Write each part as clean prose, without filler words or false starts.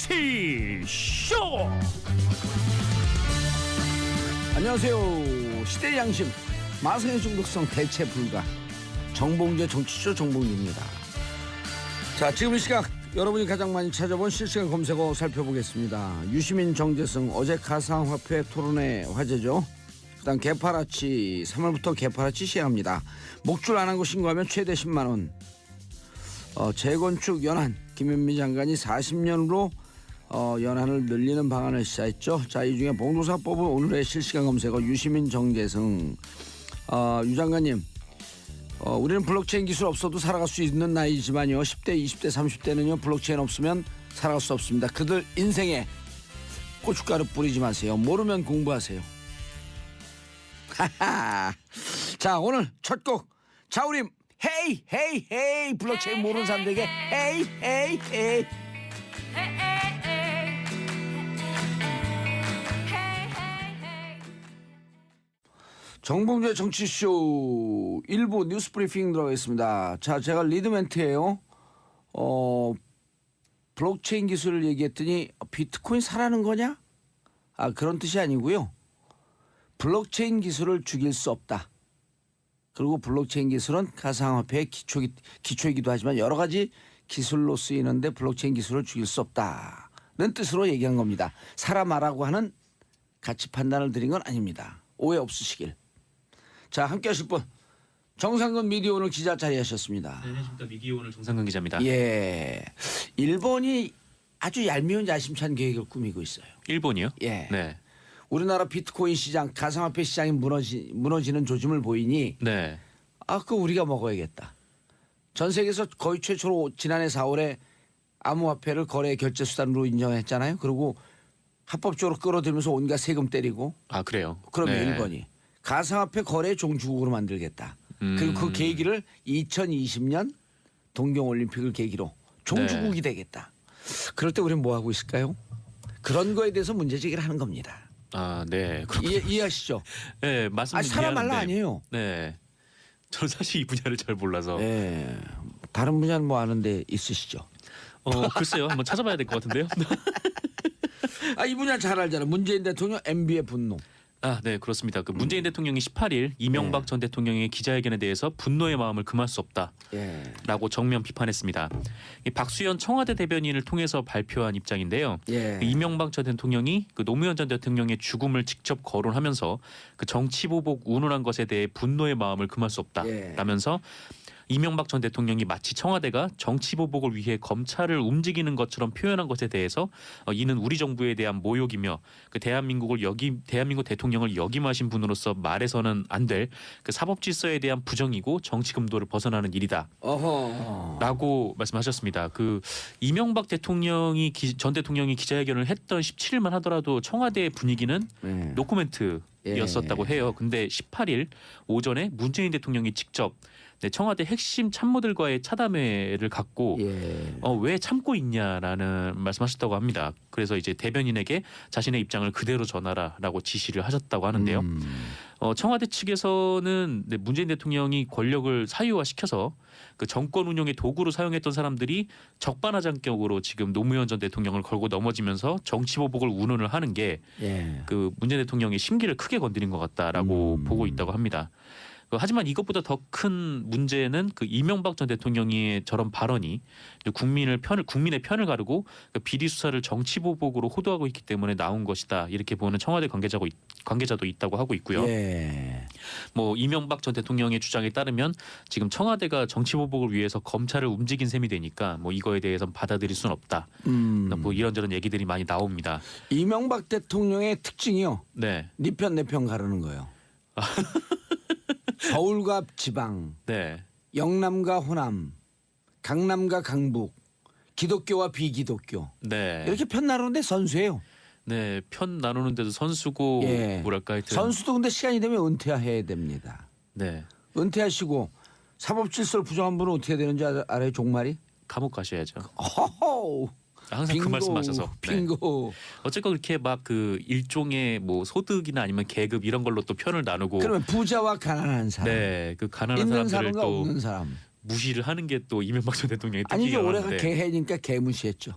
정치쇼. 안녕하세요. 시대의 양심 마성의 중독성 대체 불가 정봉재 정치쇼 정봉재입니다. 자, 지금 이 시각 여러분이 가장 많이 찾아본 실시간 검색어 살펴보겠습니다. 유시민 정재승 어제 가상화폐 토론회 화제죠. 그다음 개파라치 3월부터 개파라치 시행합니다. 목줄 안 한 거 신고하면 최대 10만 원. 재건축 연한 김현미 장관이 40년으로 연한을 늘리는 방안을 시사했죠. 자, 이 중에 봉도사 뽑은 오늘의 실시간 검색어 유시민 정재승. 유 장관님, 우리는 블록체인 기술 없어도 살아갈 수 있는 나이지만요, 10대, 20대, 30대는요 블록체인 없으면 살아갈 수 없습니다. 그들 인생에 고춧가루 뿌리지 마세요. 모르면 공부하세요. 자, 오늘 첫 곡 자우림 헤이 헤이 헤이. 블록체인 모르는 사람들에게 헤이 헤이 헤이. 정봉재 정치쇼 1부 뉴스 브리핑 들어가겠습니다. 자, 제가 리드 멘트예요. 블록체인 기술을 얘기했더니 비트코인 사라는 거냐? 그런 뜻이 아니고요. 블록체인 기술을 죽일 수 없다. 그리고 블록체인 기술은 가상화폐의 기초이기도 하지만 여러 가지 기술로 쓰이는데 블록체인 기술을 죽일 수 없다는 뜻으로 얘기한 겁니다. 사라 마라고 하는 가치 판단을 드린 건 아닙니다. 오해 없으시길. 자, 함께 하실 분 정상근 미디어 오늘 기자 자리하셨습니다. 네, 안녕하십니까. 미디어 오늘 정상근 기자입니다. 예, 일본이 아주 얄미운 야심찬 계획을 꾸미고 있어요. 일본이요? 예. 네. 우리나라 비트코인 시장, 가상화폐 시장이 무너지는 조짐을 보이니 네. 그거 우리가 먹어야겠다. 전 세계에서 거의 최초로 지난해 4월에 암호화폐를 거래 결제 수단으로 인정했잖아요. 그리고 합법적으로 끌어들면서 온갖 세금 때리고. 그래요? 그러면 네. 일본이 가상화폐 거래 종주국으로 만들겠다. 그리고 그 계기를 2020년 동경올림픽을 계기로 종주국이 되겠다. 그럴 때 우리는 뭐 하고 있을까요? 그런 거에 대해서 문제제기를 하는 겁니다. 네. 이해하시죠? 네, 맞습니다. 사람 말라 아니에요. 네. 저는 사실 이 분야를 잘 몰라서. 네. 다른 분야는 뭐 아는데 있으시죠? 글쎄요. 한번 찾아봐야 될 것 같은데요. 이 분야 잘 알잖아. 문재인 대통령 MB의 분노. 네, 그렇습니다. 그 문재인 대통령이 18일 이명박 전 대통령의 기자회견에 대해서 분노의 마음을 금할 수 없다라고 정면 비판했습니다. 이 박수현 청와대 대변인을 통해서 발표한 입장인데요. 그 이명박 전 대통령이 그 노무현 전 대통령의 죽음을 직접 거론하면서 그 정치보복 운운한 것에 대해 분노의 마음을 금할 수 없다라면서 이명박 전 대통령이 마치 청와대가 정치보복을 위해 검찰을 움직이는 것처럼 표현한 것에 대해서 이는 우리 정부에 대한 모욕이며 그 대한민국 대통령을 역임하신 분으로서 말해서는 안 될 그 사법질서에 대한 부정이고 정치금도를 벗어나는 일이다라고 말씀하셨습니다. 그 이명박 대통령이 전 대통령이 기자회견을 했던 17일만 하더라도 청와대의 분위기는 노코멘트였었다고 해요. 근데 18일 오전에 문재인 대통령이 직접 청와대 핵심 참모들과의 차담회를 갖고 왜 참고 있냐라는 말씀하셨다고 합니다. 그래서 이제 대변인에게 자신의 입장을 그대로 전하라라고 지시를 하셨다고 하는데요. 청와대 측에서는 문재인 대통령이 권력을 사유화시켜서 그 정권 운영의 도구로 사용했던 사람들이 적반하장격으로 지금 노무현 전 대통령을 걸고 넘어지면서 정치보복을 운운을 하는 게 그 문재인 대통령의 심기를 크게 건드린 것 같다라고 보고 있다고 합니다. 하지만 이것보다 더 큰 문제는 그 이명박 전 대통령의 저런 발언이 국민의 편을 가르고 비리 수사를 정치 보복으로 호도하고 있기 때문에 나온 것이다, 이렇게 보는 청와대 관계자도 있다고 하고 있고요. 뭐 이명박 전 대통령의 주장에 따르면 지금 청와대가 정치 보복을 위해서 검찰을 움직인 셈이 되니까 뭐 이거에 대해서는 받아들일 수는 없다. 뭐 이런저런 얘기들이 많이 나옵니다. 이명박 대통령의 특징이요. 네 편 내 편 가르는 거예요. 서울과 지방, 영남과 호남, 강남과 강북, 기독교와 비기독교, 이렇게 편 나누는데 선수예요. 네, 편 나누는데도 선수고 뭐랄까 하여튼 선수도 근데 시간이 되면 은퇴해야 됩니다. 네, 은퇴하시고 사법 질서를 부정한 분은 어떻게 되는지 알아요? 종말이? 감옥 가셔야죠. 허허. 항상 그 말씀하셔서. 빙고. 어쨌건 그렇게 막 그 일종의 뭐 소득이나 아니면 계급 이런 걸로 또 편을 나누고. 그러면 부자와 가난한 사람. 그 가난한 있는 사람들을 사람과 또 없는 사람. 무시를 하는 게 또 이명박 전 대통령의 아니 이게 특기가 올해가 많은데 개해니까 개무시했죠.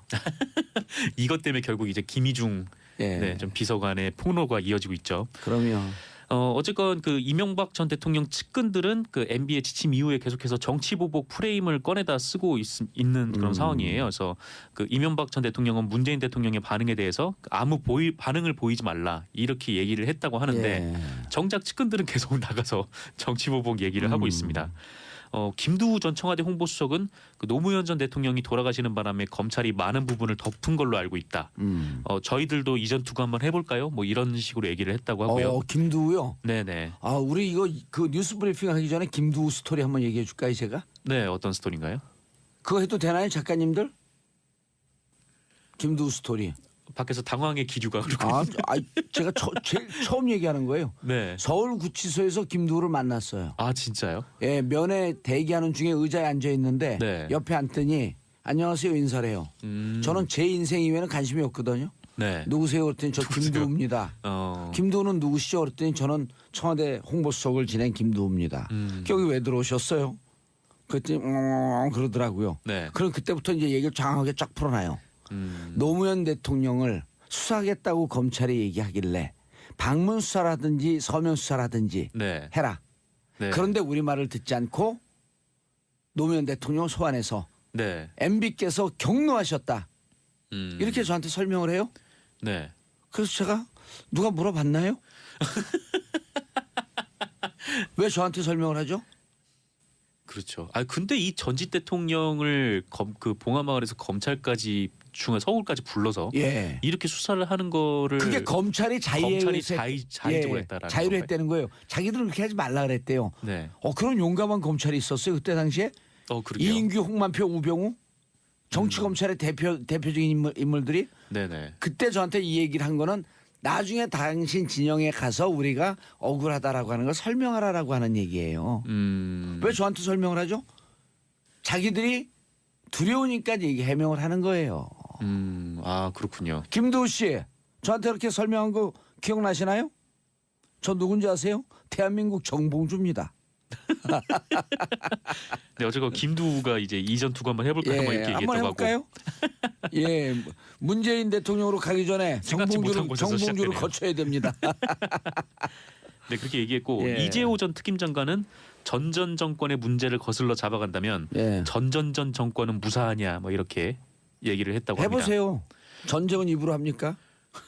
이것 때문에 결국 이제 김희중 예. 네, 좀 비서관의 폭로가 이어지고 있죠. 그러면 어쨌건 그 이명박 전 대통령 측근들은 그 MB의 지침 이후에 계속해서 정치 보복 프레임을 꺼내다 쓰고 있는 그런 상황이에요. 그래서 그 이명박 전 대통령은 문재인 대통령의 반응에 대해서 아무 반응을 보이지 말라 이렇게 얘기를 했다고 하는데 예. 정작 측근들은 계속 나가서 정치 보복 얘기를 하고 있습니다. 김두우 전 청와대 홍보수석은 그 노무현 전 대통령이 돌아가시는 바람에 검찰이 많은 부분을 덮은 걸로 알고 있다. 저희들도 이전 투구 한번 해볼까요? 뭐 이런 식으로 얘기를 했다고 하고요. 김두우요. 네네. 아 우리 이거 그 뉴스 브리핑 하기 전에 김두우 스토리 한번 얘기해 줄까요, 제가? 네, 어떤 스토리인가요? 그거 해도 되나요, 작가님들? 김두우 스토리. 밖에서 당황의 기류가 흐르고 제가 제일 처음 얘기하는 거예요. 네. 서울구치소에서 김두우를 만났어요. 아 진짜요? 예, 면회 대기하는 중에 의자에 앉아 있는데 네. 옆에 앉더니 안녕하세요 인사를 해요. 저는 제 인생 이외에는 관심이 없거든요. 네. 누구세요? 그랬더니 저 누구세요? 김두우입니다. 김두우는 누구시죠? 그랬더니 저는 청와대 홍보수석을 지낸 김두우입니다. 여기 왜 들어오셨어요? 그랬더니 그러더라고요. 네. 그럼 그때부터 이제 얘기를 장황하게 쫙 풀어놔요. 노무현 대통령을 수사하겠다고 검찰이 얘기하길래 방문 수사라든지 서면 수사라든지 네. 해라. 네. 그런데 우리 말을 듣지 않고 노무현 대통령 소환해서 네. MB께서 경로하셨다. 이렇게 저한테 설명을 해요. 네. 그래서 제가 누가 물어봤나요? 왜 저한테 설명을 하죠? 그렇죠. 아 근데 이 전직 대통령을 그 봉하마을에서 검찰까지 서울까지 불러서 예. 이렇게 수사를 하는 거를 그게 검찰이 자의적으로 했다라는 자유로 건가요? 했다는 거예요. 자기들은 그렇게 하지 말라 그랬대요. 네. 그런 용감한 검찰이 있었어요. 그때 당시에 그러게요. 이인규, 홍만표, 우병우 정치 검찰의 대표적인 인물들이 네네. 그때 저한테 이 얘기를 한 거는 나중에 당신 진영에 가서 우리가 억울하다라고 하는 걸 설명하라라고 하는 얘기예요. 왜 저한테 설명을 하죠? 자기들이 두려우니까 얘기 해명을 하는 거예요. 아 그렇군요. 김두우 씨, 저한테 그렇게 설명한 거 기억나시나요? 저 누군지 아세요? 대한민국 정봉주입니다. 네, 어쨌건 김두우가 이제 이전 투구 한번 해볼까요? 뭐 이렇게 한번 얘기했다고 하고. 해볼까요? 예, 문재인 대통령으로 가기 전에 생각지 못한 곳에서 정봉주를 시작되네요. 거쳐야 됩니다. 네 그렇게 얘기했고 예. 이재호 전 특임장관은 전전 정권의 문제를 거슬러 잡아간다면 예. 전전전 정권은 무사하냐 뭐 이렇게 얘기를 했다고 합니다. 해보세요. 전쟁은 입으로 합니까?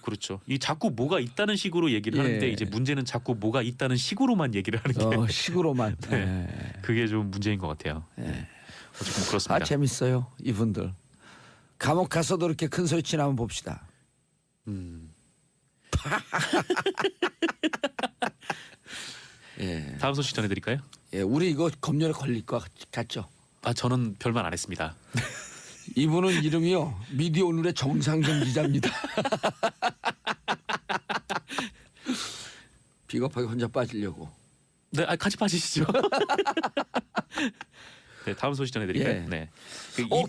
그렇죠. 이 자꾸 뭐가 있다는 식으로 얘기를 예. 하는데 이제 문제는 자꾸 뭐가 있다는 식으로만 얘기를 하는 게 식으로만. 네. 예. 그게 좀 문제인 것 같아요. 어쨌든 뭐 그렇습니다. 재밌어요 이분들. 감옥 가서도 이렇게 큰 소리 치나 한번 봅시다. 예. 다음 소식 전해드릴까요? 예, 우리 이거 검열에 걸릴 것 같죠? 저는 별말 안 했습니다. 이분은 이름이요 미디어 오늘의 정상근 기자입니다. 비겁하게 혼자 빠지려고. 네, 같이 빠지시죠. 네, 다음 소식 전해드릴까요? 예. 네.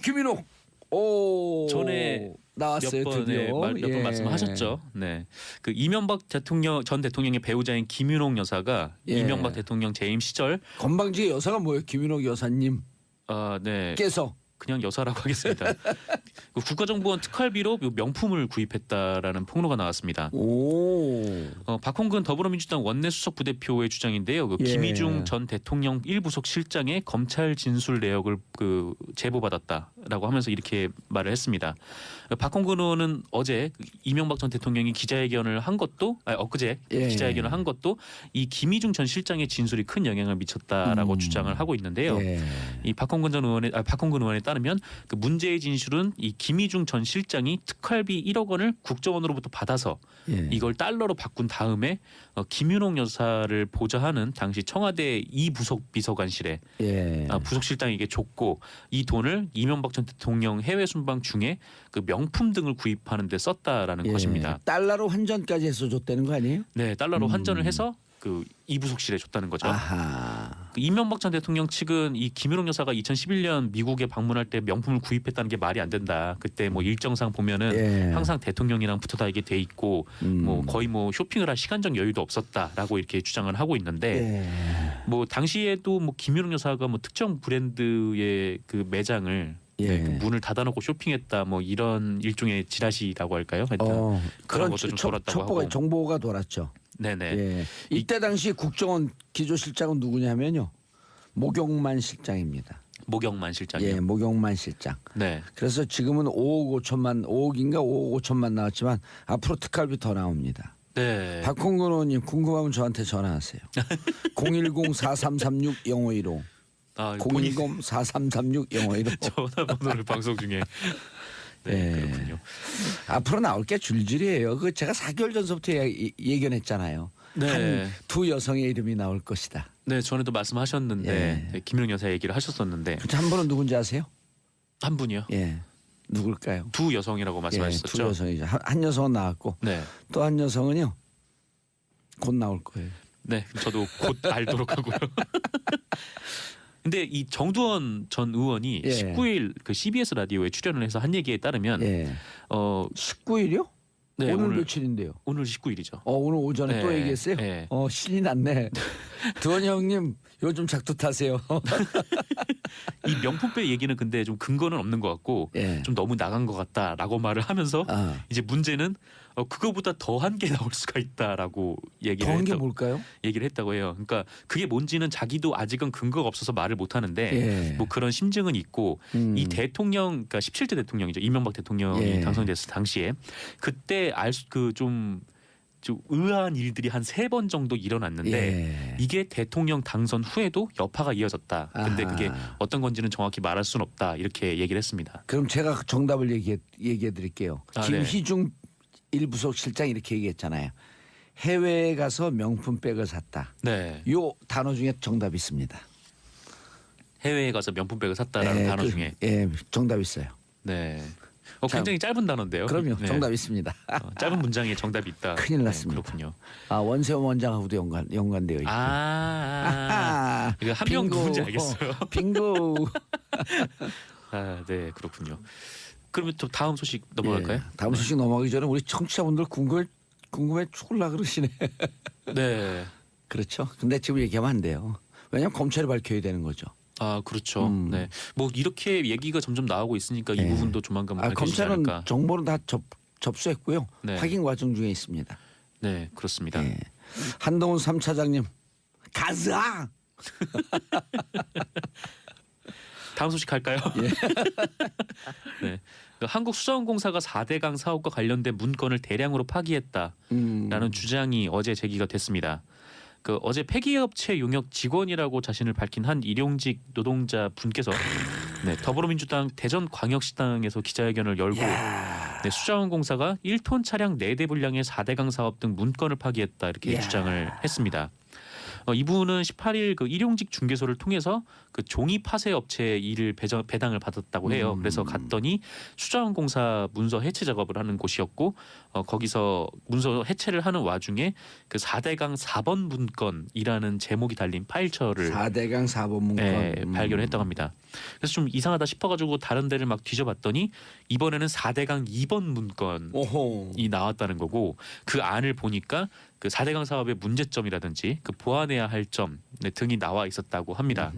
김인옥. 오. 전에 나왔어요 몇 번에 드디어. 몇 번 말씀하셨죠. 네, 그 이명박 전 대통령의 배우자인 김윤옥 여사가 예. 이명박 대통령 재임 시절 건방지게 여사가 뭐예요? 김인옥 여사님. 네, 께서 그냥 여사라고 하겠습니다. 그 국가정보원 특활비로 명품을 구입했다라는 폭로가 나왔습니다. 오. 박홍근 더불어민주당 원내수석 부대표의 주장인데요. 그 예. 김희중 전 대통령 1부속 실장의 검찰 진술 내역을 제보받았다라고 하면서 이렇게 말을 했습니다. 박홍근 의원은 어제 이명박 전 대통령이 기자회견을 한 것도 엊그제 예. 기자회견을 한 것도 이 김희중 전 실장의 진술이 큰 영향을 미쳤다라고 주장을 하고 있는데요. 예. 이 박홍근 의원에 따르면 그 문제의 진술은 이 김희중 전 실장이 특활비 1억 원을 국정원으로부터 받아서 예. 이걸 달러로 바꾼 다음에 김윤옥 여사를 보좌하는 당시 청와대 이부속 비서관실에 예. 부속실장에게 줬고 이 돈을 이명박 전 대통령 해외 순방 중에 그 명품 등을 구입하는 데 썼다라는 예. 것입니다. 달러로 환전까지 해서 줬다는 거 아니에요? 네, 달러로 환전을 해서 그 이부속실에 줬다는 거죠. 아하. 이명박 전 대통령 측은 이 김윤옥 여사가 2011년 미국에 방문할 때 명품을 구입했다는 게 말이 안 된다. 그때 뭐 일정상 보면은 예. 항상 대통령이랑 붙어 다니게 돼 있고 뭐 거의 뭐 쇼핑을 할 시간적 여유도 없었다라고 이렇게 주장을 하고 있는데 뭐 당시에도 뭐 김윤옥 여사가 뭐 특정 브랜드의 그 매장을 네, 그 문을 닫아놓고 쇼핑했다 뭐 이런 일종의 지라시라고 할까요? 하여튼 그런 것도 좀 돌았다고 하고. 정보가 돌았죠. 네네. 예. 이때 당시 국정원 기조실장은 누구냐면요. 목용만 실장입니다. 목영만 실장이요. 예, 목용만 실장. 네. 그래서 지금은 5억 5천만, 5억인가 5억 5천만 나왔지만 앞으로 특활비 더 나옵니다. 네. 박홍근 의원님 궁금하면 저한테 전화하세요. 010-4336-0515. 아, 본인 010-4336-0515. 전화번호를 방송 중에. 네, 예. 그렇군요. 앞으로 나올 게 줄줄이에요. 그 제가 4개월 전서부터 예견했잖아요. 네. 한 두 여성의 이름이 나올 것이다. 네, 전에도 말씀하셨는데 예. 네, 김윤옥 여사 얘기를 하셨었는데 한 분은 누군지 아세요? 한 분이요. 예, 누굴까요? 두 여성이라고 예, 말씀하셨었죠. 두 여성이죠. 한 여성은 나왔고 네. 또 한 여성은요 곧 나올 거예요. 네, 저도 곧 알도록 하고요. 근데 이 정두원 전 의원이 예. 19일 그 CBS 라디오에 출연을 해서 한 얘기에 따르면 예, 어 19일이요? 네, 오늘 며칠인데요? 오늘 19일이죠. 오늘 오전에 네, 또 얘기했어요? 네. 신이 났네. 두원 형님 요즘 작두 타세요. 이 명품백 얘기는 근데 좀 근거는 없는 것 같고 예. 좀 너무 나간 것 같다라고 말을 하면서 아, 이제 문제는 그거보다 더한 게 나올 수가 있다라고 더한 게 뭘까요? 얘기를 했다고 해요. 그러니까 그게 뭔지는 자기도 아직은 근거가 없어서 말을 못 하는데 예. 뭐 그런 심증은 있고 이 대통령 그러니까 17대 대통령이죠. 이명박 대통령이 예. 당선됐을 당시에 그때 좀 의아한 일들이 한 3번 정도 일어났는데 예. 이게 대통령 당선 후에도 여파가 이어졌다. 근데 아하. 그게 어떤 건지는 정확히 말할 수는 없다. 이렇게 얘기를 했습니다. 그럼 제가 정답을 얘기해 드릴게요. 아, 네. 김희중 일부속 실장 이렇게 얘기했잖아요. 해외에 가서 명품백을 샀다. 네. 요 단어 중에 정답이 있습니다. 해외에 가서 명품백을 샀다라는 예, 단어 중에 예, 정답 있어요. 네. 자, 굉장히 짧은 단어인데요. 그럼요, 네. 정답 있습니다. 짧은 문장에 정답이 있다. 큰일 났습니다. 그렇군요. 원세훈 원장하고도 연관되어 있고. 이거 한 명 빙고. 누군지 알겠어요. 빙고. 네, 그렇군요. 그러면 또 다음 소식 넘어갈까요? 예, 다음 소식 넘어가기 전에 우리 청취자분들 궁금해 죽을라 그러시네. 네. 그렇죠. 근데 지금 얘기하면 안 돼요. 왜냐하면 검찰이 밝혀야 되는 거죠. 아, 그렇죠. 네. 뭐 이렇게 얘기가 점점 나오고 있으니까 이 예. 부분도 조만간 밝혀지지 검찰은 않을까. 정보는 다 접수했고요. 네. 확인 과정 중에 있습니다. 네, 그렇습니다. 예. 한동훈 3차장님 가자. 다음 소식 갈까요? 예. 네. 한국수자원공사가 4대강 사업과 관련된 문건을 대량으로 파기했다라는 주장이 어제 제기가 됐습니다. 어제 폐기업체 용역 직원이라고 자신을 밝힌 한 일용직 노동자 분께서 네, 더불어민주당 대전광역시당에서 기자회견을 열고 네, 수자원공사가 1톤 차량 4대 분량의 4대강 사업 등 문건을 파기했다 이렇게 주장을 했습니다. 이분은 18일 그 일용직 중개소를 통해서 그 종이 파쇄 업체에 일을 배당을 받았다고 해요. 그래서 갔더니 수자원공사 문서 해체 작업을 하는 곳이었고 거기서 문서 해체를 하는 와중에 그 4대강 4번 문건이라는 제목이 달린 파일처를 4대강 4번 문건 발견했다고 합니다. 그래서 좀 이상하다 싶어가지고 다른 데를 막 뒤져봤더니 이번에는 4대강 2번 문건이 오호. 나왔다는 거고 그 안을 보니까 그 4대강 사업의 문제점이라든지 그 보완해야 할 점 등이 나와 있었다고 합니다.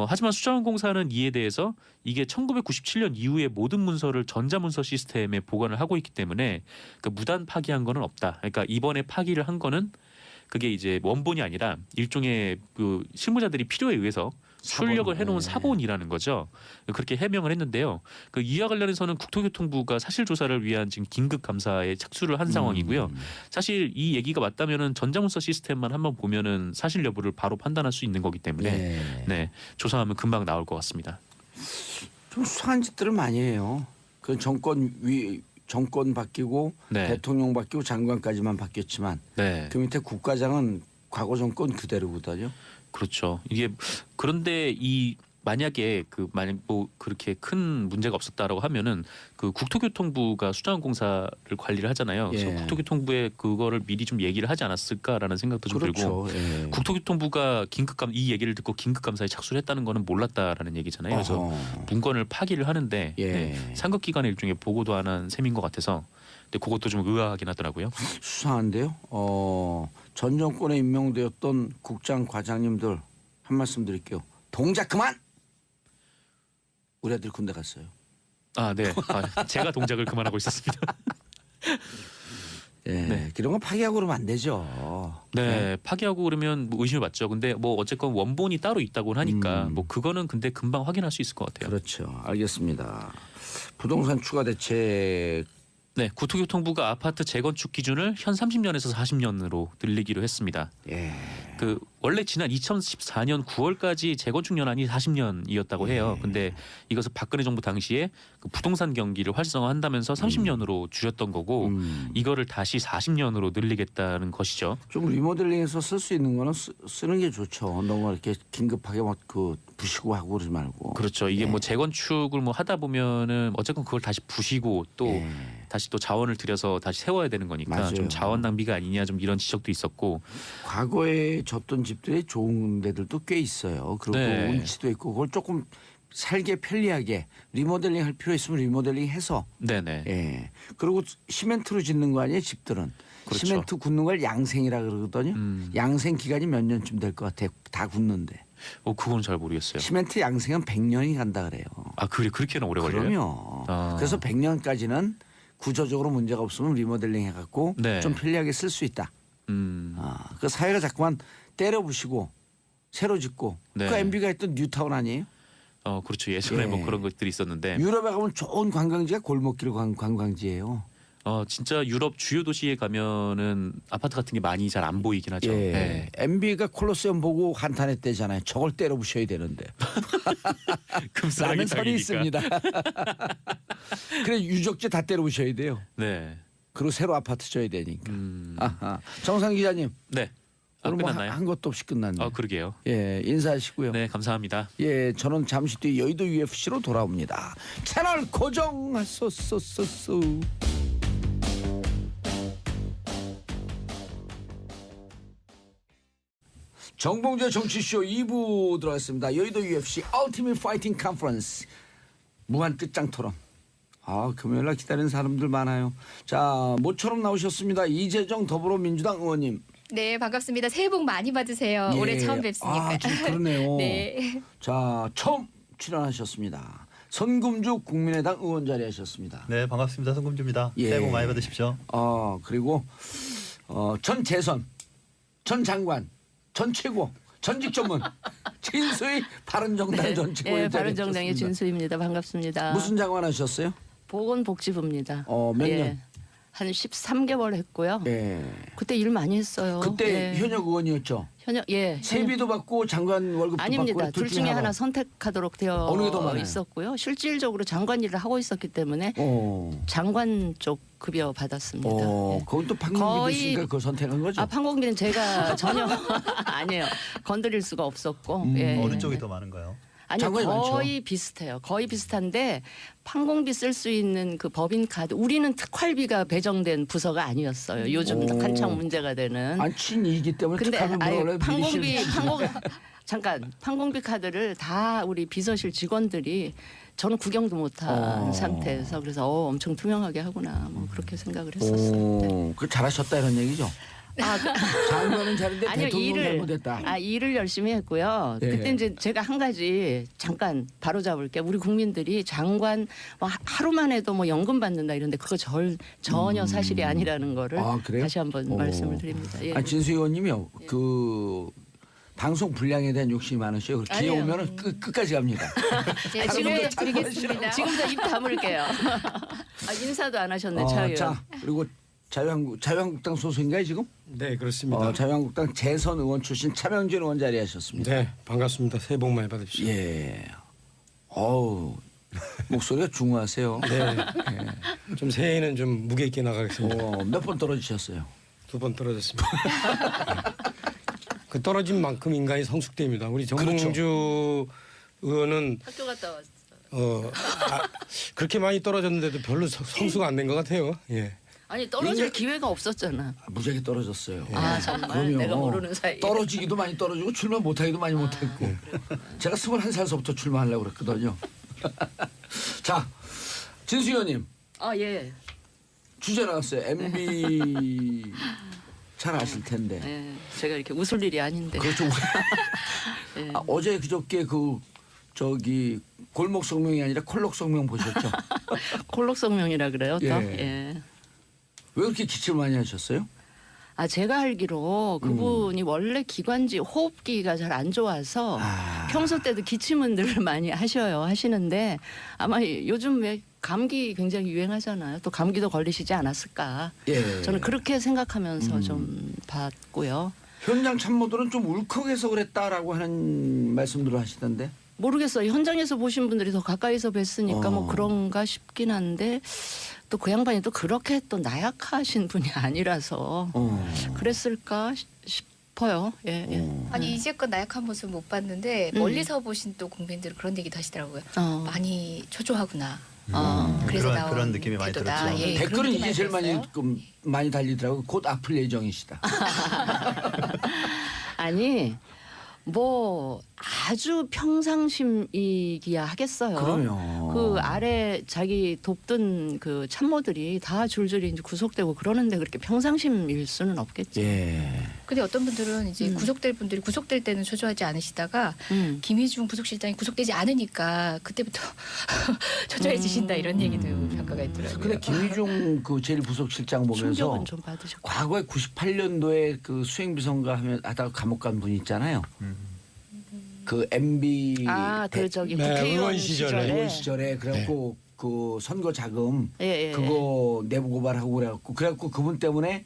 하지만 수자원공사는 이에 대해서 이게 1997년 이후에 모든 문서를 전자문서 시스템에 보관을 하고 있기 때문에 그 무단 파기한 거는 없다. 그러니까 이번에 파기를 한 거는 그게 이제 원본이 아니라 일종의 그 실무자들이 필요에 의해서 출력을 해놓은 사본이라는 거죠. 그렇게 해명을 했는데요. 이와 관련해서는 국토교통부가 사실조사를 위한 지금 긴급 감사에 착수를 한 상황이고요. 사실 이 얘기가 맞다면은 전자문서 시스템만 한번 보면은 사실 여부를 바로 판단할 수 있는 거기 때문에 네, 조사하면 금방 나올 것 같습니다. 좀 수상한 짓들을 많이 해요. 그 정권 바뀌고 네. 대통령 바뀌고 장관까지만 바뀌었지만 네. 그 밑에 국가장은 과거 정권 그대로거든요. 그렇죠. 이게 그런데 이 만약에 만약 뭐 그렇게 큰 문제가 없었다라고 하면은 그 국토교통부가 수자원공사를 관리를 하잖아요. 그래서 예. 국토교통부에 그거를 미리 좀 얘기를 하지 않았을까라는 생각도 좀 들고 그렇죠. 예. 국토교통부가 이 얘기를 듣고 긴급감사에 착수를 했다는 거는 몰랐다라는 얘기잖아요. 그래서 어허. 문건을 파기를 하는데 예. 상급기관의 일종의 보고도 안 한 셈인 것 같아서 근데 그것도 좀 의아하긴 하더라고요. 수상한데요. 전 정권에 임명되었던 국장 과장님들 한 말씀 드릴게요. 동작 그만. 우리 아들 군대 갔어요. 아, 네. 제가 동작을 그만하고 있었습니다. 예, 네. 이런 거 파기하고 그러면 안 되죠. 네, 파기하고 그러면 뭐 의심을 받죠. 근데 뭐 어쨌건 원본이 따로 있다고 하니까 뭐 그거는 근데 금방 확인할 수 있을 것 같아요. 그렇죠. 알겠습니다. 부동산 추가 대책. 네, 국토교통부가 아파트 재건축 기준을 현 30년에서 40년으로 늘리기로 했습니다. 예. 원래 지난 2014년 9월까지 재건축 연한이 40년이었다고 해요. 근데 이것은 박근혜 정부 당시에 그 부동산 경기를 활성화한다면서 30년으로 줄였던 거고 이거를 다시 40년으로 늘리겠다는 것이죠. 좀 리모델링해서 쓸 수 있는 거는 쓰는 게 좋죠. 너무 이렇게 긴급하게 막 부시고 하고 그러지 말고. 그렇죠. 이게 뭐 재건축을 뭐 하다 보면은 어쨌건 그걸 다시 부시고 또 다시 또 자원을 들여서 다시 세워야 되는 거니까 맞아요. 좀 자원 낭비가 아니냐 좀 이런 지적도 있었고. 과거에 졌던 집들이 좋은 데들도 꽤 있어요. 그리고 네. 운치도 있고 그걸 조금 살기 편리하게 리모델링 할 필요 있으면 리모델링 해서. 네네. 예. 그리고 시멘트로 짓는 거 아니에요, 집들은. 그렇죠. 시멘트 굳는 걸 양생이라 그러거든요. 양생 기간이 몇 년쯤 될 것 같아요. 다 굳는데. 그건 잘 모르겠어요. 시멘트 양생은 100년이 간다 그래요. 아, 그렇게는 오래 걸려요? 그럼요. 아. 그래서 100년까지는 구조적으로 문제가 없으면 리모델링 해갖고 네. 좀 편리하게 쓸 수 있다. 그 사회가 자꾸만 때려부시고 새로 짓고 네. 그 MB가 했던 뉴타운 아니에요? 그렇죠. 예전에 예. 뭐 그런 것들이 있었는데 유럽에 가면 좋은 관광지가 골목길 관광지예요. 진짜 유럽 주요 도시에 가면은 아파트 같은 게 많이 잘 안 보이긴 하죠. 예. 네. MB가 콜로세움 보고 한탄했대잖아요. 저걸 때려부셔야 되는데. 금싸라기 라는 설이 땅이니까. 있습니다. 그래 유적지 다 때려부셔야 돼요. 네. 그리고 새로 아파트 져야 되니까. 아하. 정상 기자님 네. 오늘 뭐 끝났나요? 한 것도 없이 끝났네요. 그러게요. 예, 인사하시고요. 네, 감사합니다. 예, 저는 잠시 뒤에 여의도 UFC로 돌아옵니다. 채널 고정하소서소서. 정봉재 정치쇼 2부 들어왔습니다. 여의도 UFC 얼티밋 파이팅 컨퍼런스 무한 끝장 토론. 금요일날 기다리는 사람들 많아요. 자, 모처럼 나오셨습니다. 이재정 더불어민주당 의원님. 네, 반갑습니다. 새해 복 많이 받으세요. 예. 올해 처음 뵙으니까. 좀 그러네요. 네. 자, 처음 출연하셨습니다. 선금주 국민의당 의원 자리하셨습니다. 네, 반갑습니다. 손금주입니다. 예. 새해 복 많이 받으십시오. 그리고 전 재선, 전 장관, 전 최고, 전직 전문 진수희 바른정당 전 최고위원 네, 바른정당의 자리하셨습니다. 진수입니다. 반갑습니다. 무슨 장관 하셨어요? 보건복지부입니다. 몇 년? 한 13개월 했고요. 예. 그때 일 많이 했어요. 그때 예. 현역 의원이었죠. 세비도 받고 장관 월급도 아닙니다. 받고 둘 중에 하나 선택하도록 되어 어느 게 더 많아요? 있었고요. 실질적으로 장관 일을 하고 있었기 때문에 장관 쪽 급여 받았습니다. 예. 그건 또 판공비 됐으니까 그걸 선택한 거죠. 판공비는 제가 전혀 아니에요. 건드릴 수가 없었고. 예. 어느 쪽이 더 많은가요? 아니요, 장관이 거의 많죠. 비슷해요. 거의 비슷한데 판공비 쓸 수 있는 그 법인 카드, 우리는 특활비가 배정된 부서가 아니었어요. 요즘 오. 한창 문제가 되는. 안 친이기 때문에 근데 특하면 원래 잠깐 판공비 카드를 다 우리 비서실 직원들이 저는 구경도 못한 상태에서 그래서 엄청 투명하게 하구나 뭐 그렇게 생각을 했었어요. 네. 그 잘하셨다 이런 얘기죠. 장관은 잘했는데 아니요, 대통령 잘못했다. 일을 열심히 했고요. 예. 그때 이제 제가 한 가지 잠깐 바로 잡을게요. 우리 국민들이 장관 하루만 해도 뭐 연금 받는다 이런데 그거 전혀 사실이 아니라는 거를 그래요? 다시 한번 말씀을 드립니다. 예. 진수 의원님이요. 그 방송 분량에 대한 욕심이 많으셔요. 기회 아니에요. 오면은 끝까지 갑니다. 네, 드리겠습니다. 지금부터 입 다물게요. 인사도 안 하셨네, 차 의원. 자, 그리고 자유한국당 소속인가요 지금? 네, 그렇습니다. 자유한국당 재선 의원 출신 차명진 의원 자리하셨습니다. 네, 반갑습니다. 새해 복 많이 받으십시오. 예. 목소리가 중후하세요. 네. 좀 새해에는 좀 무게 있게 나가겠습니다. 몇 번 떨어지셨어요? 2번 떨어졌습니다. 그 떨어진 만큼 인간이 성숙됩니다. 우리 정봉주 의원은 학교 갔다 왔어. 그렇게 많이 떨어졌는데도 별로 성수가 안 된 것 같아요. 예. 아니 떨어질 기회가 없었잖아. 무지하게 떨어졌어요. 아 정말 그럼요. 내가 모르는 사이에. 떨어지기도 많이 떨어지고 출마 못하기도 많이 못했고. 제가 21살서부터 출마하려고 그랬거든요. 자, 진수 의원님 아 예. 주제 나왔어요. MB 잘 아실 텐데. 예. 제가 이렇게 웃을 일이 아닌데. 그렇죠. 예. 어제 그저께 저기 골목 성명이 아니라 콜록 성명 보셨죠? 콜록 성명이라 그래요 또. 예. 예. 왜 그렇게 기침 많이 하셨어요? 아 제가 알기로 그분이 원래 기관지 호흡기가 잘 안 좋아서 평소 때도 기침은 늘 많이 하시는데 아마 요즘 왜 감기 굉장히 유행하잖아요. 또 감기도 걸리시지 않았을까. 예. 저는 그렇게 생각하면서 좀 봤고요. 현장 참모들은 좀 울컥해서 그랬다라고 하는 말씀들을 하시던데. 모르겠어요. 현장에서 보신 분들이 더 가까이서 뵀으니까 뭐 그런가 싶긴 한데 또 그 양반이 또 그렇게 또 나약하신 분이 아니라서 그랬을까 싶어요. 예, 예. 아니 이제껏 나약한 모습 못 봤는데 멀리서 보신 또 국민들은 그런 얘기도 하시더라고요. 많이 초조하구나. 그래서 나온 그런 느낌이 많이 태도다. 들었죠. 예, 그런 댓글은 느낌 이제 제일 들었어요. 많이 달리더라고요. 곧 아플 예정이시다. 아니 뭐 아주 평상심이기야 하겠어요. 그럼요. 그 아래 자기 돕던 그 참모들이 다 줄줄이 이제 구속되고 그러는데 그렇게 평상심일 수는 없겠죠. 예. 근데 어떤 분들은 이제 구속될 분들이 구속될 때는 초조하지 않으시다가 김희중 부속실장이 구속되지 않으니까 그때부터 초조해지신다 이런 얘기도 평가가 있더라고요. 근데 김희중 그 제1부속실장 보면서 충격은 좀 받으셨고. 과거에 98년도에 그 수행비서인가 하다가 감옥 간 분이 있잖아요. 그 MB 그 저기 네, 국회의원 의원 시절에. 의원 시절에 그래갖고 그 선거 자금 예, 예. 그거 내부 고발하고 그래갖고 그분 때문에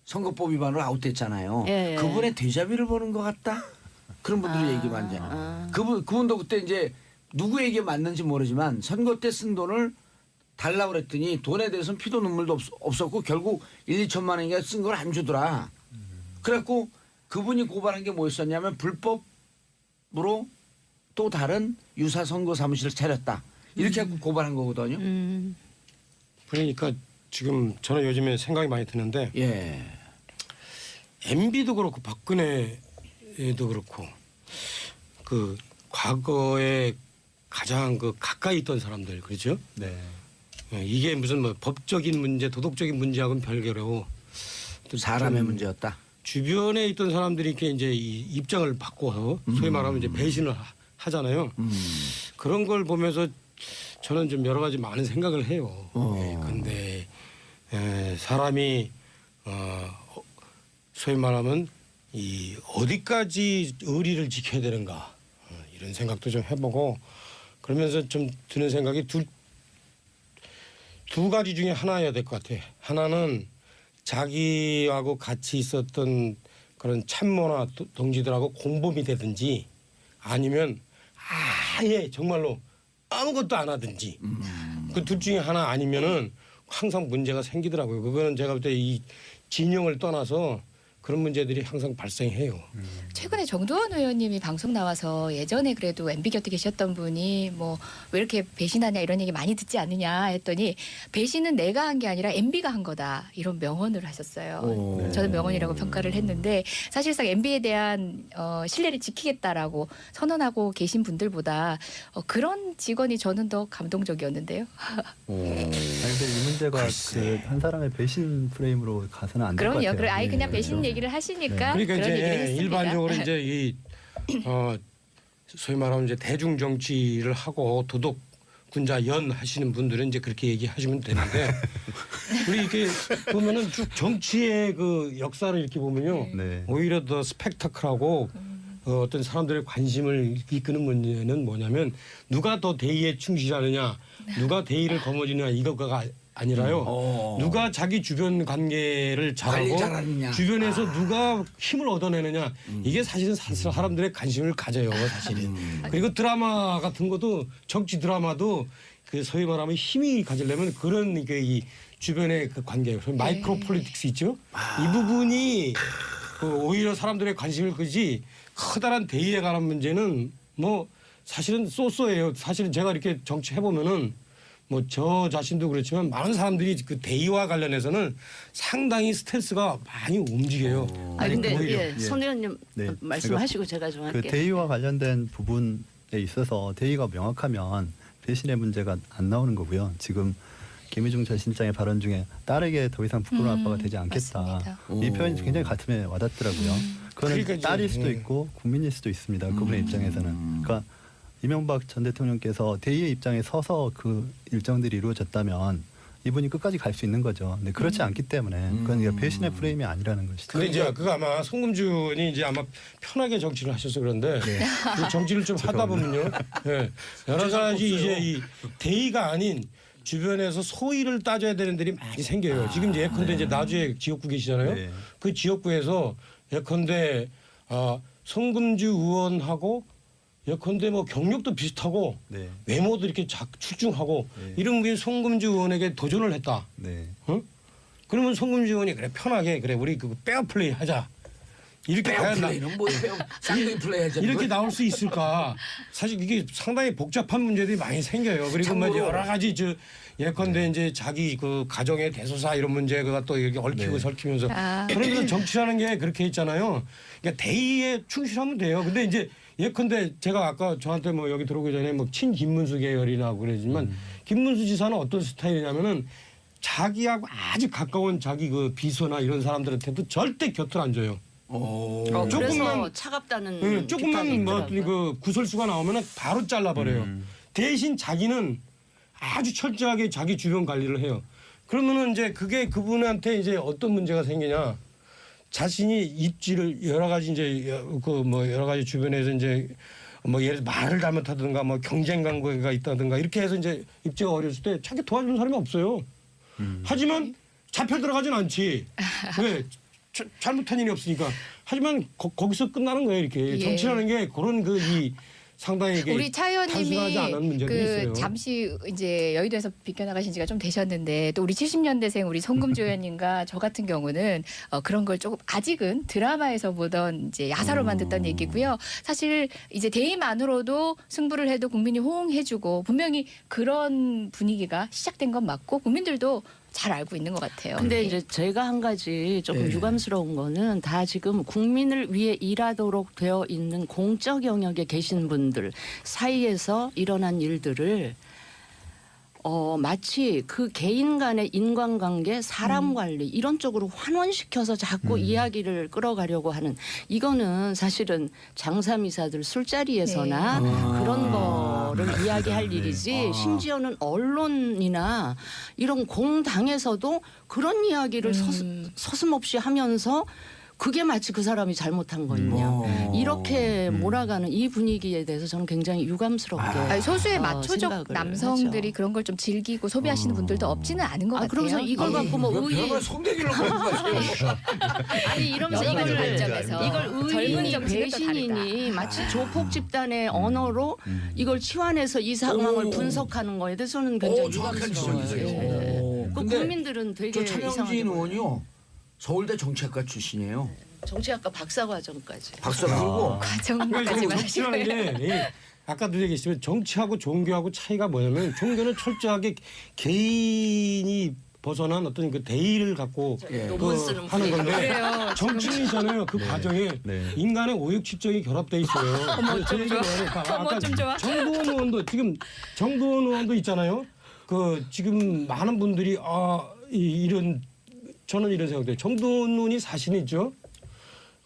선거법 위반으로 아웃됐잖아요. 예, 예. 그분의 데자뷰를 보는 것 같다. 그런 분들이 얘기 많이 하잖아요. 그분도 그때 이제 누구에게 맞는지 모르지만 선거 때 쓴 돈을 달라고 그랬더니 돈에 대해서는 피도 눈물도 없었고 결국 1, 2천만 원인가 쓴 걸 안 주더라. 그래갖고 그분이 고발한 게 뭐였었냐면 불법으로 또 다른 유사 선거 사무실을 차렸다. 이렇게 하고 고발한 거거든요. 그러니까 지금 저는 요즘에 생각이 많이 드는데 예. MB도 그렇고 박근혜도 그렇고 그 과거에 가장 그 가까이 있던 사람들 그렇죠? 네. 이게 무슨 뭐 법적인 문제, 도덕적인 문제하고는 별개로 또 사람의 좀 문제였다. 주변에 있던 사람들이 이렇게 이제 이 입장을 바꿔서 소위 말하면 이제 배신을 하잖아요. 그런 걸 보면서 저는 좀 여러 가지 많은 생각을 해요. 그런데 사람이 소위 말하면 이 어디까지 의리를 지켜야 되는가 이런 생각도 좀 해보고 그러면서 좀 드는 생각이 두 가지 중에 하나여야 될 것 같아. 하나는 자기하고 같이 있었던 그런 참모나 동지들하고 공범이 되든지 아니면 아예 정말로 아무것도 안 하든지 그 둘 중에 하나 아니면은 항상 문제가 생기더라고요. 그거는 제가 볼 때 이 진영을 떠나서 그런 문제들이 항상 발생해요. 최근에 정두원 의원님이 방송 나와서 예전에 그래도 MB 곁에 계셨던 분이 뭐 왜 이렇게 배신하냐 이런 얘기 많이 듣지 않느냐 했더니 배신은 내가 한 게 아니라 MB가 한 거다 이런 명언을 하셨어요. 저는 명언이라고 평가를 했는데 사실상 MB에 대한 신뢰를 지키겠다라고 선언하고 계신 분들보다 그런 직원이 저는 더 감동적이었는데요. 아니 근데 이 문제가 그 한 사람의 배신 프레임으로 가서는 안 될 것 같아요. 그럼요. 그래 아예 그냥 예, 배신 그렇죠. 얘기를 하시니까 그러니까 그런 얘기를 이제 했습니다. 일반적으로 이제 이 소위 말하면 이제 대중 정치를 하고 도덕 군자 연 하시는 분들은 이제 그렇게 얘기하시면 되는데 우리 이렇게 보면은 쭉 정치의 그 역사를 이렇게 보면요 네. 오히려 더 스펙타클하고 어떤 사람들의 관심을 이끄는 문제는 뭐냐면 누가 더 대의에 충실하느냐 누가 대의를 거머쥐느냐 이거가 아니라요. 누가 자기 주변 관계를 관리 잘하고 잘하느냐. 주변에서 누가 힘을 얻어내느냐 이게 사실은 사람들의 관심을 가져요 사실은. 그리고 드라마 같은 것도 정치 드라마도 그 소위 말하면 힘이 가지려면 그런 이 주변의 그 관계 마이크로 폴리틱스 있죠. 이 부분이 그 오히려 사람들의 관심을 끄지 커다란 대의에 관한 문제는 뭐 사실은 쏘쏘예요. 사실은 제가 이렇게 정치해 보면은 뭐 저 자신도 그렇지만 많은 사람들이 그 대의와 관련해서는 상당히 스탠스가 많이 움직여요. 아니 근데 오히려. 예, 손 의원님 네. 말씀하시고 제가 좀 그 할게요. 대의와 관련된 부분에 있어서 대의가 명확하면 배신의 문제가 안 나오는 거고요. 지금 김희중 전 실장의 발언 중에 딸에게 더 이상 부끄러운 아빠가 되지 않겠다. 맞습니다. 이 표현이 굉장히 가슴에 와닿더라고요. 그거는 그러니까 이제, 딸일 수도 예. 있고 국민일 수도 있습니다. 그분의 입장에서는. 그러니까 이명박 전 대통령께서 대의의 입장에 서서 그 일정들이 이루어졌다면 이분이 끝까지 갈 수 있는 거죠. 근데 그렇지 않기 때문에 그건 이게 배신의 프레임이 아니라는 것이죠. 근데 이제 그거 아마 송금준이 이제 아마 편하게 정치를 하셔서 그런데 그 정치를 좀 하다 보면요, 예, 여러 가지 이제 이 대의가 아닌 주변에서 소위를 따져야 되는 데이 많이 생겨요. 지금 이제 예컨대 이제 나주에 지역구 계시잖아요. 네. 그 지역구에서 예컨대 송금주 의원하고 예컨대 뭐 경력도 비슷하고 네. 외모도 이렇게 출중하고 네. 이런 분이 송금주 의원에게 도전을 했다. 네. 어? 그러면 송금주 의원이 그래 편하게 그래 우리 그 페어 플레이 하자. 이렇게 페어 해야 플레이는 뭐 쌍둥이 플레이 하자. 이렇게 나올 수 있을까? 사실 이게 상당히 복잡한 문제들이 많이 생겨요. 그리고 뭐 참고로- 여러 가지 예컨대 이제 자기 그 가정의 대소사 이런 문제가 또 이렇게 얽히고 네. 설키면서 아. 그러면서 정치라는 게 그렇게 있잖아요. 그러니까 대의에 충실하면 돼요. 근데 이제 예컨대 제가 아까 저한테 뭐 여기 들어오기 전에 뭐 친 김문수 계열이라고 그러지만 김문수 지사는 어떤 스타일이냐면은 자기하고 아주 가까운 자기 그 비서나 이런 사람들한테도 절대 곁을 안 줘요. 그래서 조금만- 차갑다는 네, 조금만 비판이 뭐 있더라고요. 그 구설수가 나오면 바로 잘라버려요. 대신 자기는 아주 철저하게 자기 주변 관리를 해요. 그러면은 이제 그게 그분한테 이제 어떤 문제가 생기냐? 자신이 입지를 여러 가지 이제 그 뭐 여러 가지 주변에서 이제 뭐 예를 들어 말을 잘못하든가 뭐 경쟁 관계가 있다든가 이렇게 해서 이제 입지가 어렸을 때 자기 도와주는 사람이 없어요. 하지만 잡혀 들어가진 않지. 왜? 잘못한 일이 없으니까. 하지만 거기서 끝나는 거예요. 이렇게 예. 정치라는 게 그런 그 이 상당히 이게 우리 차 단순하지 의원님이 않은 문제들이 그 있어요. 잠시 이제 여의도에서 비껴나가신 지가 좀 되셨는데 또 우리 70년대생 우리 송금주 의원님과 저 같은 경우는 그런 걸 조금 아직은 드라마에서 보던 이제 야사로만 듣던 얘기고요. 사실 이제 대의만으로도 승부를 해도 국민이 호응해주고 분명히 그런 분위기가 시작된 건 맞고 국민들도 잘 알고 있는 것 같아요. 근데 이제 제가 한 가지 조금 네. 유감스러운 거는 다 지금 국민을 위해 일하도록 되어 있는 공적 영역에 계신 분들 사이에서 일어난 일들을 마치 그 개인 간의 인간관계, 사람 관리 이런 쪽으로 환원시켜서 자꾸 이야기를 끌어가려고 하는 이거는 사실은 장사미사들 술자리에서나 그런 거를 이야기할 일이지 심지어는 언론이나 이런 공당에서도 그런 이야기를 서슴없이 하면서 그게 마치 그 사람이 잘못한 거냐 이렇게 몰아가는 이 분위기에 대해서 저는 굉장히 유감스럽게 아니, 소수의 마초적 생각을 남성들이 하죠. 그런 걸 좀 즐기고 소비하시는 분들도 없지는 않은 것 같아요. 그러면서 이걸 갖고 뭐 별걸 손대기로 하지 마세요. 아니 이러면서 여러 가지 이걸 관점에서 이걸 젊은 의인이 정치는 또 배신이니 마치 조폭 집단의 언어로 이걸 치환해서 이 상황을 오. 분석하는 거에 대해서는 굉장히 정확한 유감스러워요. 지적이세요. 예. 오. 그 근데 국민들은 되게 저 이상하게 차명진 봐요. 의원이요. 서울대 정치학과 출신이에요. 정치학과 박사과정까지. 박사 그리고 그러니까 과정까지 지금 정치라는 게 아까도 얘기했지만 정치하고 종교하고 차이가 뭐냐면 종교는 철저하게 개인이 벗어난 어떤 그 대의를 갖고 논문 쓰는 하는 건데 그래요. 정치인이잖아요. 그 과정에 네. 인간의 오욕칠정이 결합돼 있어요. 어머, 좀 좋아. 어머, 좀 좋아. 정두원 의원도 지금 정두원 의원도 있잖아요. 그 지금 많은 분들이 이런 저는 이런 생각돼요. 정두원 의원이 사실 있죠.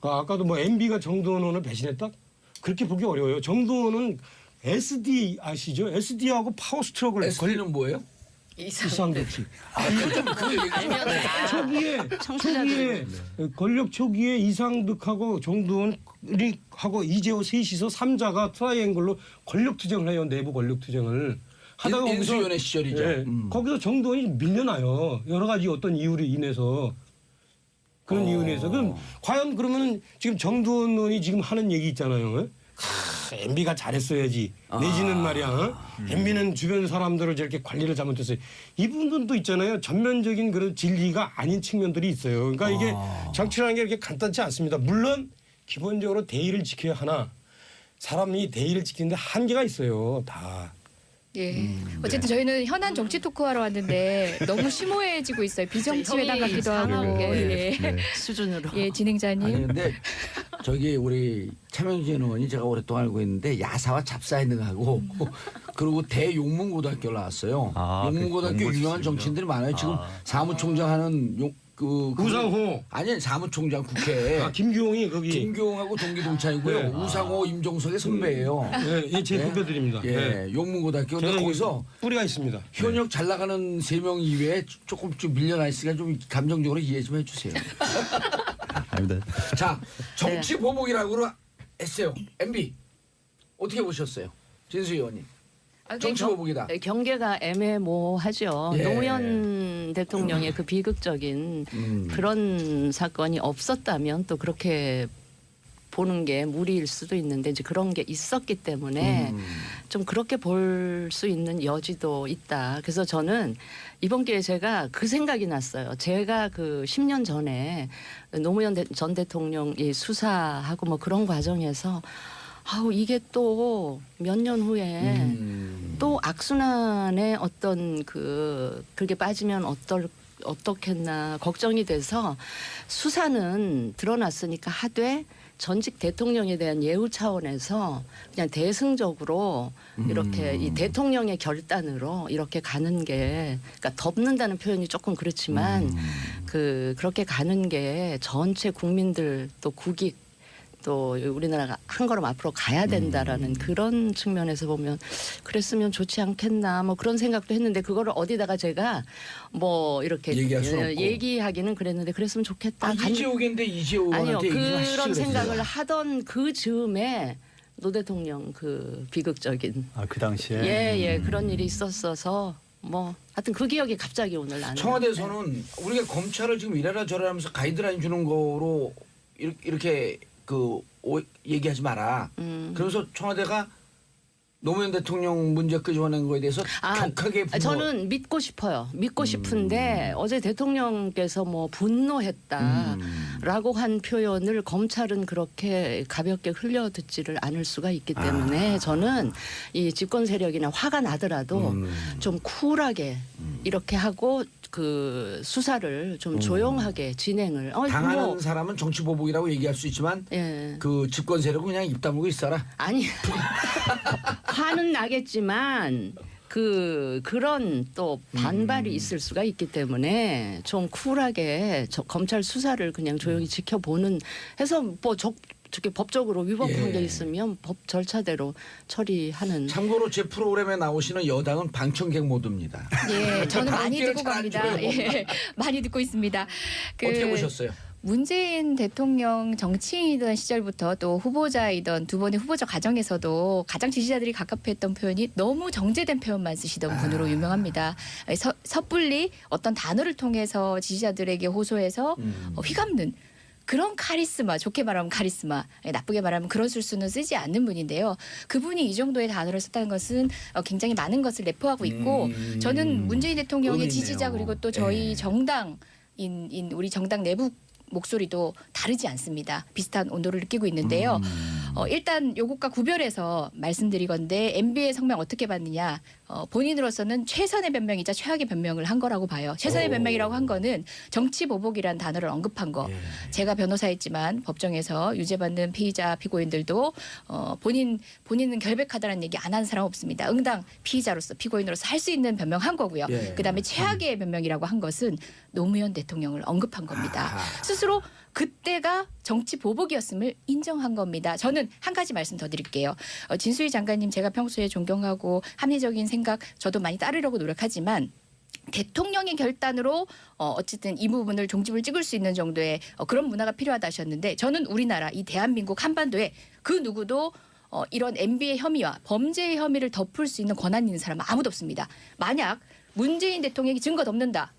아까도 뭐 MB가 정두원 의원을 배신했다? 그렇게 보기 어려워요. 정두원은 SD 아시죠? SD하고 파워스트로크를 SD는 뭐예요? 이상덕씨. 알면 초기에 권력 초기에 이상득하고 정두원이 하고 이재호 셋이서 3자가 트라이앵글로 권력 투쟁을 해요. 내부 권력 투쟁을. 하다가 인수위원회 시절이죠. 예, 거기서 정두원이 밀려나요. 여러 가지 어떤 이유로 인해서. 그런 이유로 인해서. 그럼 과연 그러면 지금 정두원 의원이 지금 하는 얘기 있잖아요. MB가 잘했어야지. 내지는 말이야. MB는 주변 사람들을 저렇게 관리를 잘못했어요. 이분들도 있잖아요. 전면적인 그런 진리가 아닌 측면들이 있어요. 그러니까 이게 정치라는 게 이렇게 간단치 않습니다. 물론 기본적으로 대의를 지켜야 하나 사람이 대의를 지키는데 한계가 있어요. 다. 예. 어쨌든 저희는 현안 정치 토크하러 왔는데 너무 심오해지고 있어요. 비정치회담 같기도 하고. 상하게 예. 수준으로. 예, 진행자님. 아니 근데 저기 우리 차명진 의원이 제가 오랫동안 알고 있는데 야사와 잡사이능하고 그리고 대용문고등학교를 나왔어요. 아, 용문고등학교 그 유명한 용문 정치인들이 많아요. 지금 아. 사무총장 하는 우상호. 아니 사무총장 국회에 김규홍이 거기. 김교웅하고 동기동창이고요. 네. 우상호, 임종석의 선배예요. 예, 제 네. 후배들입니다. 예, 용문고등학교. 근데 저는 거기서 뿌리가 있습니다. 현역 잘 나가는 3명 이외에 조금 좀 밀려나 있으니까 좀 감정적으로 이해 좀 해주세요. 아닙니다. 자, 정치 보복이라고 했어요. MB 어떻게 보셨어요, 진수 의원님? 정치 보복이다. 경계가 애매모호하죠. 예. 노무현 대통령의 그 비극적인 그런 사건이 없었다면 또 그렇게 보는 게 무리일 수도 있는데 이제 그런 게 있었기 때문에 좀 그렇게 볼 수 있는 여지도 있다. 그래서 저는 이번 기회에 제가 그 생각이 났어요. 제가 그 10년 전에 노무현 전 대통령이 수사하고 뭐 그런 과정에서 아우 이게 또 몇 년 후에 또 악순환의 어떤 그게 빠지면 어떻겠나 걱정이 돼서 수사는 드러났으니까 하되 전직 대통령에 대한 예우 차원에서 그냥 대승적으로 이렇게 이 대통령의 결단으로 이렇게 가는 게 그러니까 덮는다는 표현이 조금 그렇지만 그렇게 가는 게 전체 국민들 또 국익 또 우리나라가 한 걸음 앞으로 가야 된다라는 그런 측면에서 보면 그랬으면 좋지 않겠나 뭐 그런 생각도 했는데 그거를 어디다가 제가 뭐 이렇게 얘기할 수는 없고. 얘기하기는 그랬는데 그랬으면 좋겠다. 이재호인데 이재호 아니요 의원한테 얘기 좀 하시죠, 그런 그랬어요. 생각을 하던 그 즈음에 노 대통령 그 비극적인 그 당시에 예 그런 일이 있었어서 뭐 하여튼 그 기억이 갑자기 오늘 나네요. 청와대에서는 우리가 검찰을 지금 이래라 저래라 하면서 가이드라인 주는 거로 이렇게 얘기하지 마라. 그러면서 청와대가 노무현 대통령 문제 끄집어낸 거에 대해서 격하게 분노. 저는 믿고 싶어요. 믿고 싶은데 어제 대통령께서 뭐 분노했다라고 한 표현을 검찰은 그렇게 가볍게 흘려듣지를 않을 수가 있기 때문에 저는 이 집권 세력이나 화가 나더라도 좀 쿨하게 이렇게 하고 그 수사를 좀 조용하게 진행을 당하는 사람은 정치 보복이라고 얘기할 수 있지만 예. 그 집권 세력은 그냥 입 다물고 있어라. 아니 화는 나겠지만 그런 또 반발이 있을 수가 있기 때문에 좀 쿨하게 검찰 수사를 그냥 조용히 지켜보는 해서 뭐 저게 법적으로 위법한 게 있으면 법 절차대로 처리하는. 참고로 제 프로그램에 나오시는 여당은 방청객 모드입니다. 예, 저는 많이 함께를 듣고 잘안 갑니다. 줘요. 예, 많이 듣고 있습니다. 어떻게 보셨어요? 문재인 대통령 정치인이던 시절부터 또 후보자이던 두 번의 후보자 과정에서도 가장 지지자들이 가깝했던 표현이 너무 정제된 표현만 쓰시던 분으로 유명합니다. 섣불리 어떤 단어를 통해서 지지자들에게 호소해서 휘감는 그런 카리스마, 좋게 말하면 카리스마, 나쁘게 말하면 그런 술수는 쓰지 않는 분인데요. 그분이 이 정도의 단어를 썼다는 것은 굉장히 많은 것을 내포하고 있고 저는 문재인 대통령의 의미 있네요. 지지자 그리고 또 저희 정당인 우리 정당 내부 목소리도 다르지 않습니다. 비슷한 온도를 느끼고 있는데요. 일단 요것과 구별해서 말씀드리건데 MB의 성명 어떻게 봤느냐. 본인으로서는 최선의 변명이자 최악의 변명을 한 거라고 봐요. 최선의 변명이라고 한 거는 정치 보복이라는 단어를 언급한 거. 제가 변호사였지만 법정에서 유죄받는 피의자 피고인들도 본인은 결백하다는 얘기 안 하는 사람 없습니다. 응당 피의자로서 피고인으로서 할 수 있는 변명한 거고요. 그다음에 최악의 변명이라고 한 것은 노무현 대통령을 언급한 겁니다. 스스로 그때가 정치 보복이었음을 인정한 겁니다. 저는 한 가지 말씀 더 드릴게요. 진수희 장관님 제가 평소에 존경하고 합리적인 생각 저도 많이 따르려고 노력하지만 대통령의 결단으로 어쨌든 이 부분을 종집을 찍을 수 있는 정도의 그런 문화가 필요하다 하셨는데 저는 우리나라 이 대한민국 한반도에 그 누구도 이런 MB의 혐의와 범죄의 혐의를 덮을 수 있는 권한이 있는 사람은 아무도 없습니다. 만약 문재인 대통령이 증거 덮는다.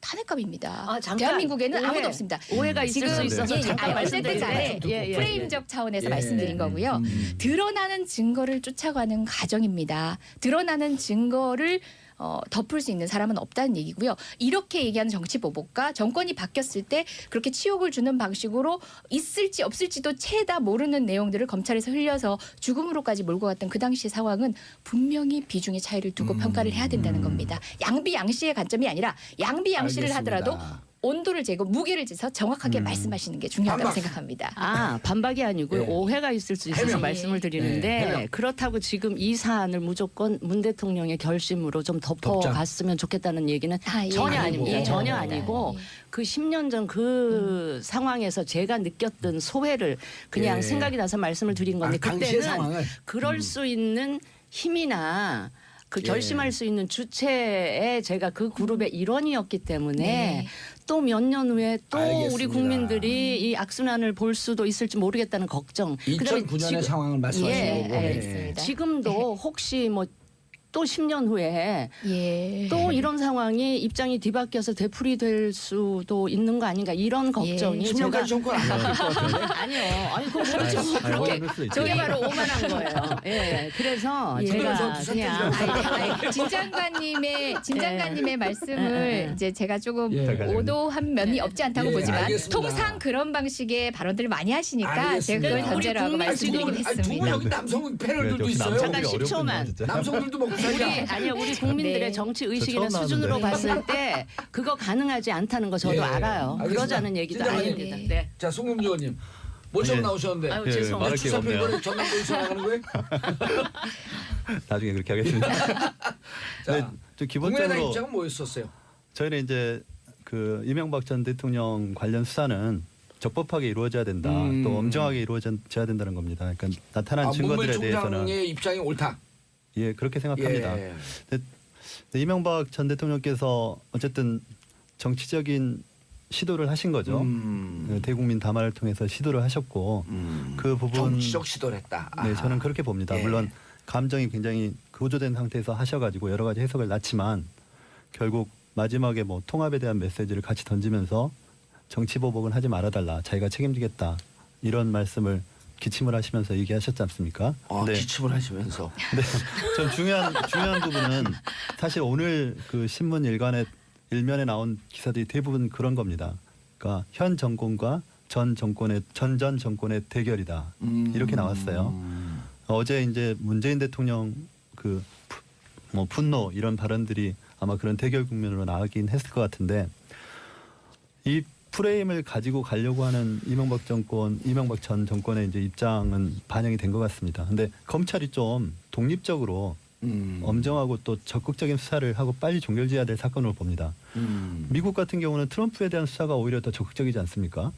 탄핵감입니다. 대한민국에는 아무도 없습니다. 오해가 있을 수 있어서 잠깐 말씀드린 말씀드리는데 프레임적 차원에서 말씀드린 거고요. 드러나는 증거를 쫓아가는 과정입니다. 드러나는 증거를 덮을 수 있는 사람은 없다는 얘기고요. 이렇게 얘기하는 정치보복과 정권이 바뀌었을 때 그렇게 치욕을 주는 방식으로 있을지 없을지도 채다 모르는 내용들을 검찰에서 흘려서 죽음으로까지 몰고 갔던 그 당시 상황은 분명히 비중의 차이를 두고 평가를 해야 된다는 겁니다. 양비양시의 관점이 아니라 양비양시를 하더라도 온도를 재고 무게를 재서 정확하게 말씀하시는 게 중요하다고 반박. 생각합니다. 아, 반박이 아니고 예. 오해가 있을 수 있어서 해명. 말씀을 드리는데 해명. 그렇다고 지금 이 사안을 무조건 문 대통령의 결심으로 좀 덮어갔으면 좋겠다는 얘기는 예. 전혀 아닙니다. 아니고. 전혀 아니고 그 10년 전 그 상황에서 제가 느꼈던 소회를 그냥 예. 생각이 나서 말씀을 드린 건데 당시의 그때는 상황을 그럴 수 있는 힘이나 그 결심할 수 있는 주체에 제가 그 그룹의 일원이었기 때문에 네. 또 몇 년 후에 또 알겠습니다. 우리 국민들이 이 악순환을 볼 수도 있을지 모르겠다는 걱정. 그다음에 2009년의 지금- 상황을 말씀하시는 예, 거고. 알겠습니다. 지금도 혹시 뭐 또 10년 후에 예. 또 이런 상황이 입장이 뒤바뀌어서 되풀이될 수도 있는 거 아닌가 이런 걱정이 10년까지 정권 안 바뀔 것 같은데. 아니요. 아니 그거 그렇죠. 아니, 그렇게 그럴 수 있죠. 저게 바로 오만한 거예요. 예. 그래서 예. 제가 그래서 그냥 진 장관님의 말씀을 예. 이제 제가 조금 예. 오도한 면이 없지 않다고 예, 보지만 알겠습니다. 통상 그런 방식의 발언들을 많이 하시니까 알겠습니다. 제가 그걸 우리 전제로 하고 국민 말씀드리긴 지금- 두분 했습니다. 여기 남성 패널들도 역시 있어요. 잠깐 남성들이 10초만. 어렵군요, 진짜. 남성들도 먹고 살자. 우리 국민들의 네. 정치 저 의식이나 처음 수준으로 나왔는데. 봤을 때 그거 가능하지 않다는 거 저도 예. 알아요. 알겠습니다. 그러자는 얘기도 진정하게. 아닙니다. 네. 네. 자, 송금주 의원님. 모처럼 예. 나오셨는데. 아유, 예, 죄송합니다. 말할 게 없네요. 이번에 전남도에서 나가는 거예요? 나중에 그렇게 하겠습니다. 자, 네, 저 국민의당 기본적으로 입장은 뭐였었어요? 저희는 이제 그 이명박 전 대통령 관련 수사는 적법하게 이루어져야 된다. 또 엄정하게 이루어져야 된다는 겁니다. 그러니까 나타난 증거들에 문무일 대해서는 총장의 입장이 옳다. 예 그렇게 생각합니다. 예. 근데 이명박 전 대통령께서 어쨌든 정치적인 시도를 하신 거죠. 대국민 담화를 통해서 시도를 하셨고 그 부분 정치적 시도를 했다. 네, 아하. 저는 그렇게 봅니다. 예. 물론 감정이 굉장히 고조된 상태에서 하셔가지고 여러 가지 해석을 낳지만 결국 마지막에 뭐 통합에 대한 메시지를 같이 던지면서 정치 보복은 하지 말아달라. 자기가 책임지겠다. 이런 말씀을 기침을 하시면서 얘기하셨지 않습니까? 네. 기침을 하시면서. 전 중요한 부분은 사실 오늘 그 신문 일면에 나온 기사들이 대부분 그런 겁니다. 그러니까 현 정권과 전 정권의 대결이다. 이렇게 나왔어요. 어제 이제 문재인 대통령 그 뭐 분노 이런 발언들이 아마 그런 대결 국면으로 나가긴 했을 것 같은데 이 프레임을 가지고 가려고 하는 이명박 전 정권의 이제 입장은 반영이 된 것 같습니다. 근데 검찰이 좀 독립적으로 엄정하고 또 적극적인 수사를 하고 빨리 종결지어야 될 사건으로 봅니다. 미국 같은 경우는 트럼프에 대한 수사가 오히려 더 적극적이지 않습니까?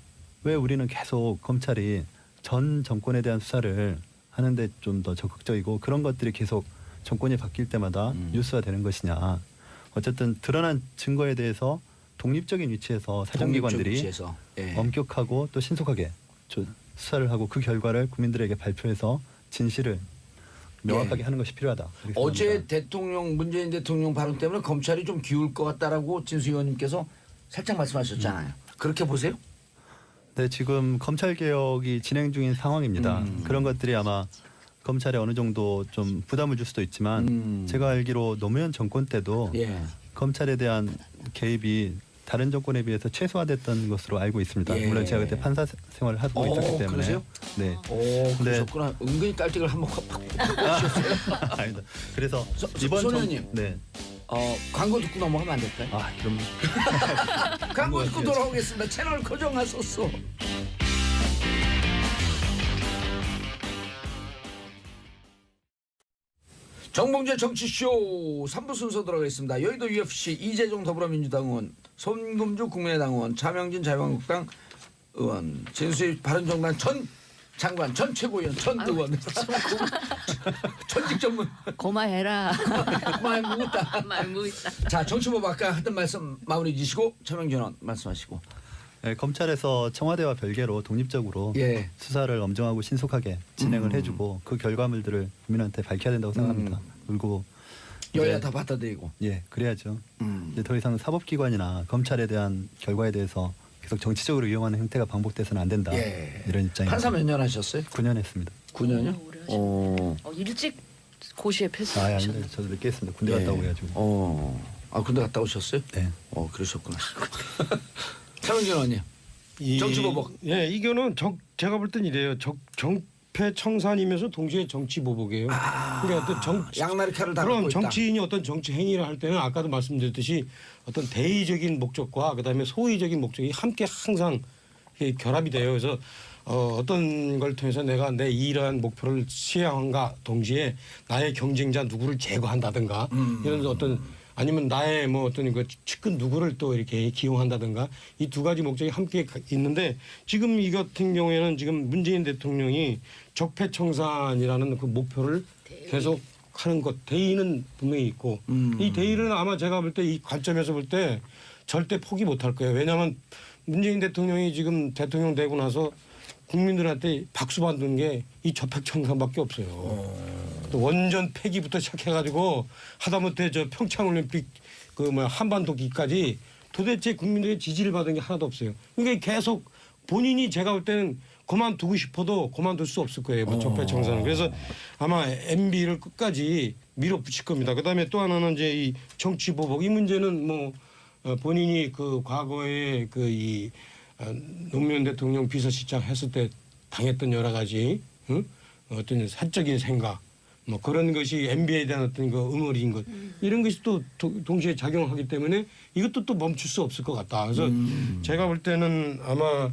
왜 우리는 계속 검찰이 전 정권에 대한 수사를 하는데 좀 더 적극적이고 그런 것들이 계속 정권이 바뀔 때마다 뉴스화되는 것이냐. 어쨌든 드러난 증거에 대해서 독립적인 위치에서 사정기관들이 위치에서. 예. 엄격하고 또 신속하게 수사를 하고 그 결과를 국민들에게 발표해서 진실을 명확하게 하는 것이 필요하다. 이렇게 어제 생각합니다. 문재인 대통령 발언 때문에 검찰이 좀 기울 것 같다라고 진수 의원님께서 살짝 말씀하셨잖아요. 그렇게 보세요? 네, 지금 검찰 개혁이 진행 중인 상황입니다. 그런 것들이 아마 검찰에 어느 정도 좀 부담을 줄 수도 있지만 제가 알기로 노무현 정권 때도 예. 검찰에 대한 개입이 다른 정권에 비해서 최소화됐던 것으로 알고 있습니다. 예. 물론 제가 그때 판사 생활을 하고 있었기 때문에. 그러세요? 네. 오, 그러셨구나. 은근히 깔때기를 한번 팍. 아니다. 그래서 손 이번 의원님. 네. 광고 듣고 넘어가면 안 될까요? 아, 그럼 광고 듣고 돌아오겠습니다. 채널 고정하셨어. 정봉재 정치쇼 3부 순서 들어가겠습니다. 여의도 UFC 이재종 더불어민주당 의원, 손금주 국민의당 의원, 차명진 자유한국당 의원, 진수희 바른정당 전 장관, 전 최고위원, 전 의원, 전직 전문 고마해라. 말 묻었다. 말 무있다. 자, 정치법 아까 하던 말씀 마무리 지시고 차명진 의원 말씀하시고. 네, 검찰에서 청와대와 별개로 독립적으로 예. 수사를 엄정하고 신속하게 진행을 해주고 그 결과물들을 국민한테 밝혀야 된다고 생각합니다. 그리고 여야 이제 다 받아들이고. 예, 그래야죠. 이제 더 이상 사법기관이나 검찰에 대한 결과에 대해서 계속 정치적으로 이용하는 형태가 반복돼서는 안 된다. 예. 이런 입장입니다. 판사 몇 년 하셨어요? 9년 했습니다. 9년이요? 오래 하셨네. 일찍 고시에 안 패스하셨나요? 돼. 저도 늦게 했습니다. 군대 갔다 오가지고. 군대 갔다 오셨어요? 네. 그러셨구나. 차은진 의원님. 정치보복. 예, 이거는 제가 볼 땐 이래요. 정패청산이면서 동시에 정치보복이에요. 그러니까 어떤 양날의 칼을 다 그럼 갖고 있다. 정치인이 어떤 정치 행위를 할 때는 아까도 말씀드렸듯이 어떤 대의적인 목적과 그다음에 소의적인 목적이 함께 항상 결합이 돼요. 그래서 어떤 걸 통해서 내가 내 이러한 목표를 수행한가 동시에 나의 경쟁자 누구를 제거한다든가 이런 어떤 아니면 나의 뭐 어떤 그 측근 누구를 또 이렇게 기용한다든가 이 두 가지 목적이 함께 있는데 지금 이 같은 경우에는 지금 문재인 대통령이 적폐청산이라는 그 목표를 계속 하는 것 대의는 분명히 있고 이 대의는 아마 제가 볼 때 이 관점에서 볼 때 절대 포기 못할 거예요. 왜냐하면 문재인 대통령이 지금 대통령 되고 나서 국민들한테 박수 받는 게 이 적폐청산밖에 없어요. 또 원전 폐기부터 시작해가지고 하다못해 저 평창올림픽 한반도기까지 도대체 국민들의 지지를 받은 게 하나도 없어요. 그러니까 계속 본인이 제가 볼 때는 그만두고 싶어도 그만둘 수 없을 거예요. 뭐 적폐청산은. 그래서 아마 MB를 끝까지 밀어붙일 겁니다. 그다음에 또 하나는 이제 이 정치보복 이 문제는 뭐 본인이 그 과거에 노무현 대통령 비서실장 했을 때 당했던 여러 가지 어떤 사적인 생각 뭐 그런 것이 MB에 대한 어떤 그 응어리인 것 이런 것이 또 동시에 작용하기 때문에 이것도 또 멈출 수 없을 것 같다. 그래서 제가 볼 때는 아마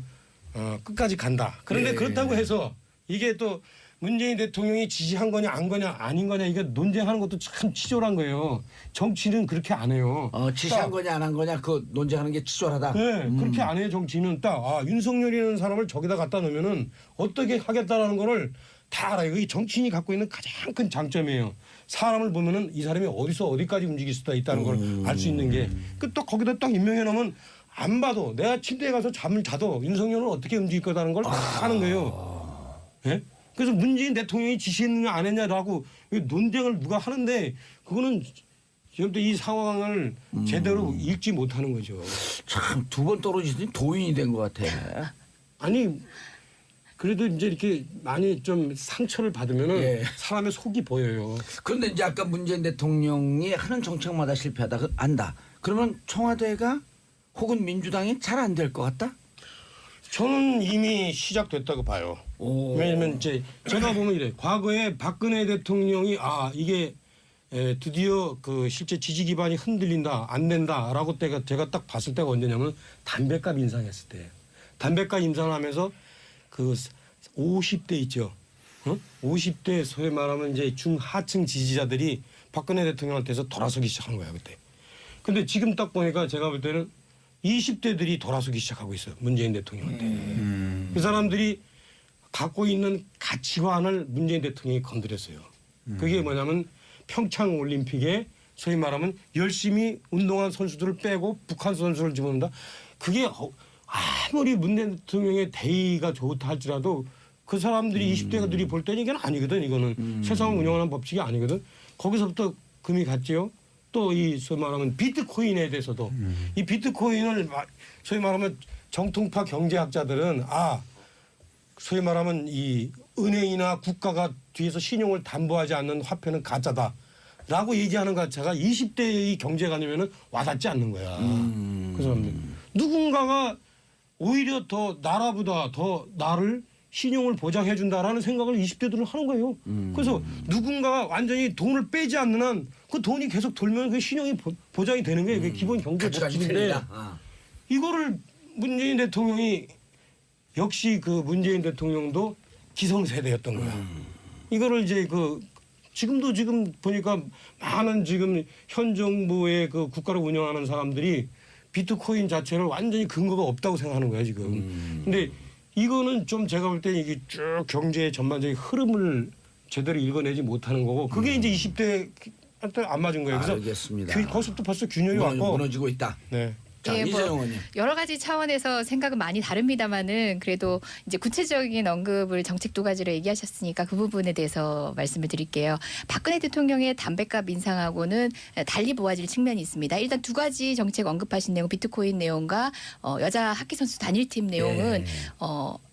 끝까지 간다. 그런데 그렇다고 해서 이게 또 문재인 대통령이 지지한 거냐 안 거냐 아닌 거냐 이게 논쟁하는 것도 참 치졸한 거예요. 정치는 그렇게 안 해요. 지시한 거냐 안 한 거냐 그 논쟁하는 게 치졸하다. 네, 그렇게 안 해요. 정치는 딱 윤석열이라는 사람을 저기다 갖다 놓으면은 어떻게 하겠다라는 거를 다 알아요. 이 정치인이 갖고 있는 가장 큰 장점이에요. 사람을 보면은 이 사람이 어디서 어디까지 움직일 수가 있다는 걸 알 수 있는 게. 또 거기다 딱 임명해 놓으면 안 봐도 내가 침대에 가서 잠을 자도 윤석열은 어떻게 움직일 거라는 걸 다 아는 거예요. 예? 그래서 문재인 대통령이 지시했느냐 안 했냐라고 논쟁을 누가 하는데 그거는 지금 이 상황을 제대로 읽지 못하는 거죠. 참 두 번 떨어지더니 도인이 된 것 같아. 아니 그래도 이제 이렇게 많이 좀 상처를 받으면은 예. 사람의 속이 보여요. 그런데 이제 아까 문재인 대통령이 하는 정책마다 실패하다 안다. 그러면 청와대가 혹은 민주당이 잘 안 될 것 같다? 저는 이미 시작됐다고 봐요. 왜냐면 이제 제가 보면 이래. 과거에 박근혜 대통령이 이게 드디어 그 실제 지지 기반이 흔들린다 안 된다라고 제가 딱 봤을 때가 언제냐면 담배값 인상했을 때. 담배값 인상하면서 그 50대 있죠. 50대 소위 말하면 이제 중하층 지지자들이 박근혜 대통령한테서 돌아서기 시작한 거야 그때. 근데 지금 딱 보니까 제가 볼 때는 20대들이 돌아서기 시작하고 있어요. 문재인 대통령한테. 그 사람들이 갖고 있는 가치관을 문재인 대통령이 건드렸어요. 그게 뭐냐면 평창올림픽에 소위 말하면 열심히 운동한 선수들을 빼고 북한 선수를 집어넣는다. 그게 아무리 문재인 대통령의 대의가 좋다 할지라도 그 사람들이 20대들이 볼 때는 이건 아니거든. 이거는 세상을 운영하는 법칙이 아니거든. 거기서부터 금이 갔지요. 또 이 소위 말하면 비트코인에 대해서도 이 비트코인을 소위 말하면 정통파 경제학자들은 소위 말하면 이 은행이나 국가가 뒤에서 신용을 담보하지 않는 화폐는 가짜다라고 얘기하는 것 자체가 20대의 경제관념에는 와닿지 않는 거야. 그 사람들 누군가가 오히려 더 나라보다 더 나를 신용을 보장해 준다라는 생각을 20대들은 하는 거예요. 그래서 누군가가 완전히 돈을 빼지 않는 한 그 돈이 계속 돌면 그 신용이 보장이 되는 게 그게 기본 경제 법칙인데 이거를 문재인 대통령이 역시 그 문재인 대통령도 기성세대였던 거야. 이거를 이제 지금도 지금 보니까 많은 지금 현 정부의 그 국가를 운영하는 사람들이 비트코인 자체를 완전히 근거가 없다고 생각하는 거야 지금. 근데 이거는 좀 제가 볼 때 이게 쭉 경제의 전반적인 흐름을 제대로 읽어내지 못하는 거고 그게 이제 20대한테 안 맞은 거예요. 그래서 알겠습니다. 거기서부터 벌써 균열이 왔고 무너지고 있다. 네. 자, 예, 이재용 의원님. 여러 가지 차원에서 생각은 많이 다릅니다만은 그래도 이제 구체적인 언급을 정책 두 가지로 얘기하셨으니까 그 부분에 대해서 말씀을 드릴게요. 박근혜 대통령의 담배값 인상하고는 달리 보아질 측면이 있습니다. 일단 두 가지 정책 언급하신 내용, 비트코인 내용과 여자 하키 선수 단일팀 내용은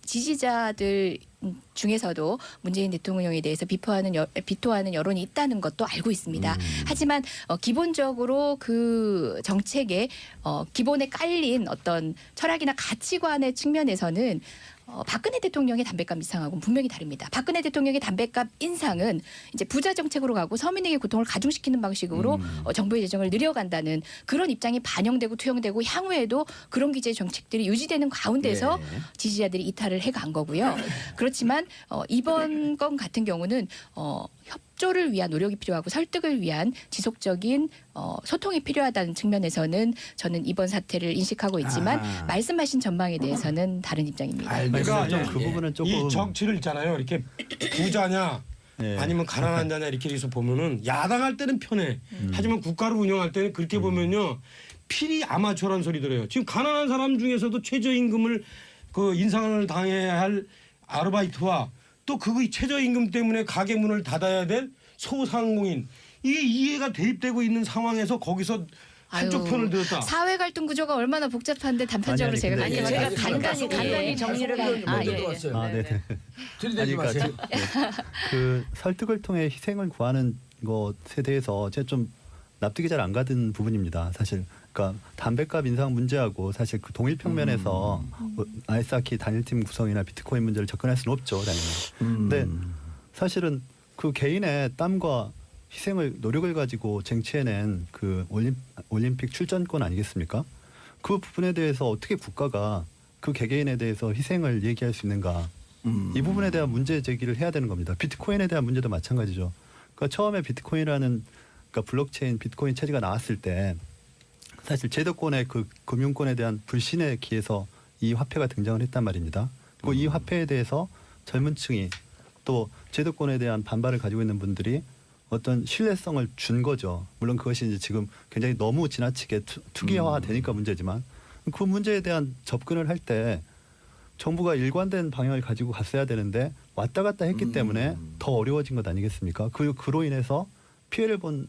지지자들 중에서도 문재인 대통령에 대해서 비토하는 여론이 있다는 것도 알고 있습니다. 하지만 기본적으로 그 정책의 기본에 깔린 어떤 철학이나 가치관의 측면에서는 박근혜 대통령의 담배값 인상하고는 분명히 다릅니다. 박근혜 대통령의 담배값 인상은 이제 부자 정책으로 가고 서민에게 고통을 가중시키는 방식으로 정부의 재정을 늘려간다는 그런 입장이 반영되고 투영되고 향후에도 그런 기재 정책들이 유지되는 가운데서 지지자들이 이탈을 해간 거고요. 그렇지만 이번 건 같은 경우는 협조를 위한 노력이 필요하고 설득을 위한 지속적인 소통이 필요하다는 측면에서는 저는 이번 사태를 인식하고 있지만 말씀하신 전망에 대해서는 다른 입장입니다. 그러니까 그 부분은 조금 이 정치를 있잖아요. 이렇게 부자냐 예. 아니면 가난한 자냐 이렇게 해서 보면은 야당할 때는 편해. 하지만 국가를 운영할 때는 그렇게 보면요. 필히 아마추어란 소리 들어요. 지금 가난한 사람 중에서도 최저임금을 그 인상을 당해야 할 아르바이트와 또 그 최저임금 때문에 가게 문을 닫아야 될 소상공인 이게 이해가 대입되고 있는 상황에서 거기서 한쪽 아유, 편을 들었다. 사회 갈등 구조가 얼마나 복잡한데 단편적으로 아니, 제가 근데 그렇게 제가 간단히 정리를 들어왔어요. 아, 네. 들이대지 마세요. 그 설득을 통해 희생을 구하는 것에 대해서 제가 좀 납득이 잘 안 가는 부분입니다. 사실 그러니까 담배값 인상 문제하고 사실 그 동일 평면에서 아이스하키 단일팀 구성이나 비트코인 문제를 접근할 수는 없죠, 당연히. 근데 사실은 그 개인의 땀과 희생을 노력을 가지고 쟁취해낸 그 올림픽 출전권 아니겠습니까? 그 부분에 대해서 어떻게 국가가 그 개개인에 대해서 희생을 얘기할 수 있는가? 이 부분에 대한 문제 제기를 해야 되는 겁니다. 비트코인에 대한 문제도 마찬가지죠. 그러니까 처음에 비트코인이라는 그러니까 블록체인 비트코인 체제가 나왔을 때 사실 제도권의 그 금융권에 대한 불신에 기해서 이 화폐가 등장을 했단 말입니다. 그리고 이 화폐에 대해서 젊은 층이 또 제도권에 대한 반발을 가지고 있는 분들이 어떤 신뢰성을 준 거죠. 물론 그것이 이제 지금 굉장히 너무 지나치게 투기화 되니까 문제지만 그 문제에 대한 접근을 할 때 정부가 일관된 방향을 가지고 갔어야 되는데 왔다 갔다 했기 때문에 더 어려워진 것 아니겠습니까? 그로 인해서 피해를 본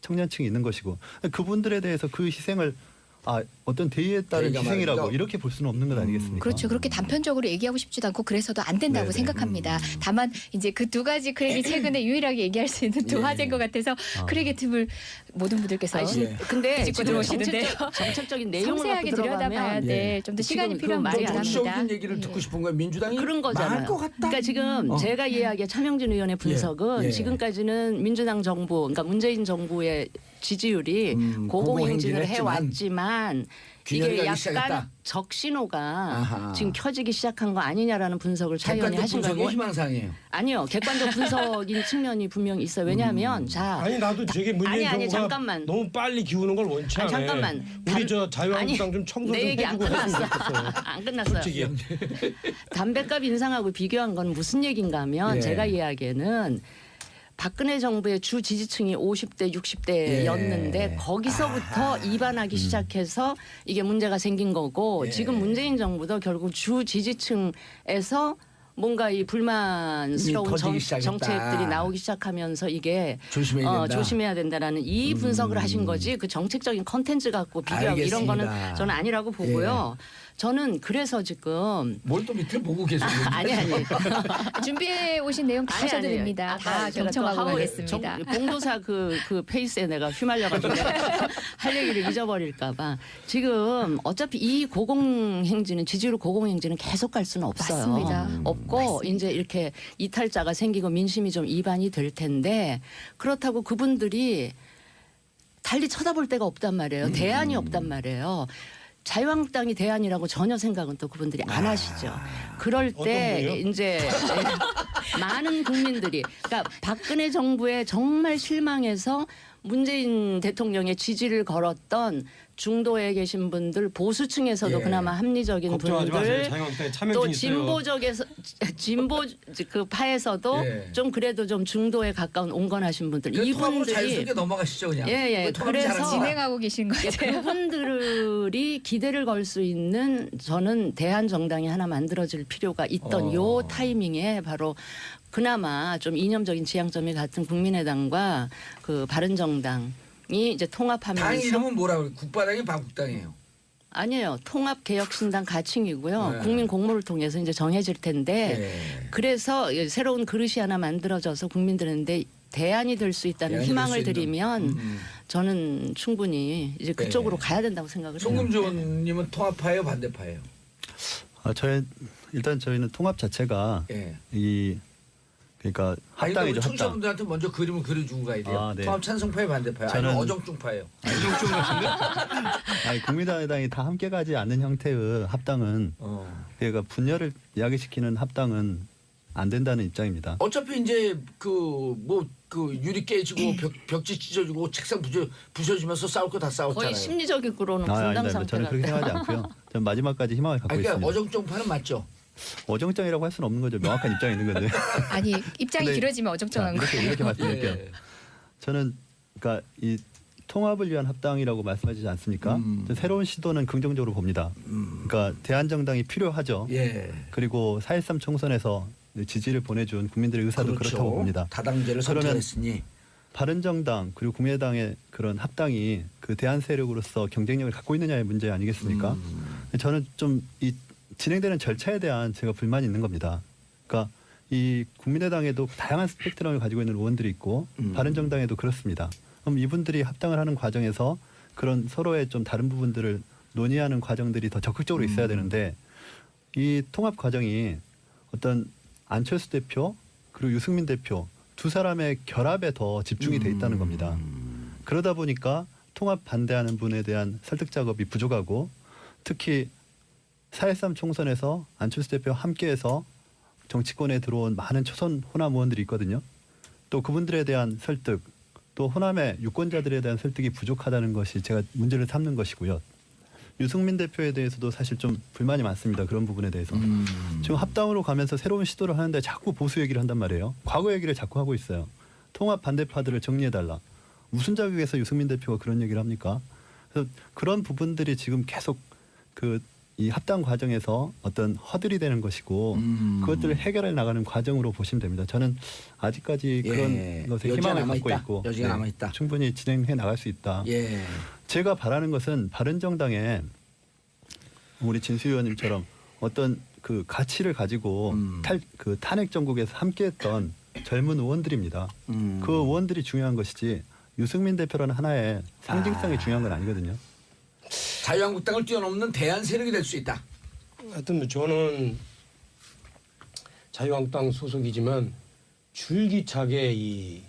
청년층이 있는 것이고 그분들에 대해서 그 희생을 어떤 대의에 따른 대의가 희생이라고 말이죠. 이렇게 볼 수는 없는 것 아니겠습니까? 그렇죠. 그렇게 단편적으로 얘기하고 싶지도 않고 그래서도 안 된다고 네네. 생각합니다. 다만 이제 그 두 가지 크랙이 최근에 유일하게 얘기할 수 있는 두 예. 화제인 것 같아서 크랙의 틈을 모든 분들께서 근데 짚고 지금 들어오시는데요. 정책적인 내용을 섬세하게 갖고 들여다봐야 들어가면 돼. 좀 더 시간이 지금 필요한 그 말이 부분이긴 안 합니다. 정치적인 얘기를 듣고 싶은 거예요. 민주당이 그런 망할 거잖아요. 것 같다. 그러니까 지금 제가 이야기한 차명진 의원의 분석은 예. 지금까지는 민주당 정부, 그러니까 문재인 정부의 지지율이 고공행진을 고공행진을 했지만 해왔지만 균열이 이게 가기 약간 시작했다. 적신호가 아하. 지금 켜지기 시작한 거 아니냐라는 분석을 차 의원이 객관적 하신 분석이 거고 희망사항이에요. 아니요 객관적 분석인 측면이 분명히 있어요. 왜냐하면 자 아니 나도 저게 문재인 아니, 정부가 잠깐만. 너무 빨리 기우는 걸 원치 않아. 잠깐만. 우리 저 자유한국당 아니, 좀 청소 좀 내 얘기 안 해주고 했으면 끝났어. 좋겠어요. 안 끝났어요. 솔직히. 담배값 인상하고 비교한 건 무슨 얘기인가 하면 예. 제가 이야기에는 박근혜 정부의 주 지지층이 50대, 60대였는데 예. 거기서부터 이반하기 시작해서 이게 문제가 생긴 거고 예. 지금 문재인 정부도 결국 주 지지층에서 뭔가 이 불만스러운 터지기 시작했다. 정책들이 나오기 시작하면서 이게 조심해야 된다. 조심해야 된다라는 이 분석을 하신 거지 그 정책적인 컨텐츠 갖고 비교하고 이런 거는 알겠습니다. 저는 아니라고 보고요. 저는 그래서 지금 뭘 또 밑에 보고 계세요? 아니 준비해 오신 내용 다 하셔도 됩니다. 다 경청하고 가겠습니다. 공도사 그 페이스에 내가 휘말려가지고 할 얘기를 잊어버릴까봐 지금 어차피 이 고공행진은 지지율 고공행진은 계속 갈 수는 없어요. 맞습니다. 없고 이제 이렇게 이탈자가 생기고 민심이 좀 이반이 될 텐데 그렇다고 그분들이 달리 쳐다볼 데가 없단 말이에요. 대안이 없단 말이에요. 자유한국당이 대안이라고 전혀 생각은 또 그분들이 안 하시죠. 그럴 때 어떤 분이요? 이제 많은 국민들이 그러니까 박근혜 정부에 정말 실망해서 문재인 대통령의 지지를 걸었던 중도에 계신 분들 보수층에서도 예. 그나마 합리적인 걱정하지 마세요. 분들 자유한국당에 또 참여진 있어요. 진보적에서 진보 그 파에서도 예. 좀 그래도 좀 중도에 가까운 온건하신 분들 이분들이 이분들이 자연스럽게 넘어가시죠 그냥. 예. 그래서 진행하고 계신 거죠. 그분들이 기대를 걸 수 있는 저는 대한 정당이 하나 만들어질 필요가 있던 요 타이밍에 바로 그나마 좀 이념적인 지향점이 같은 국민의당과 그 바른정당이 이제 당 통합하면서 이름은 뭐라고 그래요? 국바당이 반국당이에요. 아니에요. 통합개혁신당 가칭이고요. 네. 국민 공모를 통해서 이제 정해질 텐데 예. 그래서 새로운 그릇이 하나 만들어져서 국민들한테 대안이 될 수 있다는 대안이 희망을 될수 있는. 드리면 저는 충분히 이제 그쪽으로 네. 가야 된다고 생각을 해요. 송금주 의원님은 통합파예요, 반대파예요? 일단 저희는 통합 자체가 예. 그러니까 합당이죠. 합당. 청취자분들한테 먼저 그림을 그려주고 가야 돼요. 아, 네. 통합 찬성파예요, 반대파예요? 아니면 저는- 어정뚱파예요? 아니, 국민의당이 다 함께 가지 않는 형태의 합당은 그러니까 분열을 야기시키는 합당은 안 된다는 입장입니다. 어차피 이제 그 유리 깨지고 벽지 찢어지고 책상 부셔지면서 싸울 거 다 싸웠잖아요. 거의 심리적으로는 아닙니다. 분당 상태 저는 그렇게 같아요. 생각하지 않고요. 저는 마지막까지 희망을 갖고 그러니까 있습니다. 어정뚱파는 맞죠? 어정쩡이라고 할 수는 없는 거죠. 명확한 입장이 있는 건데. 아니 입장이 근데- 길어지면 자, 어정쩡한 거. 이렇게 말씀드릴게요. 예. 저는 그러니까 이 통합을 위한 합당이라고 말씀하시지 않습니까? 저는 새로운 시도는 긍정적으로 봅니다. 그러니까 대한정당이 필요하죠. 예. 그리고 4.13 총선에서 지지를 보내준 국민들의 의사도 그렇죠. 그렇다고 봅니다. 다당제를 그러면 선택했으니. 바른정당 그리고 국민의당의 그런 합당이 그 대한 세력으로서 경쟁력을 갖고 있느냐의 문제 아니겠습니까? 저는 좀 이 진행되는 절차에 대한 제가 불만이 있는 겁니다. 그러니까 이 국민의당에도 다양한 스펙트럼을 가지고 있는 의원들이 있고 바른정당에도 그렇습니다. 그럼 이분들이 합당을 하는 과정에서 그런 서로의 좀 다른 부분들을 논의하는 과정들이 더 적극적으로 있어야 되는데 이 통합 과정이 어떤 안철수 대표 그리고 유승민 대표 두 사람의 결합에 더 집중이 돼 있다는 겁니다. 그러다 보니까 통합 반대하는 분에 대한 설득 작업이 부족하고 특히 4.13 총선에서 안철수 대표와 함께해서 정치권에 들어온 많은 초선 호남 의원들이 있거든요. 또 그분들에 대한 설득, 또 호남의 유권자들에 대한 설득이 부족하다는 것이 제가 문제를 삼는 것이고요. 유승민 대표에 대해서도 사실 좀 불만이 많습니다. 그런 부분에 대해서. 지금 합당으로 가면서 새로운 시도를 하는데 자꾸 보수 얘기를 한단 말이에요. 과거 얘기를 자꾸 하고 있어요. 통합 반대파들을 정리해달라. 무슨 자격에서 유승민 대표가 그런 얘기를 합니까? 그래서 그런 부분들이 지금 계속 이 합당 과정에서 어떤 허들이 되는 것이고 그것들을 해결해 나가는 과정으로 보시면 됩니다. 저는 아직까지 예. 그런 것에 여지가 희망을 갖고 남아있다. 있고 여지가 남아있다. 충분히 진행해 나갈 수 있다. 예. 제가 바라는 것은 바른정당에 우리 진수 의원님처럼 어떤 그 가치를 가지고 탄핵 정국에서 함께했던 젊은 의원들입니다. 그 의원들이 중요한 것이지 유승민 대표라는 하나의 상징성이 중요한 건 아니거든요. 자유한국당을 뛰어넘는 대안 세력이 될 수 있다. 하여튼 뭐 저는 자유한국당 소속이지만 줄기차게 이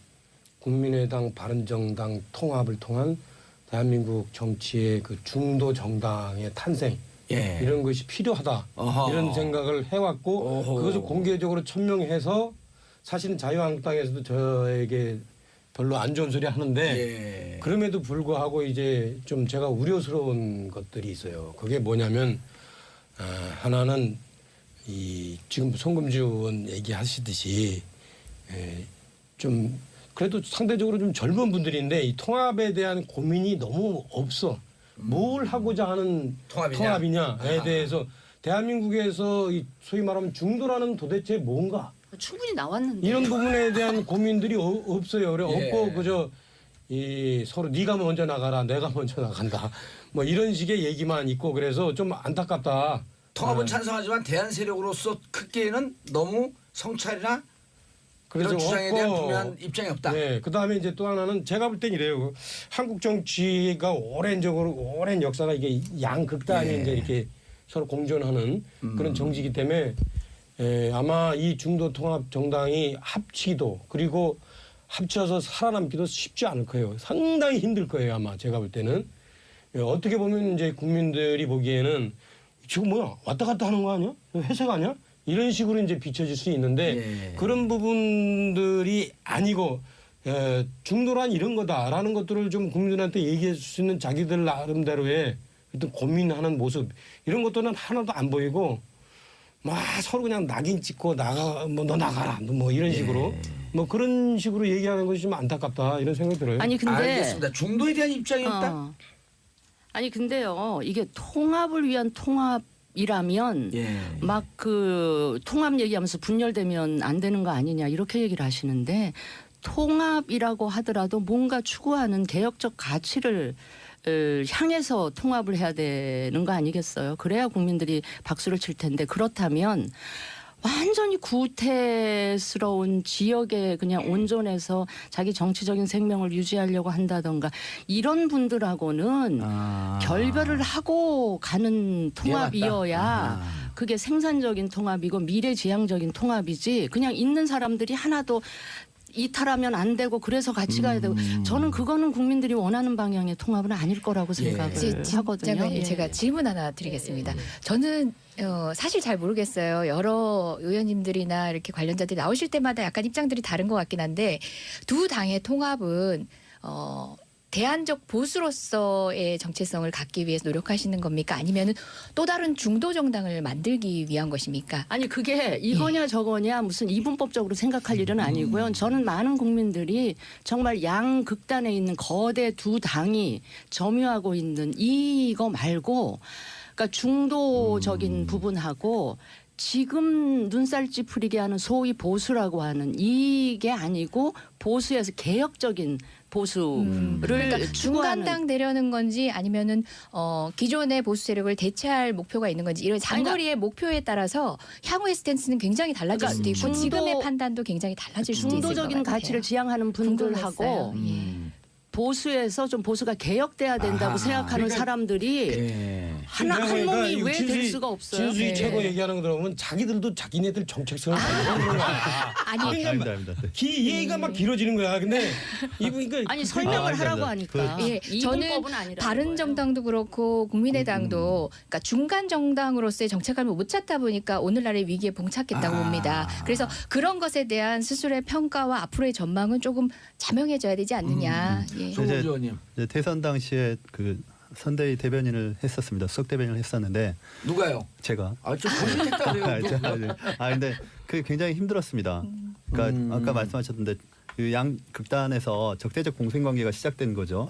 국민의당 바른정당 통합을 통한 대한민국 정치의 그 중도 정당의 탄생 예. 이런 것이 필요하다 어허. 이런 생각을 해왔고 어허. 그것을 공개적으로 천명해서 사실은 자유한국당에서도 저에게 별로 안 좋은 소리 하는데 예. 그럼에도 불구하고 이제 좀 제가 우려스러운 것들이 있어요. 그게 뭐냐면 하나는 이 지금 송금주 의원 얘기하시듯이 좀 그래도 상대적으로 좀 젊은 분들인데 이 통합에 대한 고민이 너무 없어. 뭘 하고자 하는 통합이냐에 대해서 대한민국에서 이 소위 말하면 중도라는 도대체 뭔가 충분히 나왔는데. 이런 부분에 대한 고민들이 없어요. 그래 예. 없고 그저 이 서로 네가 먼저 나가라, 내가 먼저 나간다. 뭐 이런 식의 얘기만 있고 그래서 좀 안타깝다. 통합은 찬성하지만 대안 세력으로서 크기에는 너무 성찰이나 그래서 이런 주장에 대한 없고, 분명한 입장이 없다. 네, 그 다음에 이제 또 하나는 제가 볼 땐 이래요. 한국 정치가 오랜 역사가 이게 양극단이 예. 이제 이렇게 서로 공존하는 그런 정치이기 때문에 아마 이 중도 통합 정당이 합치기도 그리고 합쳐서 살아남기도 쉽지 않을 거예요. 상당히 힘들 거예요. 아마 제가 볼 때는 어떻게 보면 이제 국민들이 보기에는 지금 뭐야 왔다 갔다 하는 거 아니야? 회색 아니야? 이런 식으로 이제 비춰질 수 있는데 예. 그런 부분들이 아니고 중도란 이런 거다라는 것들을 좀 국민들한테 얘기해 줄 수 있는 자기들 나름대로의 어떤 고민하는 모습 이런 것들은 하나도 안 보이고 막 서로 그냥 낙인 찍고 너 나가라 뭐 이런 식으로 뭐 그런 식으로 얘기하는 것이 좀 안타깝다 이런 생각이 들어요. 아니 근데 알겠습니다. 중도에 대한 입장이 없다. 아니 근데요 이게 통합을 위한 통합이라면 예. 막 그 통합 얘기하면서 분열되면 안 되는 거 아니냐 이렇게 얘기를 하시는데 통합이라고 하더라도 뭔가 추구하는 개혁적 가치를 향해서 통합을 해야 되는 거 아니겠어요? 그래야 국민들이 박수를 칠 텐데 그렇다면 완전히 구태스러운 지역에 그냥 온전해서 자기 정치적인 생명을 유지하려고 한다던가 이런 분들하고는 결별을 하고 가는 통합이어야 그게 생산적인 통합이고 미래지향적인 통합이지 그냥 있는 사람들이 하나도 이탈하면 안 되고 그래서 같이 가야 되고 저는 그거는 국민들이 원하는 방향의 통합은 아닐 거라고 생각을 하거든요. 장관님, 제가 질문 하나 드리겠습니다. 저는 사실 잘 모르겠어요. 여러 의원님들이나 이렇게 관련자들이 나오실 때마다 약간 입장들이 다른 것 같긴 한데 두 당의 통합은 대안적 보수로서의 정체성을 갖기 위해서 노력하시는 겁니까? 아니면은 또 다른 중도 정당을 만들기 위한 것입니까? 아니 그게 이거냐 저거냐 무슨 이분법적으로 생각할 일은 아니고요. 저는 많은 국민들이 정말 양극단에 있는 거대 두 당이 점유하고 있는 이거 말고 그러니까 중도적인 부분하고 지금 눈살 찌푸리게 하는 소위 보수라고 하는 이게 아니고 보수에서 개혁적인 보수를 그러니까 추구하는 중간당 되려는 건지 아니면은 기존의 보수 세력을 대체할 목표가 있는 건지 이런 장거리의 목표에 따라서 향후의 스탠스는 굉장히 달라질 그러니까 수도 있고 중도- 지금의 판단도 굉장히 달라질 수도 있을 것 중도적인 같아요. 가치를 지향하는 분들하고 궁금했어요. 예. 보수에서 좀 보수가 개혁돼야 된다고 아하. 생각하는 그러니까- 사람들이 예. 한 몸이 왜 될 수가 없어요? 진수희 네. 최고 얘기하는 거 들어보면 자기들도 자기네들 정책성을 가지고 있는 거야. 아니 아닙니다. 네. 얘기가 막 길어지는 거야. 근데 이분 아니 설명을 하라고 하니까 예, 저는 이분법은 아니라는 바른 거예요. 정당도 그렇고 국민의당도 그러니까 중간 정당으로서의 정체감을 못 찾다 보니까 오늘날의 위기에 봉착했다고 봅니다. 그래서 그런 것에 대한 스스로의 평가와 앞으로의 전망은 조금 자명해져야 되지 않느냐. 예. 조국 이제- 의원님 이제 대선 당시에 그 선대위 대변인을 했었습니다. 수석 대변인을 했었는데 누가요? 제가 좀 고민했다 그래요. 근데 그게 굉장히 힘들었습니다. 그러니까 아까 말씀하셨던데 그 양 극단에서 적대적 공생 관계가 시작된 거죠.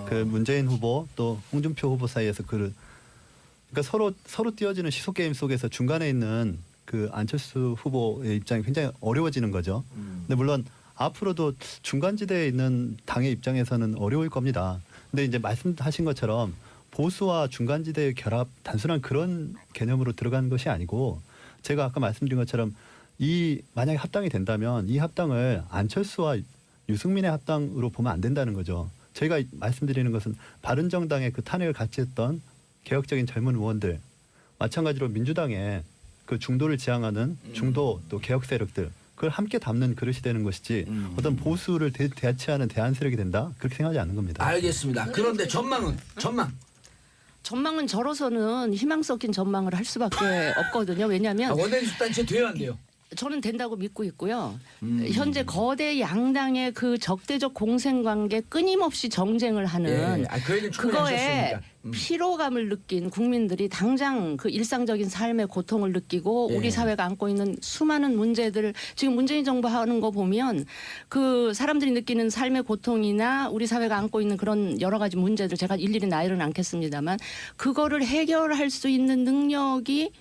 그 문재인 후보 또 홍준표 후보 사이에서 그러니까 서로 띄워지는 시소 게임 속에서 중간에 있는 그 안철수 후보의 입장이 굉장히 어려워지는 거죠. 근데 물론 앞으로도 중간지대에 있는 당의 입장에서는 어려울 겁니다. 근데 이제 말씀하신 것처럼 보수와 중간지대의 결합 단순한 그런 개념으로 들어가는 것이 아니고 제가 아까 말씀드린 것처럼 이 만약에 합당이 된다면 이 합당을 안철수와 유승민의 합당으로 보면 안 된다는 거죠. 저희가 말씀드리는 것은 바른정당의 그 탄핵을 같이 했던 개혁적인 젊은 의원들 마찬가지로 민주당의 그 중도를 지향하는 중도 또 개혁 세력들 그걸 함께 담는 그릇이 되는 것이지 어떤 보수를 대체하는 대안 세력이 된다 그렇게 생각하지 않는 겁니다. 알겠습니다. 그런데 전망은 전망은 저로서는 희망 섞인 전망을 할 수밖에 없거든요. 왜냐하면 원내인 단체 돼야 안 돼요. 저는 된다고 믿고 있고요. 현재 거대 양당의 그 적대적 공생관계 끊임없이 정쟁을 하는 그 얘기는 충분히 그거에 하셨으니까. 피로감을 느낀 국민들이 당장 그 일상적인 삶의 고통을 느끼고 예. 우리 사회가 안고 있는 수많은 문제들을 지금 문재인 정부 하는 거 보면 그 사람들이 느끼는 삶의 고통이나 우리 사회가 안고 있는 그런 여러 가지 문제들 제가 일일이 나열은 않겠습니다만 그거를 해결할 수 있는 능력이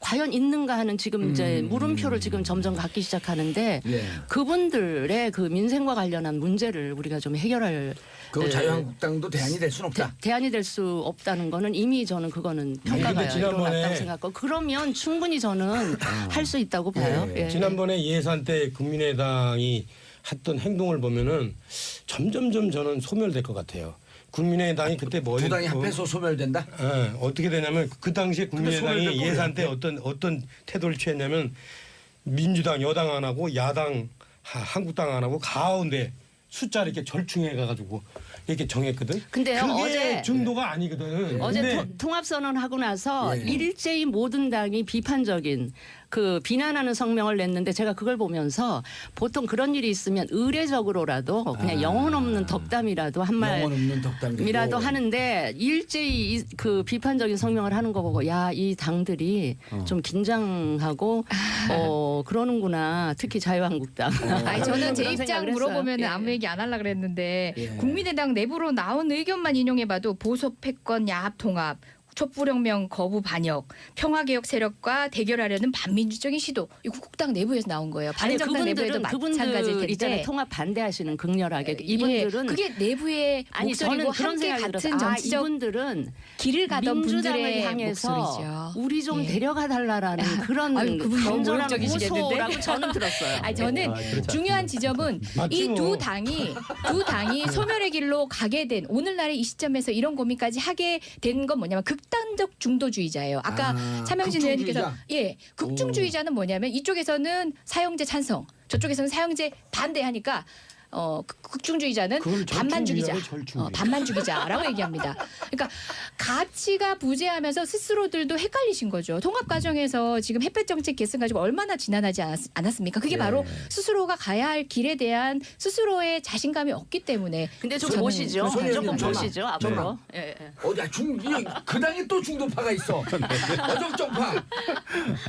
과연 있는가 하는 지금 이제 물음표를 지금 점점 갖기 시작하는데 예. 그분들의 그 민생과 관련한 문제를 우리가 좀 해결할 그 자유한국당도 대안이 될 수는 없다. 대안이 될 수 없다는 거는 이미 저는 그거는 평가가 근데 지난번에 일어났다고 생각하고 그러면 충분히 저는 할 수 있다고 봐요. 예. 지난번에 예산 때 국민의당이 했던 행동을 보면은 점점점 저는 소멸될 것 같아요. 국민의당이 그때 뭐 두 당이 합해서 소멸된다. 어떻게 되냐면 그 당시에 소멸될 국민의당이 거예요. 예산 때 어떤 태도를 취했냐면 민주당 여당 안 하고 야당 한국당 안 하고 가운데 숫자 이렇게 절충해 가지고 이렇게 정했거든. 근데요, 그게 어제 중도가 아니거든. 어제 근데 통합선언 하고 나서 예. 일제히 모든 당이 비판적인 그 비난하는 성명을 냈는데 제가 그걸 보면서 보통 그런 일이 있으면 의례적으로라도 그냥 영혼 없는 덕담이라도 한 영혼 없는 덕담이라도 말이라도 하는데 일제히 그 비판적인 성명을 하는 거 보고 야, 이 당들이 좀 긴장하고 그러는구나. 특히 자유한국당. 아니 저는 제 그런 입장 생각을 물어보면 했어요. 아무 얘기 안 하려 그랬는데 예. 국민의당 내부로 나온 의견만 인용해봐도 보수 패권 야합 통합 촛불혁명 거부 반역, 평화개혁 세력과 대결하려는 반민주적인 시도. 이 국당 내부에서 나온 거예요. 아니 바른정당 내부에도 마찬가지일 그분들 텐데. 있잖아요. 통합 반대하시는 극렬하게 이분들은 예, 그게 내부의 아니 저는 목소리고 그런 함께 생각이 같은 들어서 정치적 이분들은 길을 가던 민주당을 분들의 향해서 목소리죠. 우리 좀 예. 데려가 달라라는 그런 아유, 그분 너무 간절한 모욕적이시겠는데? 호소라고 저는 들었어요. 아니 저는 그렇지 중요한 지점은 맞지 이 뭐. 두 당이 소멸의 길로 가게 된 오늘날의 이 시점에서 이런 고민까지 하게 된 건 뭐냐면 극단적 중도주의자예요. 아까 차명진 의원님께서 극중주의자는 뭐냐면 이쪽에서는 사형제 찬성, 저쪽에서는 사형제 반대하니까 극중주의자는 그걸 반만 죽이자, 절충주의라고 절충주의. 반만 죽이자라고 얘기합니다. 그러니까 가치가 부재하면서 스스로들도 헷갈리신 거죠. 통합 과정에서 지금 햇볕 정책 계승 가지고 얼마나 지난하지 않았습니까? 그게 바로 스스로가 가야 할 길에 대한 스스로의 자신감이 없기 때문에. 근데 좀 저는 보시죠. 손 조금 의원님, 보시죠. 앞으로. 예, 예. 어디야 그 당에 또 중도파가 있어. 어정쩡파.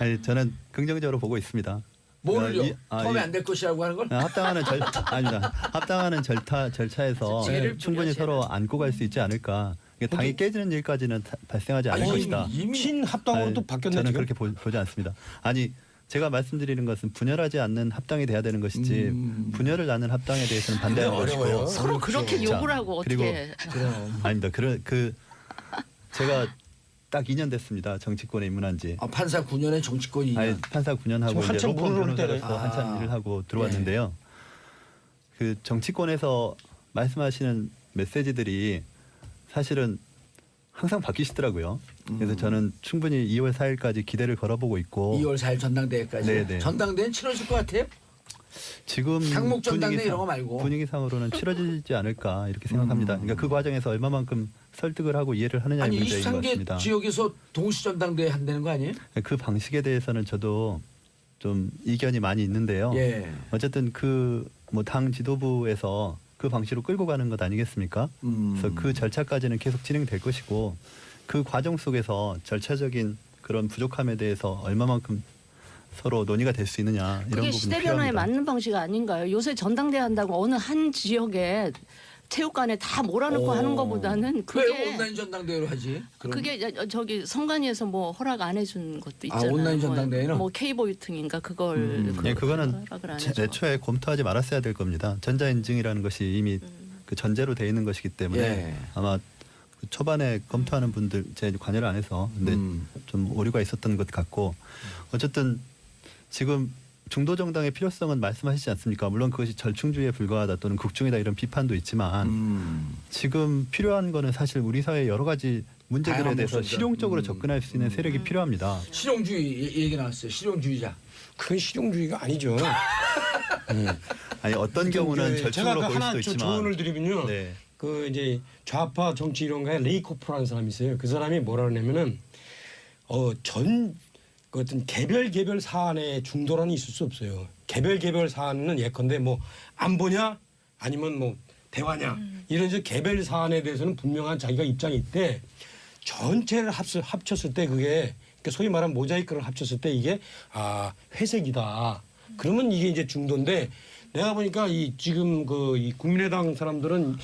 아니 저는 긍정적으로 보고 있습니다. 뭐를요? 처음에 안 될 것이라고 하는 걸? 합당하는 아닙니다. 합당하는 절차에서 죄를 충분히 부려셔야 서로 안고 갈 수 있지 않을까. 이게 당이 깨지는 일까지는 발생하지 않을 것이다. 이미 친합당으로 또 아니, 바뀌었네 저는 지금. 그렇게 보지 않습니다. 아니 제가 말씀드리는 것은 분열하지 않는 합당이 돼야 되는 것이지 분열을 낳는 합당에 대해서는 반대하는 어려워요. 것이고. 서로 그렇게 자, 욕을 하고 그리고 어떻게 아닙니다. 제가 딱 2년 됐습니다. 정치권에 입문한 지. 판사 9년에 정치권이 아니, 판사 9년 하고 지금 이제 한참 로펌 무르르 변호사로서 때려요. 한참 일을 하고 들어왔는데요. 그 정치권에서 말씀하시는 메시지들이 사실은 항상 바뀌시더라고요. 그래서 저는 충분히 2월 4일까지 기대를 걸어보고 있고 2월 4일 전당대회까지. 네네. 전당대회는 치러질 것 같아요? 지금 상목 전당대 분위기상- 이런 거 말고. 분위기상으로는 치러지지 않을까 이렇게 생각합니다. 그러니까 그 과정에서 얼마만큼 설득을 하고 이해를 하느냐의 아니 문제인 것 23개 같습니다. 지역에서 동시 전당대회 한다는 거 아니에요? 그 방식에 대해서는 저도 좀 이견이 많이 있는데요. 예. 어쨌든 그 뭐 당 지도부에서 그 방식으로 끌고 가는 것 아니겠습니까? 그래서 그 절차까지는 계속 진행될 것이고 그 과정 속에서 절차적인 그런 부족함에 대해서 얼마만큼 서로 논의가 될 수 있느냐 이런 그게 부분이 시대 변화에 필요합니다. 맞는 방식 아닌가요? 요새 전당대회 한다고 어느 한 지역에 체육관에 다 몰아넣고 하는 것보다는 왜 그게 온라인 전당대회로 하지? 그럼 그게 저기 선관위에서 뭐 허락 안 해준 것도 있잖아요. 온라인 전당대회는? 뭐 K보유팅인가 그걸 예, 그거는 허락을 안 해줘. 애초에 검토하지 말았어야 될 겁니다. 전자인증이라는 것이 이미 그 전제로 돼 있는 것이기 때문에 예. 아마 그 초반에 검토하는 분들 제 관여를 안 해서 근데 좀 오류가 있었던 것 같고 어쨌든 지금 중도 정당의 필요성은 말씀하시지 않습니까? 물론 그것이 절충주의에 불과하다 또는 극중이다 이런 비판도 있지만 지금 필요한 거는 사실 우리 사회의 여러 가지 문제들에 다양한 대해서 목소리가. 실용적으로 접근할 수 있는 세력이 필요합니다. 실용주의 얘기 나왔어요. 실용주의자. 그건 실용주의가 아니죠. 아니 어떤 경우는 제가 절충으로 그 보일 하나 수도 저 있지만 조언을 드리면요. 네. 그 이제 좌파 정치 이론가의 레이코프라는 사람이 있어요. 그 사람이 뭐라 그러냐면은 그 어떤 개별 사안에 중도란이 있을 수 없어요. 개별 사안은 예컨대 뭐 안보냐 아니면 뭐 대화냐 이런 저 개별 사안에 대해서는 분명한 자기가 입장이 있대. 전체를 합쳤을 때 그게 그러니까 소위 말하는 모자이크를 합쳤을 때 이게 회색이다. 그러면 이게 이제 중도인데 내가 보니까 지금 이 국민의당 사람들은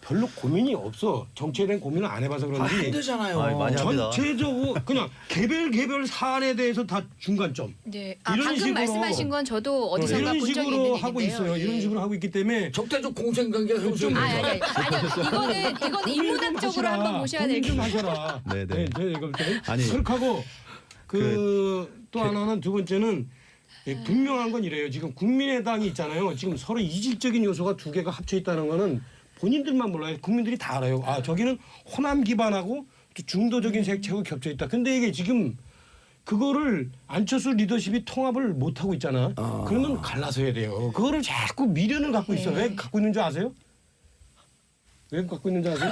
별로 고민이 없어. 정치에 대한 고민을 안 해봐서 그런지 힘들잖아요. 아이, 많이 합니다. 전체적으로 그냥 개별 사안에 대해서 다 중간점. 네. 이런 방금 식으로- 말씀하신 건 저도 어디선가 이런 본 적이 식으로 있는 하고 얘기인데요. 있어요. 이런 예. 식으로 하고 있기 때문에 적대적 공생관계가 형성이 아니요. 이거는 인문학적으로 하시라. 한번 모셔야 될 고민 좀 것 하셔라. 네네. 아니 그렇게 하고 또 하나는 두 번째는 분명한 건 이래요. 지금 국민의당이 있잖아요. 지금 서로 이질적인 요소가 두 개가 합쳐 있다는 거는 본인들만 몰라요. 국민들이 다 알아요. 저기는 호남 기반하고 또 중도적인 색채하고 겹쳐 있다. 근데 이게 지금 그거를 안철수 리더십이 통합을 못 하고 있잖아. 그러면 갈라서 해야 돼요. 그거를 자꾸 미련을 갖고 있어. 왜 갖고 있는 줄 아세요? 왜 갖고 있는 줄 아세요?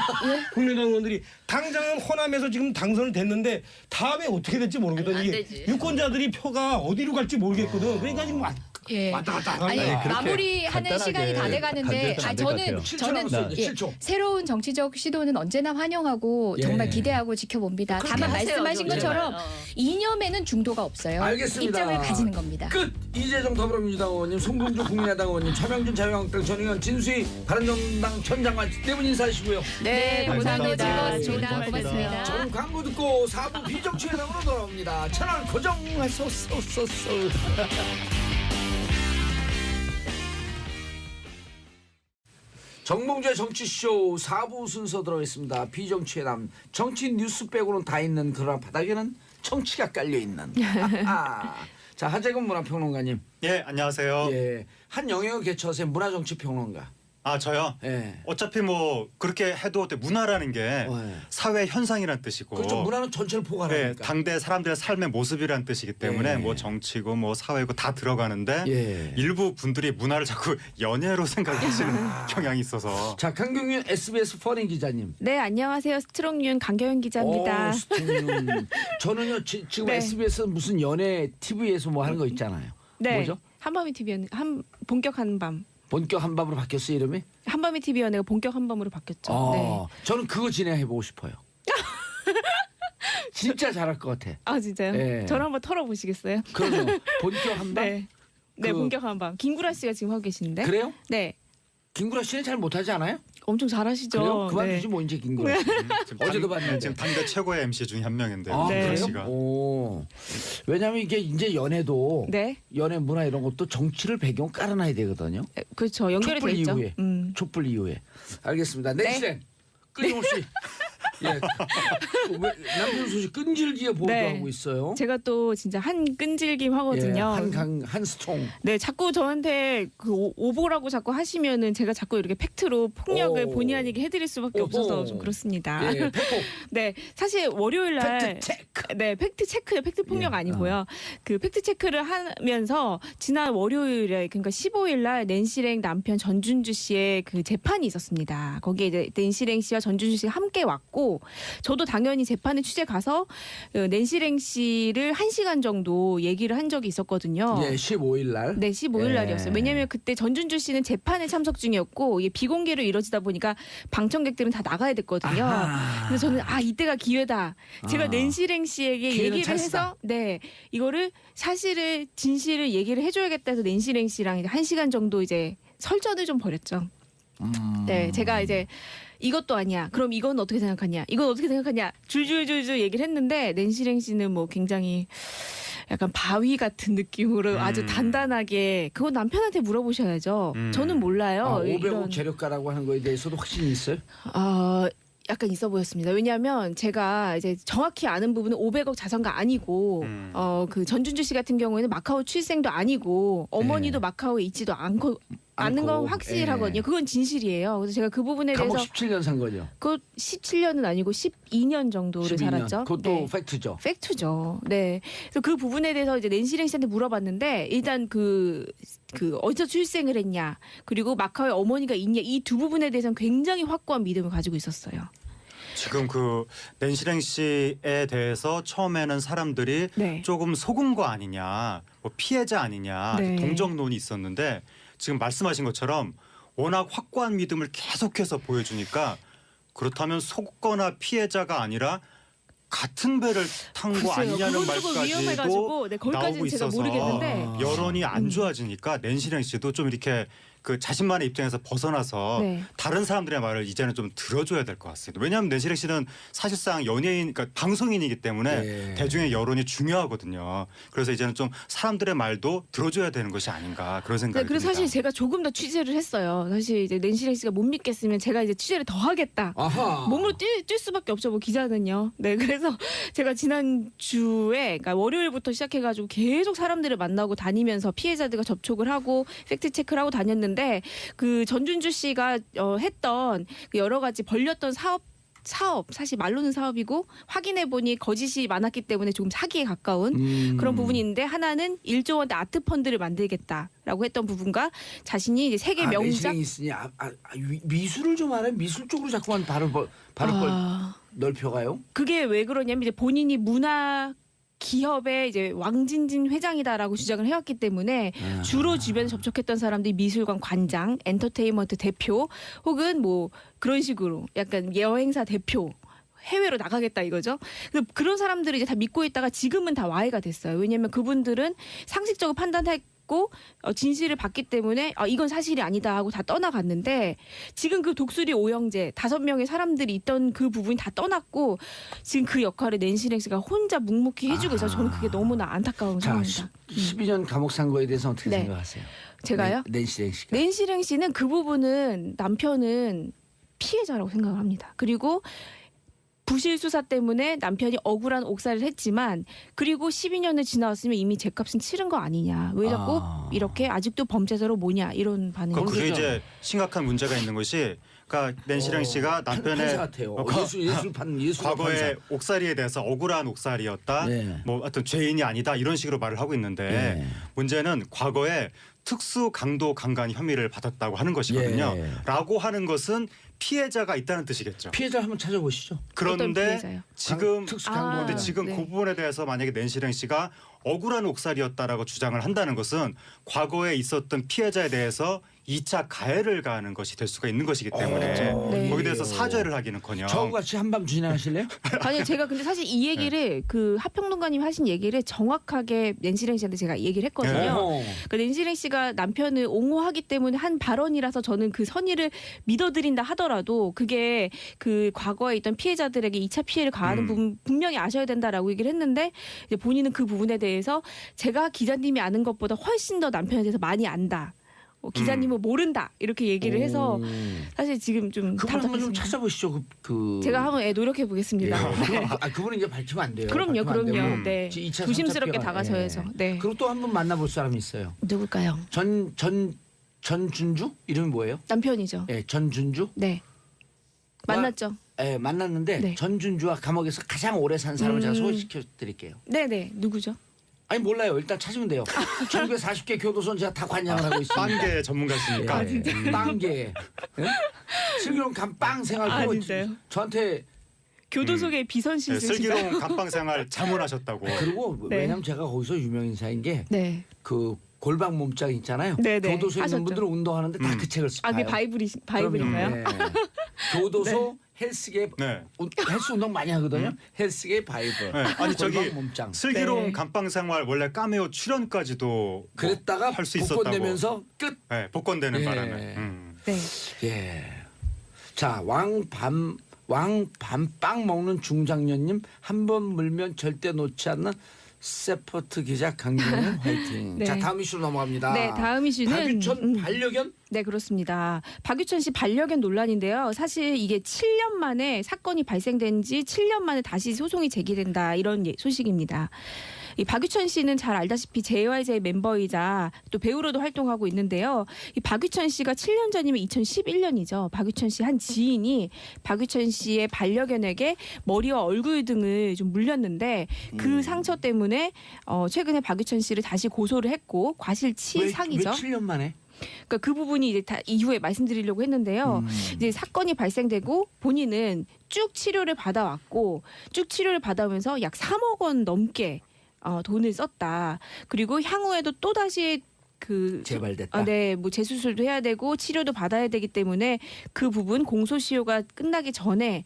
국민의당 의원들이 당장은 호남에서 지금 당선을 됐는데 다음에 어떻게 될지 모르거든. 안 이게 되지. 유권자들이 표가 어디로 갈지 모르겠거든. 그러니까 지금 예. 왔다 갔다 하는 아니 거야. 그렇게 마무리하는 간단하게 시간이 다 돼가는데 간절히 안될것 같아요. 저는 네. 예, 새로운 정치적 시도는 언제나 환영하고 예. 정말 기대하고 지켜봅니다. 다만 하세요, 말씀하신 좀 것처럼 제발. 이념에는 중도가 없어요. 알겠습니다. 입장을 가지는 겁니다. 끝. 이재정 더불어민주당 의원님, 송금주 국민의당 의원님, 차명준 자유한국당 전 의원, 진수희 바른정당 전 장관 네 분 인사하시고요. 네, 감사합니다. 감사합니다. 즐거웠습니다. 고맙습니다. 고맙습니다. 저는 광고 듣고 4부 비정치회담으로 돌아옵니다. 채널 고정하소서. 정봉주의 정치쇼 4부 순서 들어있습니다. 비정치회담. 정치 뉴스 빼고는 다 있는 그러나 바닥에는 정치가 깔려있는. 자, 하재근 문화평론가님. 예, 안녕하세요. 예, 한 영예어 개처세 문화정치평론가. 아, 저요? 예. 어차피 뭐 그렇게 해도 문화라는 게 예. 사회 현상이란 뜻이고 그렇죠. 문화는 전체를 예, 포괄하니까. 당대 사람들의 삶의 모습이란 뜻이기 때문에 예. 뭐 정치고 뭐 사회고 다 들어가는데 예. 일부 분들이 문화를 자꾸 연예로 생각하시는 경향이 있어서 자, 강경윤 SBS 퍼닝 기자님. 네, 안녕하세요. 스트롱윤 강경윤 기자입니다. 스팅윤. 저는요 지금 네. SBS 무슨 연예 TV에서 뭐 하는 거 있잖아요. 네, 뭐죠? 한밤이 TV였는 본격 한밤. 본격 한밤으로 바뀌었어 이름이? 한밤이 TV였는가 본격 한밤으로 바뀌었죠. 네. 저는 그거 진행해 보고 싶어요. 진짜 잘할 것 같아. 아 진짜요? 예. 저를 한번 털어보시겠어요? 그러면 본격 한밤? 네. 네, 그- 본격 한밤. 김구라 씨가 지금 하고 계신데. 그래요? 네, 김구라 씨는 잘 못하지 않아요? 엄청 잘하시죠. 그래요? 네. 그만두지 뭐 이제 김구라 씨. 지금 어제도 봤는데. 지금 당대 최고의 MC 중에 한 명인데 아, 네. 김구라 그래요? 씨가 오. 왜냐면 이게 이제 연애도 네, 연애 문화 이런 것도 정치를 배경 깔아놔야 되거든요. 그렇죠. 연결이 촛불 돼 있죠. 이후에. 촛불 이후에. 알겠습니다. 네. 내시생 끊임없이 예. 왜 남편 소식 끈질기게 보도하고 네. 있어요. 제가 또 진짜 한 끈질김 예, 하거든요. 한 스통. 네, 자꾸 저한테 그 오보라고 자꾸 하시면은 제가 자꾸 이렇게 팩트로 폭력을 오. 본의 아니게 해드릴 수밖에 오호. 없어서 좀 그렇습니다. 예, 팩폭. 네, 사실 월요일 날 팩트 체크. 네, 팩트 체크요. 팩트 폭력 예, 아니고요. 그 팩트 체크를 하면서 지난 월요일에 그러니까 15일 날 낸시랭 남편 전준주 씨의 그 재판이 있었습니다. 거기에 이제 낸시랭 씨와 전준주 씨가 함께 왔고 저도 당연히 재판에 취재 가서 낸시랭 씨를 1시간 정도 얘기를 한 적이 있었거든요. 예, 15일 날. 네, 15일 예. 날이었어요. 왜냐하면 그때 전준주 씨는 재판에 참석 중이었고 이게 비공개로 이루어지다 보니까 방청객들은 다 나가야 됐거든요. 아하. 그래서 저는 이때가 기회다. 제가 아. 낸시랭 씨에게 기회는 얘기를 찬스다. 해서 네 이거를 사실을 진실을 얘기를 해줘야겠다 해서 낸시랭 씨랑 이제 1시간 정도 이제 설전을 좀 벌였죠. 네, 제가 이제 이것도 아니야. 그럼 이건 어떻게 생각하냐? 이건 어떻게 생각하냐? 줄줄줄줄 얘기를 했는데 낸시랭 씨는 뭐 굉장히 약간 바위 같은 느낌으로 아주 단단하게 그거 남편한테 물어보셔야죠. 저는 몰라요. 아, 500억 이런 재력가라고 하는 거에 대해서도 확신이 있어요? 약간 있어 보였습니다. 왜냐하면 제가 이제 정확히 아는 부분은 500억 자산가 아니고 그 전준주 씨 같은 경우에는 마카오 출생도 아니고 어머니도 마카오에 있지도 않고 않는 건 않고, 확실하거든요. 예. 그건 진실이에요. 그래서 제가 그 부분에 감옥 대해서 17년 산 거죠. 그 17년은 아니고 12년 정도를 12년. 살았죠. 그것도 네. 팩트죠. 팩트죠. 네. 그래서 그 부분에 대해서 이제 낸시랭 씨한테 물어봤는데 일단 그 어디서 출생을 했냐 그리고 마카오에 어머니가 있냐 이 두 부분에 대해서는 굉장히 확고한 믿음을 가지고 있었어요. 지금 그 낸시랭 씨에 대해서 처음에는 사람들이 네. 조금 속은 거 아니냐, 뭐 피해자 아니냐 네. 동정론이 있었는데 지금 말씀하신 것처럼 워낙 확고한 믿음을 계속해서 보여주니까 그렇다면 속거나 피해자가 아니라 같은 배를 탄 거 글쎄요. 아니냐는 그건 조금 말까지도 위험해가지고 네, 거기까지는 나오고 제가 있어서 모르겠는데 여론이 안 좋아지니까 낸시랭 씨도 좀 이렇게 그 자신만의 입장에서 벗어나서 네. 다른 사람들의 말을 이제는 좀 들어줘야 될 것 같습니다. 왜냐하면 낸시랭 씨는 사실상 연예인, 그러니까 방송인이기 때문에 예. 대중의 여론이 중요하거든요. 그래서 이제는 좀 사람들의 말도 들어줘야 되는 것이 아닌가 그런 생각이 네, 그래서 듭니다. 사실 제가 조금 더 취재를 했어요. 사실 이제 낸시랭 씨가 못 믿겠으면 제가 이제 취재를 더 하겠다. 아하. 몸으로 뛸 수밖에 없죠, 뭐 기자는요. 네, 그래서 제가 지난 주에, 그러니까 월요일부터 시작해가지고 계속 사람들을 만나고 다니면서 피해자들과 접촉을 하고 팩트 체크를 하고 다녔는데 그 전준주 씨가 했던 그 여러 가지 벌렸던 사업 사실 말로는 사업이고 확인해 보니 거짓이 많았기 때문에 조금 사기에 가까운 그런 부분이 있는데 하나는 1조 원대 아트 펀드를 만들겠다라고 했던 부분과 자신이 이제 세계 명작 내시경이 있으니 미술을 좀 알아요. 미술 쪽으로 자꾸만 발을 넓혀가요. 그게 왜 그러냐면 이제 본인이 문화 기업의 이제 왕진진 회장이다라고 주장을 해왔기 때문에 주로 주변에 접촉했던 사람들이 미술관 관장, 엔터테인먼트 대표 혹은 뭐 그런 식으로 약간 여행사 대표 해외로 나가겠다 이거죠. 그래서 그런 사람들을 이제 다 믿고 있다가 지금은 다 와해가 됐어요. 왜냐하면 그분들은 상식적으로 판단했고 진실을 봤기 때문에 이건 사실이 아니다 하고 다 떠나갔는데 지금 그 독수리 오영재 5명의 사람들이 있던 그 부분이 다 떠났고 지금 그 역할을 낸시랭 씨가 혼자 묵묵히 해주고 있어서 저는 그게 너무나 안타까운 자, 상황입니다. 12년 감옥 산 거에 대해서 어떻게 네. 생각하세요? 제가요? 낸시랭 씨가. 낸시랭 씨는 그 부분은 남편은 피해자라고 생각을 합니다. 그리고 부실 수사 때문에 남편이 억울한 옥살이를 했지만 그리고 12년을 지나왔으면 이미 죗값은 치른 거 아니냐. 왜 자꾸 이렇게 아직도 범죄자로 뭐냐 이런 반응이 그러니까 그게 모르겠죠. 이제 심각한 문제가 있는 것이 그러니까 낸시랭 씨가 남편의 판사 같아요. 예술판 과거의 옥살이에 대해서 억울한 옥살이였다. 네. 뭐 하여튼 죄인이 아니다 이런 식으로 말을 하고 있는데 네. 문제는 과거에 특수 강도 강간 혐의를 받았다고 하는 것이거든요. 예. 라고 하는 것은 피해자가 있다는 뜻이겠죠. 피해자 한번 찾아보시죠. 어떤 그런데 피해자요? 지금 특수 아, 강도. 근데 지금 네. 그 부분에 대해서 만약에 낸시랭 씨가 억울한 옥살이였다라고 주장을 한다는 것은 과거에 있었던 피해자에 대해서 2차 가해를 가하는 것이 될 수가 있는 것이기 때문에 네. 거기에 대해서 사죄를 하기는커녕 저하고 같이 한밤 진행하실래요? 아니요, 제가 근데 사실 이 얘기를 그 하평론가님 하신 얘기를 정확하게 낸시랭 씨한테 제가 얘기를 했거든요. 어허. 그 낸시랭 씨가 남편을 옹호하기 때문에 한 발언이라서 저는 그 선의를 믿어드린다 하더라도 그게 그 과거에 있던 피해자들에게 2차 피해를 가하는 부분 분명히 아셔야 된다라고 얘기를 했는데 이제 본인은 그 부분에 대해서 제가 기자님이 아는 것보다 훨씬 더 남편에 대해서 많이 안다. 기자님은 모른다 이렇게 얘기를 해서 사실 지금 좀 그분 한번 좀 답답했습니다. 찾아보시죠. 그 제가 한번 노력해 보겠습니다. 그분은 이제 밝히면 안 돼요. 그럼요, 밝히면 안 그럼요. 되고. 네. 2차, 조심스럽게 3차 다가서야죠. 네. 그리고 또 한 분 만나볼 사람이 있어요. 누굴까요? 전준주 이름이 뭐예요? 남편이죠. 예, 전준주. 네. 만났죠. 예, 만났는데 네. 전준주와 감옥에서 가장 오래 산 사람을 제가 소개시켜 드릴게요. 네네. 누구죠? 아니 몰라요. 일단 찾으면 돼요. 1940개 교도소는 제가 다 관장을 하고 있습니다. 빵계 전문가시니까. 빵계. 예? 슬기로운 감빵 생활 아, 그거 진짜요? 저한테 교도 속에 비선실 네, 쓰시다. 슬기로운 감방 생활 자문하셨다고. 그리고 네. 왜냐면 제가 거기서 유명 인사인 게 네. 그 골방 몸짱 있잖아요. 네, 네. 교도소에 하셨죠. 있는 분들은 운동하는데 다 그 책을 아, 봐요. 그게 바이블인가요? 그럼요. 네. 교도소 헬스계 네. 헬스 운동 많이 하거든요. 헬스계 바이블. 네. 아니 저기 골방 몸짱. 슬기로운 네. 감방 생활 원래 카메오 출연까지도 그랬다가 할 수 복권 있었다고. 내면서 끝. 네, 복권되는 예. 바람에. 네. 예. 자, 왕밤빵 먹는 중장년님 한 번 물면 절대 놓지 않는 세포트 기자 강경훈 화이팅. 네. 자, 다음 이슈로 넘어갑니다. 네, 다음 이슈는 박유천 반려견? 네, 그렇습니다. 박유천 씨 반려견 논란인데요. 사실 이게 7년 만에 사건이 발생된 지 7년 만에 다시 소송이 제기된다 이런 소식입니다. 이 박유천 씨는 잘 알다시피 JYJ 멤버이자 또 배우로도 활동하고 있는데요. 이 박유천 씨가 7년 전이면 2011년이죠. 박유천 씨 한 지인이 박유천 씨의 반려견에게 머리와 얼굴 등을 좀 물렸는데 그 상처 때문에 최근에 박유천 씨를 다시 고소를 했고 과실치상이죠. 왜 7년 만에? 그러니까 그 부분이 이제 다 이후에 말씀드리려고 했는데요. 이제 사건이 발생되고 본인은 쭉 치료를 받아왔고 쭉 치료를 받아오면서 약 3억 원 넘게 돈을 썼다. 그리고 향후에도 또 다시 그 재발됐다. 네, 뭐 재수술도 해야 되고 치료도 받아야 되기 때문에 그 부분 공소시효가 끝나기 전에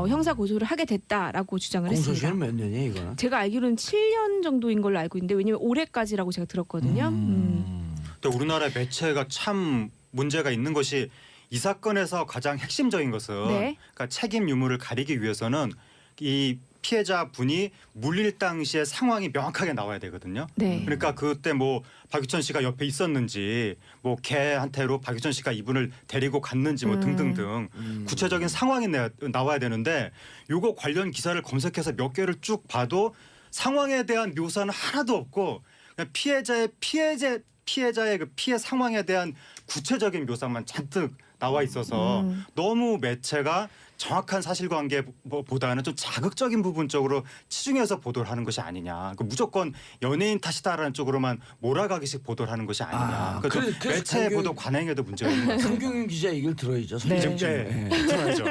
형사 고소를 하게 됐다라고 주장을 했습니다. 공소시효는 몇 년이에요, 이거는? 제가 알기로는 7년 정도인 걸로 알고 있는데 왜냐면 올해까지라고 제가 들었거든요. 근데 우리나라 매체가 참 문제가 있는 것이 이 사건에서 가장 핵심적인 것은 네. 그러니까 책임 유무를 가리기 위해서는 이 피해자 분이 물릴 당시의 상황이 명확하게 나와야 되거든요. 네. 그러니까 그때 뭐 박유천 씨가 옆에 있었는지 뭐 걔한테로 박유천 씨가 이분을 데리고 갔는지 뭐 등등등 구체적인 상황이 나와야 되는데 요거 관련 기사를 검색해서 몇 개를 쭉 봐도 상황에 대한 묘사는 하나도 없고 그냥 피해자의 그 피해 상황에 대한 구체적인 묘사만 잔뜩 나와 있어서 너무 매체가 정확한 사실관계보다는 좀 자극적인 부분 쪽으로 치중해서 보도를 하는 것이 아니냐. 그러니까 무조건 연예인 탓이다라는 쪽으로만 몰아가기식 보도를 하는 것이 아니냐. 그러니까 좀 매체 보도 관행에도 문제가 있는 것 같습니다. 강경윤 기자 얘기를 들어야죠. 네. 선생님. 네. 들어야죠.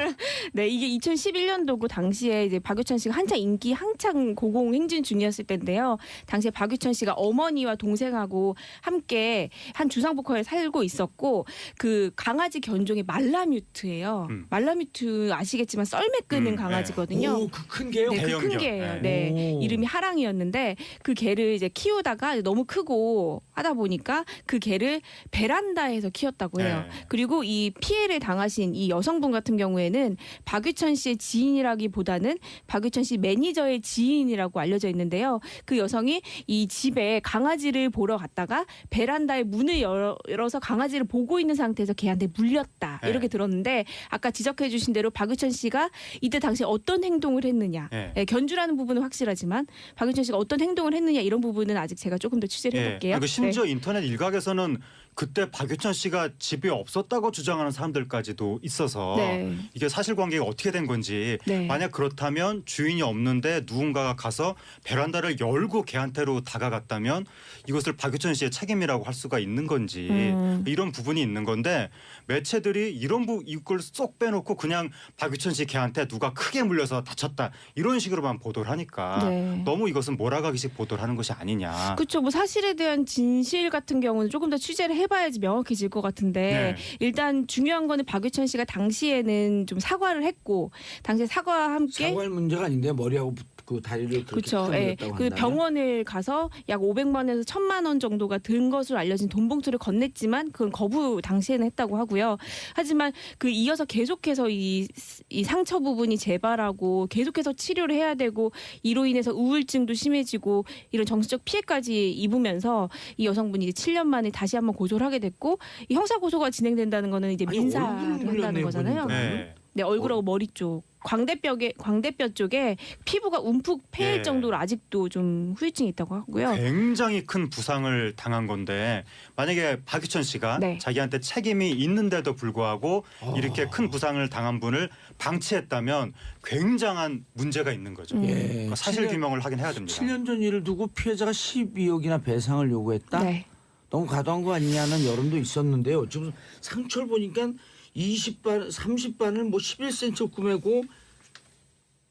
네, 이게 2011년도고 당시에 이제 박유천 씨가 한창 고공행진 중이었을 때인데요. 당시에 박유천 씨가 어머니와 동생하고 함께 한 주상복합에 살고 있었고 그 강아지 견종이 말라뮤트예요. 말라뮤트 아시겠지만 썰매 끄는 강아지거든요. 오, 그 큰 개요? 네, 그 큰 대형견. 개예요. 네. 네, 오. 이름이 하랑이었는데 그 개를 이제 키우다가 너무 크고 하다 보니까 그 개를 베란다에서 키웠다고 해요. 네. 그리고 이 피해를 당하신 이 여성분 같은 경우에는 박유천 씨의 지인이라기보다는 박유천 씨 매니저의 지인이라고 알려져 있는데요. 그 여성이 이 집에 강아지를 보러 갔다가 베란다에 문을 열어서 강아지를 보고 있는 상태에서 걔한테 물렸다. 네. 이렇게 들었는데 아까 지적해 주신 대로 박유천 씨가 이때 당시 어떤 행동을 했느냐. 네. 예, 견주라는 부분은 확실하지만 박유천 씨가 어떤 행동을 했느냐 이런 부분은 아직 제가 조금 더 취재를 해볼게요. 그리고 심지어 인터넷 일각에서는 그때 박유천 씨가 집에 없었다고 주장하는 사람들까지도 있어서 네. 이게 사실관계가 어떻게 된 건지 네. 만약 그렇다면 주인이 없는데 누군가가 가서 베란다를 열고 걔한테로 다가갔다면 이것을 박유천 씨의 책임이라고 할 수가 있는 건지 이런 부분이 있는 건데 매체들이 이걸 쏙 빼놓고 그냥 박유천 씨 걔한테 누가 크게 물려서 다쳤다 이런 식으로만 보도를 하니까 네. 너무 이것은 몰아가기식 보도를 하는 것이 아니냐. 그렇죠. 뭐 사실에 대한 진실 같은 경우는 조금 더 취재를 해봐야지 명확해질 것 같은데 네. 일단 중요한 거는 박유천 씨가 당시에는 좀 사과를 했고 당시에 사과와 함께 사과할 문제가 아닌데 머리하고 그 다리를 그렇게 그렇죠. 예. 찔렀다고 그 한다면? 병원을 가서 약 500만에서 1,000만 원 정도가 든 것으로 알려진 돈 봉투를 건넸지만 그건 거부 당시에는 했다고 하고요. 하지만 그 이어서 계속해서 이 상처 부분이 재발하고 계속해서 치료를 해야 되고 이로 인해서 우울증도 심해지고 이런 정신적 피해까지 입으면서 이 여성분이 이제 7년 만에 다시 한번 고소를 하게 됐고 이 형사 고소가 진행된다는 거는 이제 아니, 민사를 얼굴을 한다는 물렸네요, 거잖아요. 보니까. 네. 네, 얼굴하고 머리 쪽, 광대뼈 쪽에 피부가 움푹 패일 예. 정도로 아직도 좀 후유증이 있다고 하고요. 굉장히 큰 부상을 당한 건데 만약에 박유천 씨가 네. 자기한테 책임이 있는데도 불구하고 이렇게 큰 부상을 당한 분을 방치했다면 굉장한 문제가 있는 거죠. 음. 예. 그러니까 사실 규명을 하긴 해야 됩니다. 7년 전 일을 두고 피해자가 12억이나 배상을 요구했다? 네. 너무 과도한 거 아니냐는 여론도 있었는데요. 지금 상처를 보니까 20반, 30반을 뭐 11cm 꾸매고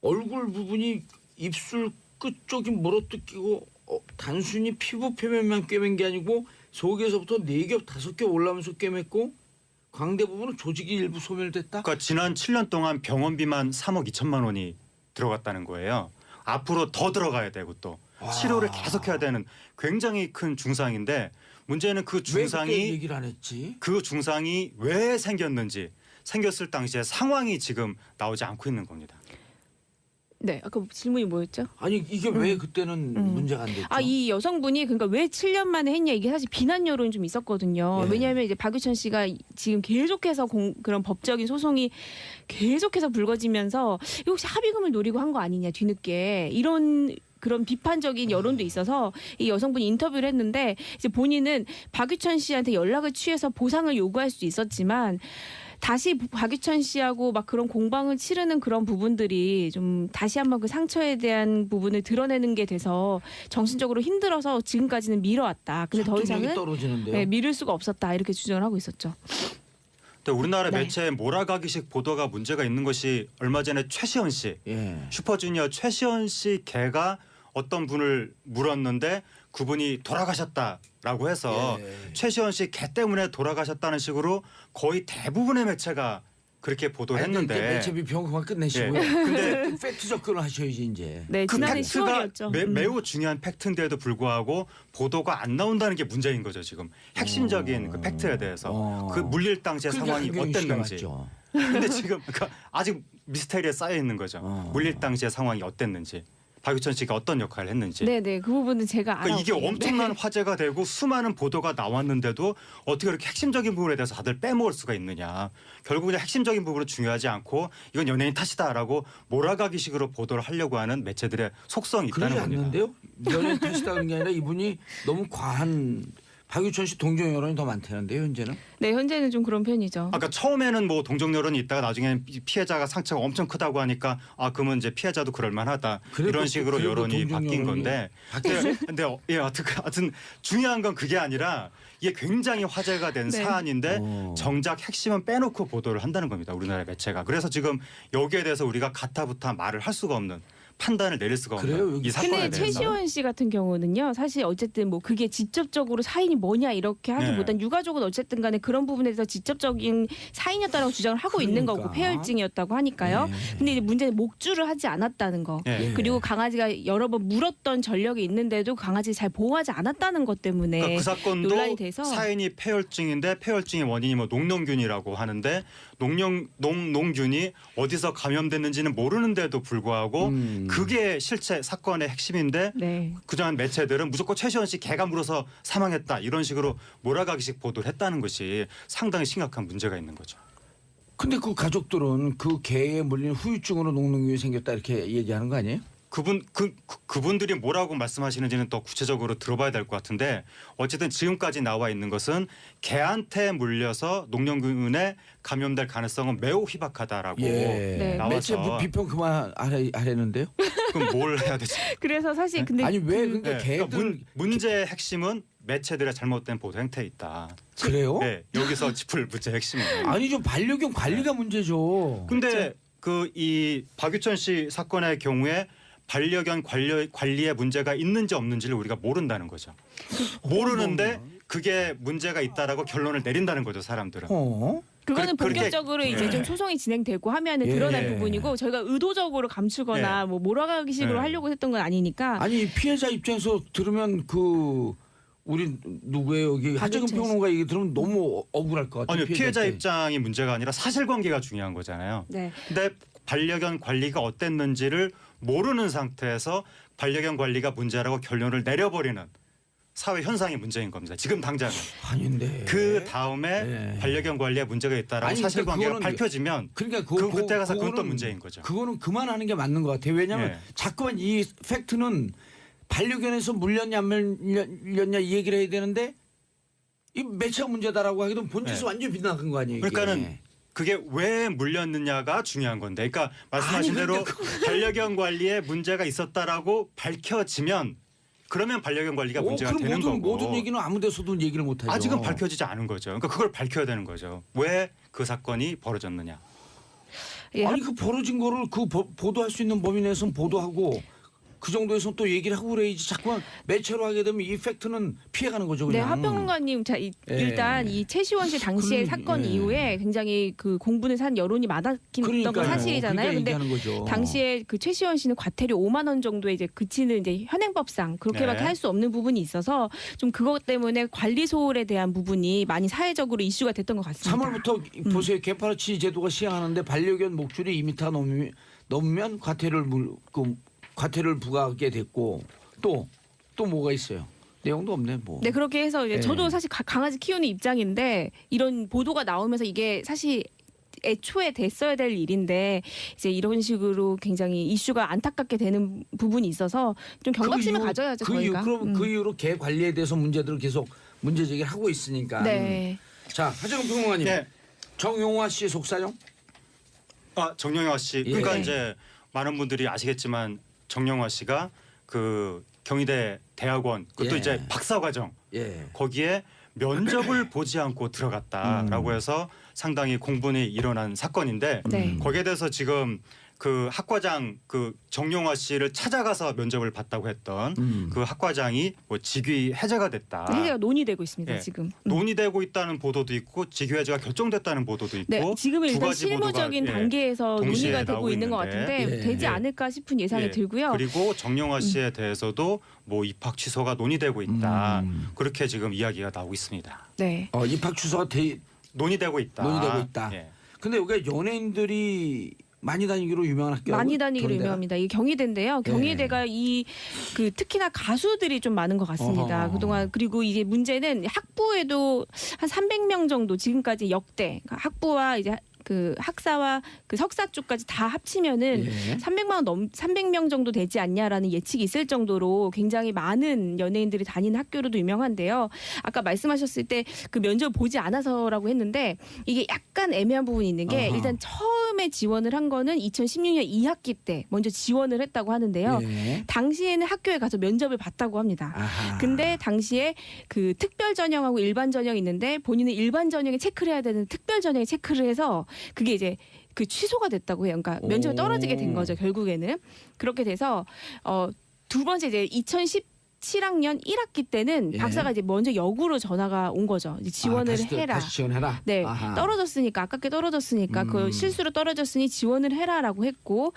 얼굴 부분이 입술 끝 쪽이 물어뜯기고 단순히 피부 표면만 꿰맨 게 아니고 속에서부터 4겹, 5겹 올라오면서 꿰맸고 광대 부분은 조직이 일부 소멸됐다. 그러니까 지난 7년 동안 병원비만 3억 2천만 원이 들어갔다는 거예요. 앞으로 더 들어가야 되고 또 치료를 계속해야 되는 굉장히 큰 중상인데 문제는 그 왜 그때 중상이 얘기를 안 했지? 그 중상이 왜 생겼는지 생겼을 당시의 상황이 지금 나오지 않고 있는 겁니다. 네, 아까 질문이 뭐였죠? 아니 이게 왜 그때는 문제가 안 됐죠? 아, 이 여성분이 그러니까 왜 7년 만에 했냐 이게 사실 비난 여론이 좀 있었거든요. 네. 왜냐하면 이제 박유천 씨가 지금 계속해서 그런 법적인 소송이 계속해서 불거지면서 이거 혹시 합의금을 노리고 한 거 아니냐 뒤늦게 이런 그런 비판적인 여론도 있어서 이 여성분이 인터뷰를 했는데 이제 본인은 박유천 씨한테 연락을 취해서 보상을 요구할 수 있었지만 다시 박유천 씨하고 막 그런 공방을 치르는 그런 부분들이 좀 다시 한번 그 상처에 대한 부분을 드러내는 게 돼서 정신적으로 힘들어서 지금까지는 미뤄왔다. 근데 더 설득력이 이상은 떨어지는데요. 네, 미룰 수가 없었다. 이렇게 주장을 하고 있었죠. 근데 우리나라 네. 매체에 몰아가기식 보도가 문제가 있는 것이 얼마 전에 최시원 씨, 예. 슈퍼주니어 최시원 씨 개가 어떤 분을 물었는데 그분이 돌아가셨다라고 해서 예. 최시원 씨 개 때문에 돌아가셨다는 식으로 거의 대부분의 매체가 그렇게 보도를 아니, 근데 했는데 매체비 비용 그만 끝내시고요. 예. 근데 팩트 접근을 하셔야지 이제. 네, 그 지난해 팩트가 10월이었죠. 매우 중요한 팩트인데도 불구하고 보도가 안 나온다는 게 문제인 거죠 지금 핵심적인 그 팩트에 대해서 그 물릴 당시의 그러니까 상황이 한경희 씨가 어땠는지 맞죠. 근데 지금 그러니까 아직 미스테리에 쌓여 있는 거죠 물릴 당시의 상황이 어땠는지 박유천 씨가 어떤 역할을 했는지 네, 네, 그 부분은 제가 그러니까 이게 알아볼게요. 엄청난 화제가 되고 수많은 보도가 나왔는데도 어떻게 그렇게 핵심적인 부분에 대해서 다들 빼먹을 수가 있느냐. 결국은 핵심적인 부분은 중요하지 않고 이건 연예인 탓이다라고 몰아가기식으로 보도를 하려고 하는 매체들의 속성이 있다는 그러지 겁니다. 않는데요. 연예인 탓이다 그런 게 아니라 이분이 너무 과한 박유천 씨 동정 여론이 더 많다는데요, 현재는? 네, 현재는 좀 그런 편이죠. 아까 처음에는 뭐 동정 여론이 있다가 나중에 피해자가 상처가 엄청 크다고 하니까 그러면 이제 피해자도 그럴 만하다 그래도 이런 식으로 그래도 여론이 동정 바뀐 여론이 건데 근데 하여튼 중요한 건 그게 아니라 이게 굉장히 화제가 된 네. 사안인데 어. 정작 핵심은 빼놓고 보도를 한다는 겁니다. 우리나라 매체가. 그래서 지금 여기에 대해서 우리가 가타부타 말을 할 수가 없는 판단을 내릴 수가 그래요? 없는 이 사건에 근데 대해서. 최시원 씨 같은 경우는요, 사실 어쨌든 뭐 그게 직접적으로 사인이 뭐냐 이렇게 하기보단 네. 유가족은 어쨌든 간에 그런 부분에 대해서 직접적인 사인이었다고 주장을 하고 있는 거고 그러니까. 폐혈증이었다고 하니까요. 네. 근데 이제 문제는 목줄을 하지 않았다는 거. 예. 그리고 강아지가 여러 번 물었던 전력이 있는데도 강아지 잘 보호하지 않았다는 것 때문에 그러니까 그 사건도 논란이 돼서 사인이 폐혈증인데 폐혈증의 원인이 뭐 녹농균이라고 하는데 녹농균이 어디서 감염됐는지는 모르는데도 불구하고 그게 실체 사건의 핵심인데 네. 그동안 매체들은 무조건 최시원 씨 개가 물어서 사망했다 이런 식으로 몰아가기식 보도를 했다는 것이 상당히 심각한 문제가 있는 거죠. 근데 가족들은 그 개에 물린 후유증으로 녹농균이 생겼다 이렇게 얘기하는 거 아니에요? 그분들이 뭐라고 말씀하시는지는 더 구체적으로 들어봐야 될 것 같은데 어쨌든 지금까지 나와 있는 것은 개한테 물려서 녹농균에 감염될 가능성은 매우 희박하다라고 네. 매체 나와서 비평 그만 하려는데요? 그럼 뭘 해야 되지? 그래서 사실 근데 아니 왜 그러니까 네, 개들 그러니까 문제의 핵심은 매체들의 잘못된 보도 행태에 있다. 그래요? 네, 여기서 짚을 문제의 핵심은. 아니죠, 반려견 관리가 문제죠. 근데 이 박유천 씨 사건의 경우에 반려견 관리에 문제가 있는지 없는지를 우리가 모른다는 거죠. 모르는데 그게 문제가 있다라고 결론을 내린다는 거죠, 사람들은. 그거는 그렇게- 본격적으로 이제 예. 좀 소송이 진행되고 하면은 예. 드러날 부분이고 저희가 의도적으로 감추거나 예. 뭐 몰아가기식으로 예. 하려고 했던 건 아니니까. 아니 피해자 입장에서 들으면 우리 누구예요 여기 하정은 박유천 씨. 평론가 얘기 들으면 너무 억울할 것 같아요. 아니요, 피해자 피해자한테. 입장이 문제가 아니라 사실관계가 중요한 거잖아요. 네. 근데 반려견 관리가 어땠는지를 모르는 상태에서 반려견 관리가 문제라고 결론을 내려버리는 사회 현상이 문제인 겁니다. 지금 당장은. 아닌데. 그 다음에 네. 반려견 관리에 문제가 있다라고 아니, 그러니까 사실관계가 그거는- 밝혀지면 그러니까 그때 가서 그건 또 그거는- 문제인 거죠. 그거는 그만하는 게 맞는 것 같아요. 왜냐하면 예. 자꾸만 이 팩트는 반려견에서 물렸냐 안 물렸냐 이 얘기를 해야 되는데 이 매체가 문제다라고 하기도 본질에서 예. 완전히 빗나간 거 아니에요. 이게. 그러니까는 그게 왜 물렸느냐가 중요한 건데, 그러니까 말씀하신 아니, 대로 그러니까 반려견 관리에 문제가 있었다라고 밝혀지면 그러면 반려견 관리가 문제가 그럼 되는 거고. 모든 얘기는 아무 데서도 얘기를 못 하죠. 아직은 밝혀지지 않은 거죠. 그러니까 그걸 밝혀야 되는 거죠. 왜 그 사건이 벌어졌느냐. 예, 아니 그 벌어진 거를 보도할 수 있는 범위 내에서는 보도하고 그 정도에서 또 얘기를 하고 그래야지 자꾸만 매체로 하게 되면 이 팩트는 피해가는 거죠. 네, 그냥. 하평론가님, 예. 일단 이 최시원 씨 당시의 그럼, 사건 예. 이후에 굉장히 그 공분을 산 여론이 많았던 건 그러니까요. 사실이잖아요. 그러니까 근데 얘기하는 거죠. 당시에 그 최시원 씨는 과태료 5만 원 정도에 이제 그치는 이제 현행법상 그렇게밖에 네. 할 수 없는 부분이 있어서 좀 그것 때문에 관리 소홀에 대한 부분이 많이 사회적으로 이슈가 됐던 것 같습니다. 3월부터 보세요. 개파르치 제도가 시행하는데 반려견 목줄이 2m 넘으면 과태료를 부과하게 됐고 또 뭐가 있어요? 내용도 없네 뭐. 네, 그렇게 해서 이제 네. 저도 사실 강아지 키우는 입장인데 이런 보도가 나오면서 이게 사실 애초에 됐어야 될 일인데 이제 이런 식으로 굉장히 이슈가 안타깝게 되는 부분이 있어서 좀 경각심을 가져야죠, 저희가. 그럼 그 이후로 개 관리에 대해서 문제들을 계속 문제 제기를 하고 있으니까. 네. 자, 하정은 평론가님. 네. 정용화 씨의 속사정? 정영화 씨. 예. 그러니까 네. 이제 많은 분들이 아시겠지만 정영화 씨가 그 경희대 대학원 그것도 예. 이제 박사과정 예. 거기에 면접을 보지 않고 들어갔다라고 해서 상당히 공분이 일어난 사건인데 네. 거기에 대해서 지금 그 학과장 그 정용화 씨를 찾아가서 면접을 봤다고 했던 그 학과장이 뭐 직위 해제가 됐다. 해제가 논의되고 있습니다, 예. 지금. 논의되고 있다는 보도도 있고 직위 해제가 결정됐다는 보도도 있고 네, 지금은 두 일단 가지 보도가, 실무적인 예, 단계에서 동시에 논의가 되고 나오고 있는 것 있는데, 같은데 예. 되지 예. 않을까 싶은 예상이 예. 들고요. 그리고 정영화 씨에 대해서도 뭐 입학 취소가 논의되고 있다. 음. 그렇게 지금 이야기가 나오고 있습니다. 네. 입학 취소가 논의되고 있다. 논의되고 있다. 예. 근데 여기가 연예인들이 많이 다니기로 유명한 학교라고? 많이 다니기로 경희대가? 유명합니다. 이 경희대인데요. 경희대가 이 그 특히나 가수들이 좀 많은 것 같습니다. 어허. 그동안 그리고 이제 문제는 학부에도 한 300명 정도 지금까지 역대 그러니까 학부와 이제 그 학사와 그 석사 쪽까지 다 합치면은 예. 300명 정도 되지 않냐라는 예측이 있을 정도로 굉장히 많은 연예인들이 다니는 학교로도 유명한데요. 아까 말씀하셨을 때 그 면접 보지 않아서라고 했는데 이게 약간 애매한 부분이 있는 게 아하. 일단 처음에 지원을 한 거는 2016년 2학기 때 먼저 지원을 했다고 하는데요. 예. 당시에는 학교에 가서 면접을 봤다고 합니다. 아하. 근데 당시에 그 특별 전형하고 일반 전형이 있는데 본인은 일반 전형에 체크를 해야 되는 특별 전형에 체크를 해서 그게 이제 그 취소가 됐다고 해요. 그러니까 면접이 떨어지게 된 거죠. 결국에는 그렇게 돼서 두 번째 이제 2017학년 1학기 때는 예. 박사가 이제 먼저 역으로 전화가 온 거죠. 이제 지원을 해라. 다시 지원해라. 네, 아하. 떨어졌으니까 아깝게 떨어졌으니까 그 실수로 떨어졌으니 지원을 해라라고 했고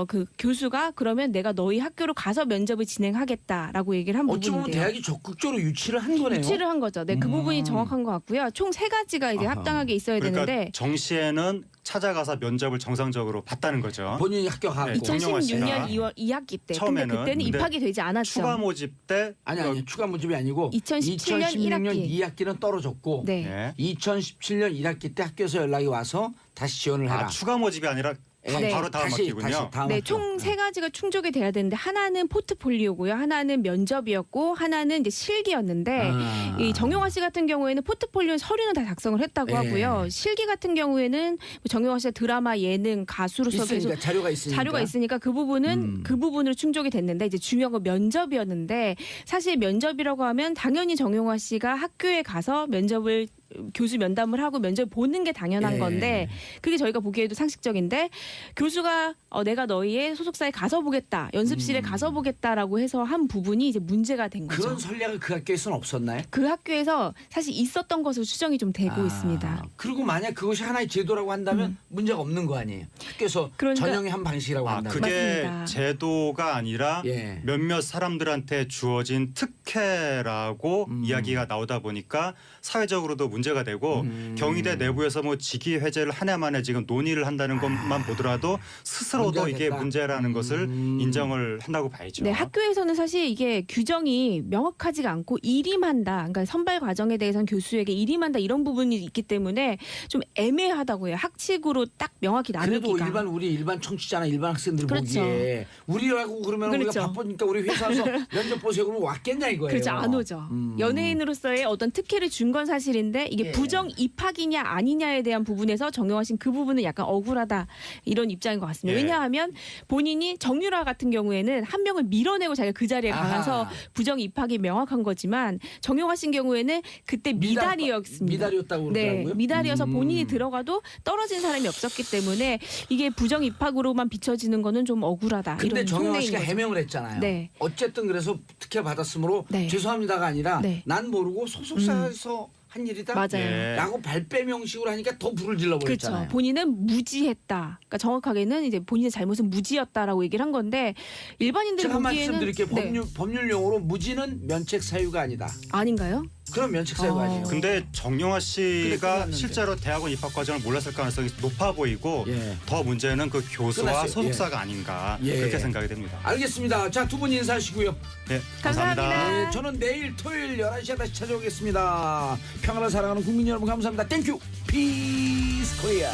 그 교수가 그러면 내가 너희 학교로 가서 면접을 진행하겠다라고 얘기를 한 어찌 보면 부분인데요. 대학이 적극적으로 유치를 한 거네요. 유치를 한 거죠. 네, 그 부분이 정확한 것 같고요. 총 3가지가 이제 아하. 합당하게 있어야 그러니까 되는데 정 씨에는 찾아가서 면접을 정상적으로 봤다는 거죠. 본인이 학교 가고. 네, 정영화 씨가 2016년 2월 2학기 때. 처음에는 근데 그때는 근데 입학이 되지 않았죠. 추가 모집 때 아니 추가 모집이 아니고 2017년 2016년 2학기는 떨어졌고 네. 예. 2017년 1학기 때 학교에서 연락이 와서 다시 지원을 해라. 추가 모집이 아니라 예. 바로 다음 다시 학기군요. 다음 네, 학기. 총 3가지가 충족이 돼야 되는데 하나는 포트폴리오고요. 하나는 면접이었고 하나는 이제 실기였는데 아. 이 정용화 씨 같은 경우에는 포트폴리오 서류는 다 작성을 했다고 예. 하고요. 실기 같은 경우에는 정용화 씨가 드라마, 예능, 가수로서 계속 있으니까 자료가 있으니까. 자료가 있으니까 그 부분은 그 부분으로 충족이 됐는데 이제 중요한 건 면접이었는데 사실 면접이라고 하면 당연히 정용화 씨가 학교에 가서 면접을 교수 면담을 하고 면접을 보는 게 당연한 예. 건데 그게 저희가 보기에도 상식적인데 교수가 내가 너희의 소속사에 가서 보겠다 연습실에 가서 보겠다라고 해서 한 부분이 이제 문제가 된 거죠. 그런 전략이 그 학교에서는 없었나요? 그 학교에서 사실 있었던 것으로 추정이 좀 되고 있습니다. 그리고 만약 그것이 하나의 제도라고 한다면 문제가 없는 거 아니에요. 학교에서 그러니까- 전형의 한 방식이라고 한다면. 그게 맞습니다. 제도가 아니라 예. 몇몇 사람들한테 주어진 특혜라고 이야기가 나오다 보니까 사회적으로도 문제가 되고 경희대 내부에서 뭐 직위 해제를 한 해 만에 지금 논의를 한다는 것만 보더라도 스스로도 문제가 이게 됐다. 문제라는 것을 인정을 한다고 봐야죠. 네, 학교에서는 사실 이게 규정이 명확하지가 않고 일임한다. 그러니까 선발 과정에 대해서는 교수에게 일임한다 이런 부분이 있기 때문에 좀 애매하다고 해요. 학칙으로 딱 명확히 그래도 나누기가. 우리 일반 청취자나 일반 학생들 그렇죠. 보기에 우리라고 그러면 그렇죠. 우리가 바쁘니까 우리 회사에서 면접 보세요 그러면 왔겠냐 이거예요. 그렇죠. 안 오죠. 연예인으로서의 어떤 특혜를 준 건 사실인데 이게 예. 부정 입학이냐 아니냐에 대한 부분에서 정용화 씨는 그 부분은 약간 억울하다 이런 입장인 것 같습니다. 예. 왜냐하면 본인이 정유라 같은 경우에는 한 명을 밀어내고 자기가 그 자리에 아하. 가서 부정 입학이 명확한 거지만 정용화 씨 경우에는 그때 미달이었습니다. 미달이었다고 네, 그러더라고요. 미달이어서 본인이 들어가도 떨어진 사람이 없었기 때문에 이게 부정 입학으로만 비춰지는 거는 좀 억울하다. 근데 이런 정영화 속내인 씨가 거죠. 해명을 했잖아요. 네. 어쨌든 그래서 특혜 받았으므로 네. 죄송합니다가 아니라 네. 난 모르고 소속사에서 한 일이다. 맞아요. 예. 라고 발뺌형식으로 하니까 더 불을 그렇죠. 질러버렸잖아요. 본인은 무지했다. 그러니까 정확하게는 이제 본인의 잘못은 무지였다라고 얘기를 한 건데 일반인들이 제가 한 보기에는 말씀드릴게요. 네. 법률 용어로 무지는 면책 사유가 아니다. 아닌가요? 그럼 면책 사유가 아니에요. 근데 정영화 근데 그거 씨가 맞는데. 실제로 대학원 입학 과정을 몰랐을 가능성이 높아 보이고 예. 더 문제는 그 교수와 끝났어요. 소속사가 아닌가 예. 그렇게 생각이 됩니다. 알겠습니다. 자, 두 분 인사하시고요. 네, 감사합니다. 감사합니다. 네, 저는 내일 토요일 11시에 다시 찾아오겠습니다. 평화를 사랑하는 국민 여러분 감사합니다. 땡큐. 피스 코리아.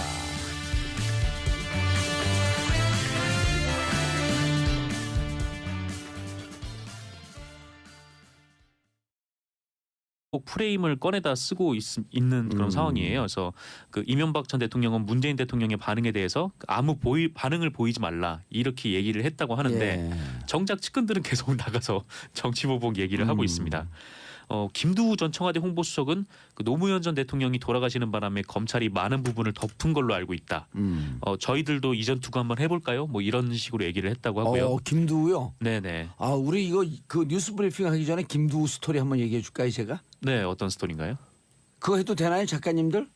꼭 프레임을 꺼내다 쓰고 있는 그런 상황이에요. 그래서 그 이명박 전 대통령은 문재인 대통령의 반응에 대해서 아무 반응을 보이지 말라 이렇게 얘기를 했다고 하는데 예. 정작 측근들은 계속 나가서 정치보복 얘기를 하고 있습니다. 김두우 전 청와대 홍보수석은 그 노무현 전 대통령이 돌아가시는 바람에 검찰이 많은 부분을 덮은 걸로 알고 있다. 저희들도 이전 투구 한번 해볼까요? 뭐 이런 식으로 얘기를 했다고 하고요. 김두우요. 네네. 아, 우리 이거 그 뉴스 브리핑 하기 전에 김두우 스토리 한번 얘기해 줄까요, 제가? 네, 어떤 스토리인가요? 그거 해도 되나요, 작가님들?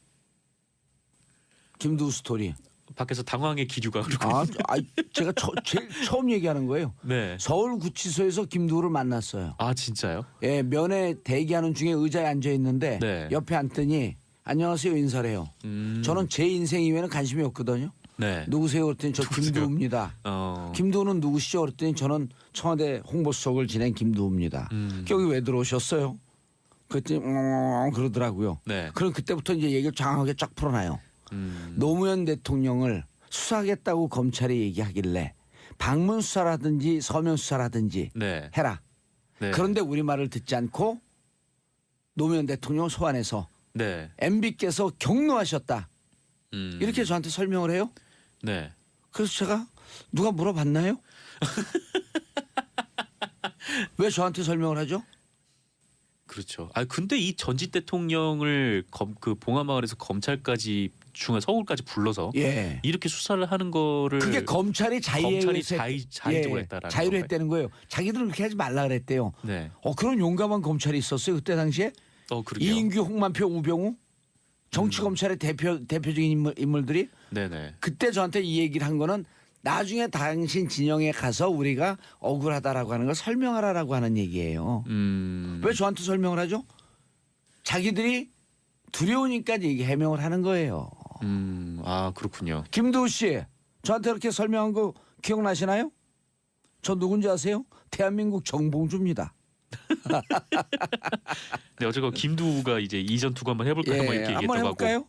김두우 스토리. 밖에서 당황의 기류가 흐르고 아, 있는데. 제가 제일 처음 얘기하는 거예요. 네. 서울구치소에서 김두우를 만났어요. 아 진짜요? 예, 면회 대기하는 중에 의자에 앉아 있는데 네. 옆에 앉더니 안녕하세요 인사를 해요. 저는 제 인생 이외에는 관심이 없거든요. 네. 누구세요? 그랬더니 저 누구세요? 김두우입니다. 김두우는 누구시죠? 그랬더니 저는 청와대 홍보수석을 지낸 김두우입니다. 여기 왜 들어오셨어요? 그랬더니 그러더라고요. 네. 그럼 그때부터 이제 얘기를 장황하게 쫙 풀어놔요. 노무현 대통령을 수사하겠다고 검찰이 얘기하길래 방문 수사라든지 서면 수사라든지 네. 해라. 네. 그런데 우리 말을 듣지 않고 노무현 대통령을 소환해서 네. MB께서 경로하셨다. 이렇게 저한테 설명을 해요. 네. 그래서 제가 누가 물어봤나요? 왜 저한테 설명을 하죠? 그렇죠. 아 근데 이 전직 대통령을 그 봉하마을에서 검찰까지 중앙 서울까지 불러서 예. 이렇게 수사를 하는 거를 그게 검찰이 검찰이 자의적으로 자의적으로 했다라는 자유로 건가요? 했다는 거예요. 자기들은 그렇게 하지 말라 그랬대요. 네. 그런 용감한 검찰이 있었어요 그때 당시에. 그러게요. 이인규, 홍만표, 우병우 정치 검찰의 대표적인 인물들이 네네. 그때 저한테 이 얘기를 한 거는 나중에 당신 진영에 가서 우리가 억울하다라고 하는 걸 설명하라라고 하는 얘기예요. 왜 저한테 설명을 하죠? 자기들이 두려우니까 이게 해명을 하는 거예요. 아 그렇군요. 김두우 씨, 저한테 그렇게 설명한 거 기억나시나요? 저 누군지 아세요? 대한민국 정봉주입니다. 네, 어제가 김두가 이제 이전 투구 한번 해볼까 뭐 이렇게 한번 얘기했다고 하고. 해볼까요?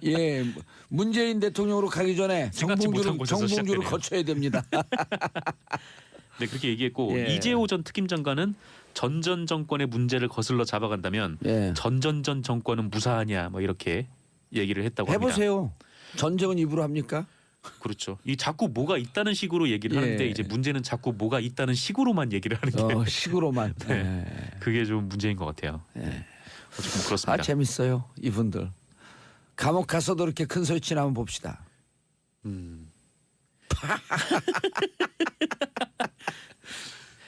예, 문재인 대통령으로 가기 전에 생각지 못한 곳에서 정봉주를 시작되네요. 거쳐야 됩니다. 네 그렇게 얘기했고 예. 이재호 전 특임장관은 전전 정권의 문제를 거슬러 잡아간다면 예. 전전전 정권은 무사하냐 뭐 이렇게 얘기를 했다고 합니다. 해보세요. 전쟁은 입으로 합니까? 그렇죠. 이 자꾸 뭐가 있다는 식으로 얘기를 예. 하는데 이제 문제는 자꾸 뭐가 있다는 식으로만 얘기를 하는 게 식으로만. 네. 예. 그게 좀 문제인 것 같아요. 어쨌든 그렇습니다. 아 재밌어요 이분들. 감옥 가서도 이렇게 큰 소리 치나 한번 봅시다.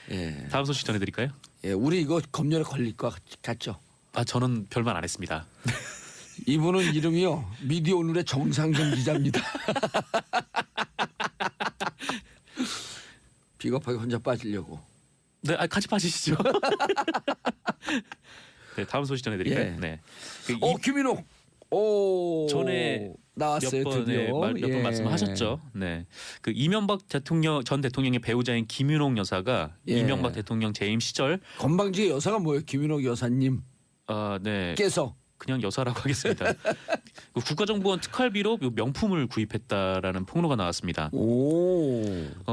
예. 다음 소식 전해드릴까요? 예, 우리 이거 검열에 걸릴 것 같죠? 아 저는 별말 안 했습니다. 이분은 이름이요 미디어 오늘의 정상정 기자입니다. 비겁하게 혼자 빠지려고. 네, 같이 빠지시죠. 네, 다음 소식 전해드릴까요? 예. 네. 김인호. 오. 전에 나왔어요 몇 드디어. 번 말씀하셨죠. 네, 그 이명박 전 대통령의 배우자인 김윤옥 여사가 예. 이명박 대통령 재임 시절 건방지게 여사가 뭐예요? 김인호 여사님. 네, 께서 그냥 여사라고 하겠습니다. 그 국가정보원 특활비로 명품을 구입했다라는 폭로가 나왔습니다. 오.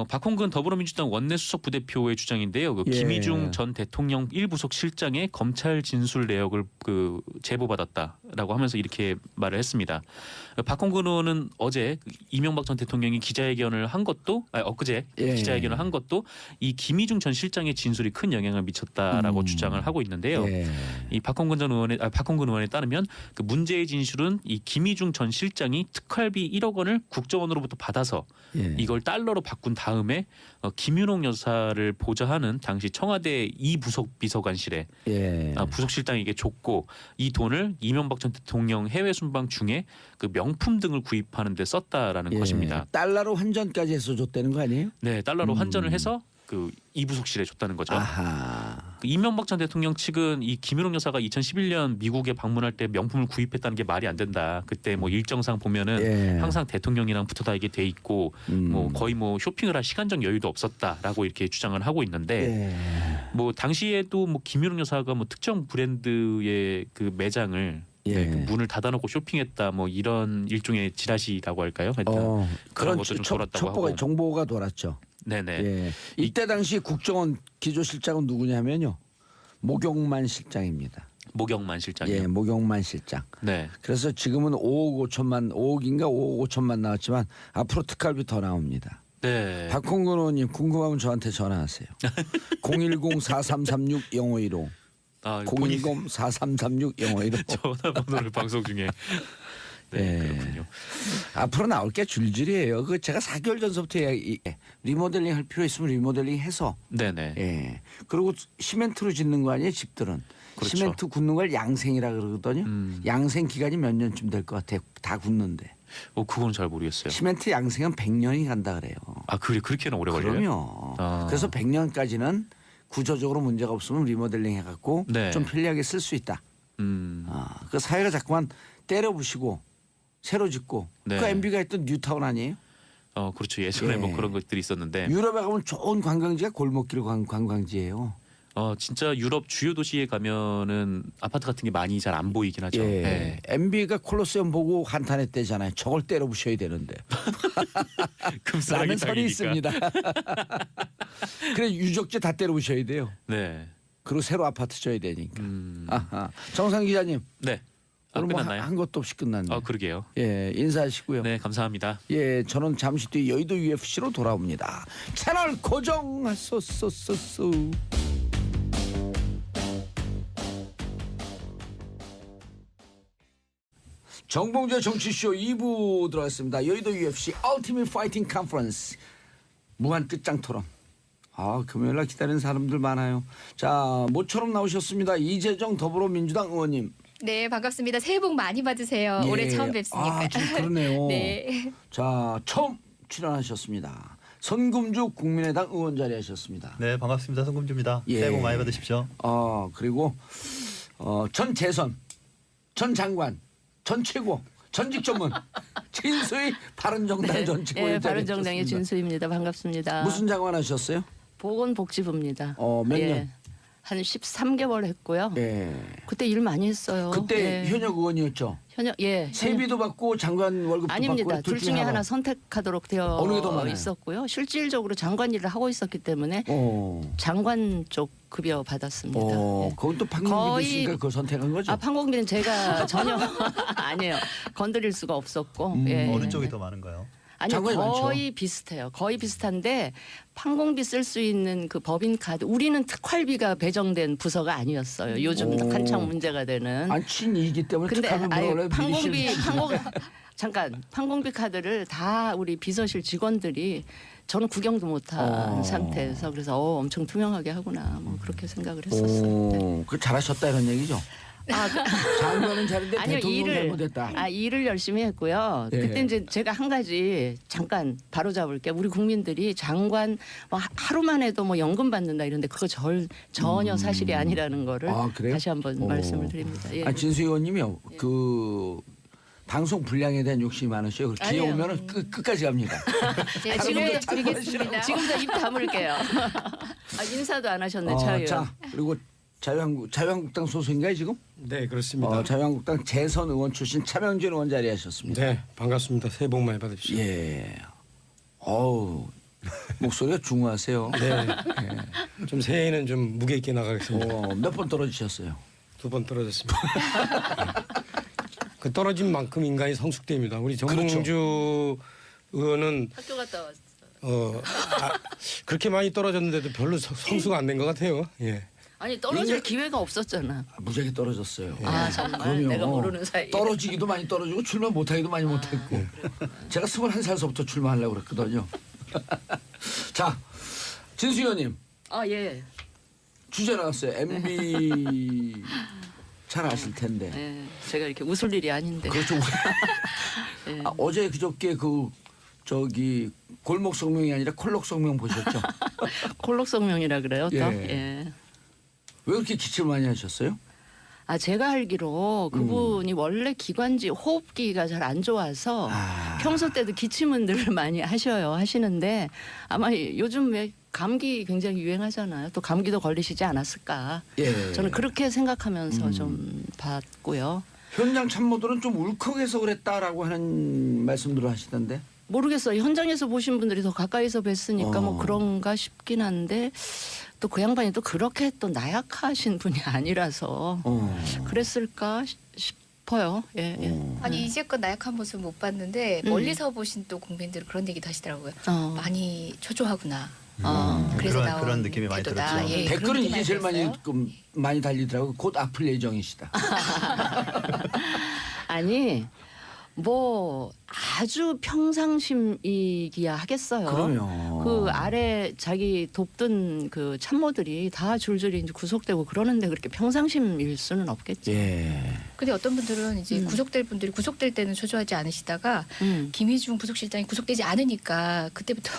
박홍근 더불어민주당 원내수석 부대표의 주장인데요. 그 예. 김희중 전 대통령 1부속 실장의 검찰 진술 내역을 그 제보받았다라고 하면서 이렇게 말을 했습니다. 박홍근 의원은 어제 이명박 전 대통령이 기자회견을 한 것도 엊그제 예. 기자회견을 한 것도 이 김희중 전 실장의 진술이 큰 영향을 미쳤다라고 주장을 하고 있는데요. 예. 이 박홍근 의원에 따르면 그 문제의 진술은 이 김희중 전 실장이 특활비 1억 원을 국정원으로부터 받아서 예. 이걸 달러로 바꾼 다음에 김윤옥 여사를 보좌하는 당시 청와대 이부속 비서관실에 예. 부속실장에게 줬고 이 돈을 이명박 전 대통령 해외 순방 중에 그 명품 등을 구입하는 데 썼다라는 예. 것입니다. 달러로 환전까지 해서 줬다는 거 아니에요? 네, 달러로 환전을 해서 그 이부속실에 줬다는 거죠. 아하. 그 이명박 전 대통령 측은 이 김윤옥 여사가 2011년 미국에 방문할 때 명품을 구입했다는 게 말이 안 된다. 그때 뭐 일정상 보면은 예. 항상 대통령이랑 붙어 다니게 돼 있고 뭐 거의 뭐 쇼핑을 할 시간적 여유도 없었다라고 이렇게 주장을 하고 있는데 예. 뭐 당시에도 뭐 김윤옥 여사가 뭐 특정 브랜드의 그 매장을 예. 네, 그 문을 닫아놓고 쇼핑했다 뭐 이런 일종의 지라시라고 할까요? 하여튼 그런 그런 것도 좀 돌았다고 첩보가 하고. 정보가 돌았죠. 네네. 예. 이때 당시 국정원 기조실장은 누구냐면요. 모경만 실장입니다. 모경만 실장이요. 예, 모경만 실장. 네. 그래서 지금은 5억 5천 나왔지만 앞으로 특활비 더 나옵니다. 네. 박홍근 의원님 궁금하면 저한테 전화하세요. 010-4336-0515. 010-4336-0515. 전화번호를 방송 중에. 네, 예. 그렇군요. 앞으로 나올 게 줄줄이에요. 그 제가 4개월 전서부터 리모델링 할 필요 있으면 리모델링 해서 네네. 예. 그리고 시멘트로 짓는 거 아니에요, 집들은. 그렇죠. 시멘트 굳는 걸 양생이라 그러거든요. 양생 기간이 몇 년쯤 될 것 같아요. 다 굳는데. 그건 잘 모르겠어요. 시멘트 양생은 100년이 간다 그래요. 그렇게는 오래 걸려요? 그럼요. 아. 그래서 100년까지는 구조적으로 문제가 없으면 리모델링 해갖고 네. 좀 편리하게 쓸 수 있다. 그 사회가 자꾸만 때려부시고 새로 짓고 네. 그 MB가 했던 뉴타운 아니에요? 그렇죠. 예전에 예. 뭐 그런 것들이 있었는데. 유럽에 가면 좋은 관광지가 골목길 관광지예요. 진짜 유럽 주요 도시에 가면은 아파트 같은 게 많이 잘 안 보이긴 하죠. 예. 네. MB가 콜로세움 보고 한탄했대잖아요. 저걸 때려 부셔야 되는데. 금싸라기 라는 설이 땅이니까. 있습니다. 그래 유적지 다 때려 부셔야 돼요. 네. 그리고 새로 아파트 져야 되니까. 음. 아하. 정상 기자님. 네. 오늘 뭐 끝났나요? 한 것도 없이 끝났네. 그러게요. 예, 인사하시고요. 네, 감사합니다. 예, 저는 잠시 뒤에 여의도 UFC로 돌아옵니다. 채널 고정하소서소소. 정봉재 정치쇼 2부 들어갔습니다. 여의도 UFC 얼티밋 파이팅 컨퍼런스 무한 끝장 토론. 금요일날 기다리는 사람들 많아요. 자, 모처럼 나오셨습니다. 이재정 더불어민주당 의원님. 네, 반갑습니다. 새해 복 많이 받으세요. 예. 올해 처음 뵙으니까. 좀 그러네요. 네. 자, 처음 출연하셨습니다. 선금주 국민의당 의원 자리하셨습니다. 네, 반갑습니다. 성금주입니다. 예. 새해 복 많이 받으십시오. 그리고 전 재선, 전 장관, 전 최고, 전직 전문 진수희 바른정당 전 최고위원 네, 바른정당의 자리하셨습니다. 진수입니다. 반갑습니다. 무슨 장관 하셨어요? 보건복지부입니다. 몇 년? 한 13개월 했고요. 예. 그때 일 많이 했어요. 그때 예. 현역 의원이었죠. 세비도 받고 장관 월급도 아닙니다. 받고 둘 중에 하나 선택하도록 되어 어느 게 더 많아요? 있었고요. 실질적으로 장관 일을 하고 있었기 때문에 장관 쪽 급여 받았습니다. 예. 그건 또 판국이 있으니까 그걸 선택한 거죠. 판공비는 제가 전혀 아니에요. 건드릴 수가 없었고. 예. 어느 쪽이 더 많은가요? 아니 장관이 거의 많죠. 비슷해요. 거의 비슷한데 판공비 쓸 수 있는 그 법인카드 우리는 특활비가 배정된 부서가 아니었어요. 요즘 오. 한창 문제가 되는. 안 친이기 때문에 근데 특하면 아예 원래 판공비 카드를 다 우리 비서실 직원들이 저는 구경도 못한 상태에서 그래서 엄청 투명하게 하구나 뭐 그렇게 생각을 했었어요. 그 잘하셨다 이런 얘기죠. 장관은 잘했는데 아니요, 대통령 잘못했다. 일을 열심히 했고요. 예. 그때 이제 제가 한 가지 잠깐 바로 잡을게요. 우리 국민들이 장관 뭐 하루만 해도 뭐 연금 받는다 이런데 그거 전혀 사실이 아니라는 거를 그래요? 다시 한번 말씀을 드립니다. 예. 진수희 의원님이요. 그 방송 분량에 대한 욕심이 많으셔요. 기회 아니에요. 오면은 끝까지 갑니다. 네, 다른 지금 분들 드리겠습니다. 지금부터 입 다물게요. 인사도 안 하셨네 차의원. 자, 그리고 자유한국당 소속인가요 지금? 네, 그렇습니다. 자유한국당 재선 의원 출신 차명진 의원 자리하셨습니다. 네, 반갑습니다. 새해 복 많이 받으십시오. 예. 목소리가 중후하세요. 네. 좀 새해에는 좀 무게 있게 나가겠습니다. 몇 번 떨어지셨어요? 2번 떨어졌습니다. 그 떨어진 만큼 인간이 성숙됩니다. 우리 정봉주 의원은 학교 갔다 왔어. 그렇게 많이 떨어졌는데도 별로 성수가 안 된 것 같아요. 예. 아니 떨어질 기회가 없었잖아. 무지하게 떨어졌어요. 정말 그럼요. 내가 모르는 사이에. 떨어지기도 많이 떨어지고 출마 못하기도 많이 못했고. 제가 21살서부터 출마하려고 그랬거든요. 자, 진수 의원님 예. 주제 나왔어요. MB 잘 아실 텐데. 네, 제가 이렇게 웃을 일이 아닌데. 그렇죠. 네. 어제 그저께 골목 성명이 아니라 콜록 성명 보셨죠? 콜록 성명이라 그래요, 또. 예. 예. 왜 그렇게 기침을 많이 하셨어요? 제가 알기로 그분이 원래 기관지 호흡기가 잘 안 좋아서 평소 때도 기침은 늘 많이 하시는데 아마 요즘 왜 감기 굉장히 유행하잖아요. 또 감기도 걸리시지 않았을까. 예. 저는 그렇게 생각하면서 좀 봤고요. 현장 참모들은 좀 울컥해서 그랬다라고 하는 말씀들을 하시던데. 모르겠어요. 현장에서 보신 분들이 더 가까이서 뵀으니까 뭐 그런가 싶긴 한데 또 그 양반이 또 그렇게 또 나약하신 분이 아니라서 그랬을까 싶어요. 예. 아니 이제껏 나약한 모습 못 봤는데 멀리서 보신 또 국민들은 그런 얘기도 하시더라고요. 많이 초조하구나. 그래서 나온 그런 느낌이 많이 태도다. 들었죠. 예, 그런 댓글은 느낌 이게 제일 많이 들었어요. 많이 달리더라고요. 곧 아플 예정이시다. 아니 뭐 아주 평상심이기야 하겠어요. 그럼요. 그 아래 자기 돕던 그 참모들이 다 줄줄이 이제 구속되고 그러는데 그렇게 평상심일 수는 없겠지. 예. 근데 어떤 분들은 이제 구속될 분들이 구속될 때는 초조하지 않으시다가 김희중 부속실장이 구속되지 않으니까 그때부터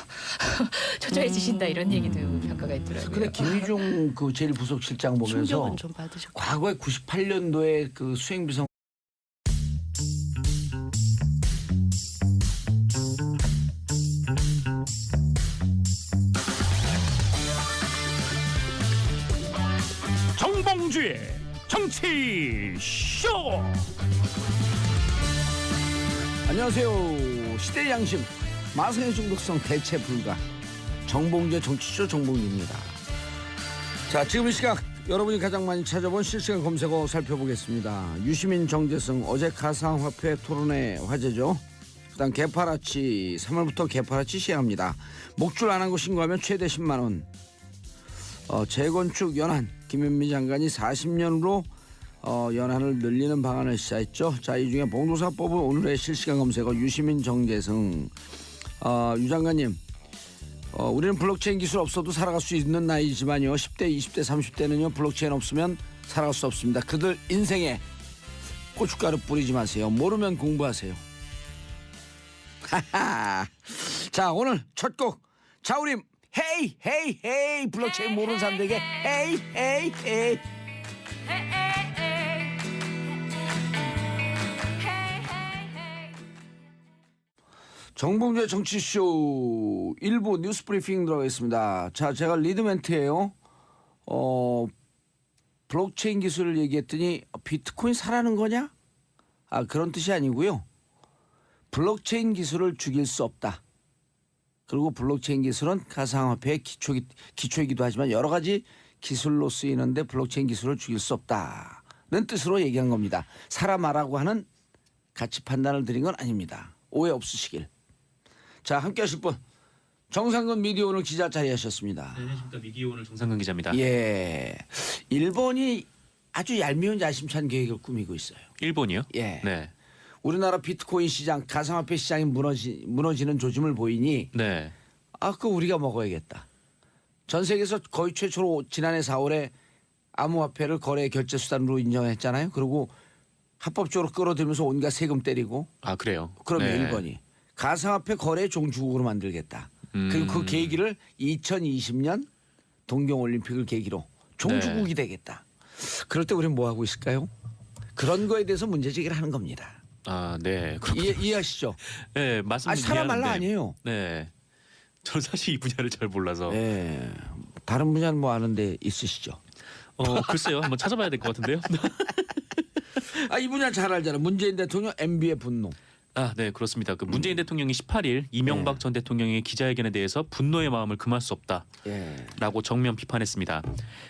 초조해지신다 이런 얘기도 평가가 있더라고요. 근데 김희중 그 제일 부속실장 보면서 충격은 좀 받으셨고. 과거에 98년도에 그 수행비상 정치쇼. 안녕하세요. 시대 양심 마성의 중독성 대체 불가 정봉재 정치쇼 정봉재입니다. 자, 지금 이 시각 여러분이 가장 많이 찾아본 실시간 검색어 살펴보겠습니다. 유시민 정재승 어제 가상화폐 토론회 화제죠. 그다음 개파라치 3월부터 개파라치 시행합니다. 목줄 안 한 거 신고하면 최대 10만 원. 재건축 연한 김현미 장관이 40년으로 연한을 늘리는 방안을 시사했죠. 자, 이 중에 봉도사 뽑은 오늘의 실시간 검색어 유시민 정재승. 유 장관님, 우리는 블록체인 기술 없어도 살아갈 수 있는 나이지만요. 10대, 20대, 30대는요. 블록체인 없으면 살아갈 수 없습니다. 그들 인생에 고춧가루 뿌리지 마세요. 모르면 공부하세요. 자, 오늘 첫 곡 자우림 헤이 헤이 헤이. 블록체인 모르는 사람들에게 헤이 헤이 헤이. 정봉재 정치쇼 1부 뉴스 브리핑 들어가겠습니다. 자, 제가 리드 멘트예요. 블록체인 기술을 얘기했더니 비트코인 사라는 거냐? 그런 뜻이 아니고요. 블록체인 기술을 죽일 수 없다. 그리고 블록체인 기술은 가상화폐의 기초이기도 하지만 여러 가지 기술로 쓰이는데 블록체인 기술을 죽일 수 없다는 뜻으로 얘기한 겁니다. 사라 마라고 하는 가치 판단을 드린 건 아닙니다. 오해 없으시길. 자, 함께 하실 분 정상근 미디어 오늘 기자 자리하셨습니다. 네, 안녕하십니까. 미디어 오늘 정상근 기자입니다. 예, 일본이 아주 얄미운 야심찬 계획을 꾸미고 있어요. 일본이요? 예. 네. 우리나라 비트코인 시장, 가상화폐 시장이 무너지는 조짐을 보이니 네. 그거 우리가 먹어야겠다. 전 세계에서 거의 최초로 지난해 4월에 암호화폐를 거래 결제 수단으로 인정했잖아요. 그리고 합법적으로 끌어들면서 온갖 세금 때리고. 그래요? 그러면 네. 일본이 가상화폐 거래 종주국으로 만들겠다. 그리고 그 계기를 2020년 동경올림픽을 계기로 종주국이 되겠다. 그럴 때 우리는 뭐 하고 있을까요? 그런 거에 대해서 문제제기를 하는 겁니다. 네. 이해하시죠? 네, 맞습니다. 사람 말라 아니에요. 네. 저는 사실 이 분야를 잘 몰라서. 네. 다른 분야는 뭐 아는데 있으시죠? 글쎄요. 한번 찾아봐야 될 것 같은데요. 이 분야 잘 알잖아. 문재인 대통령 MB의 분노. 네, 그렇습니다. 그 문재인 대통령이 18일 이명박 전 대통령의 기자회견에 대해서 분노의 마음을 금할 수 없다라고 정면 비판했습니다.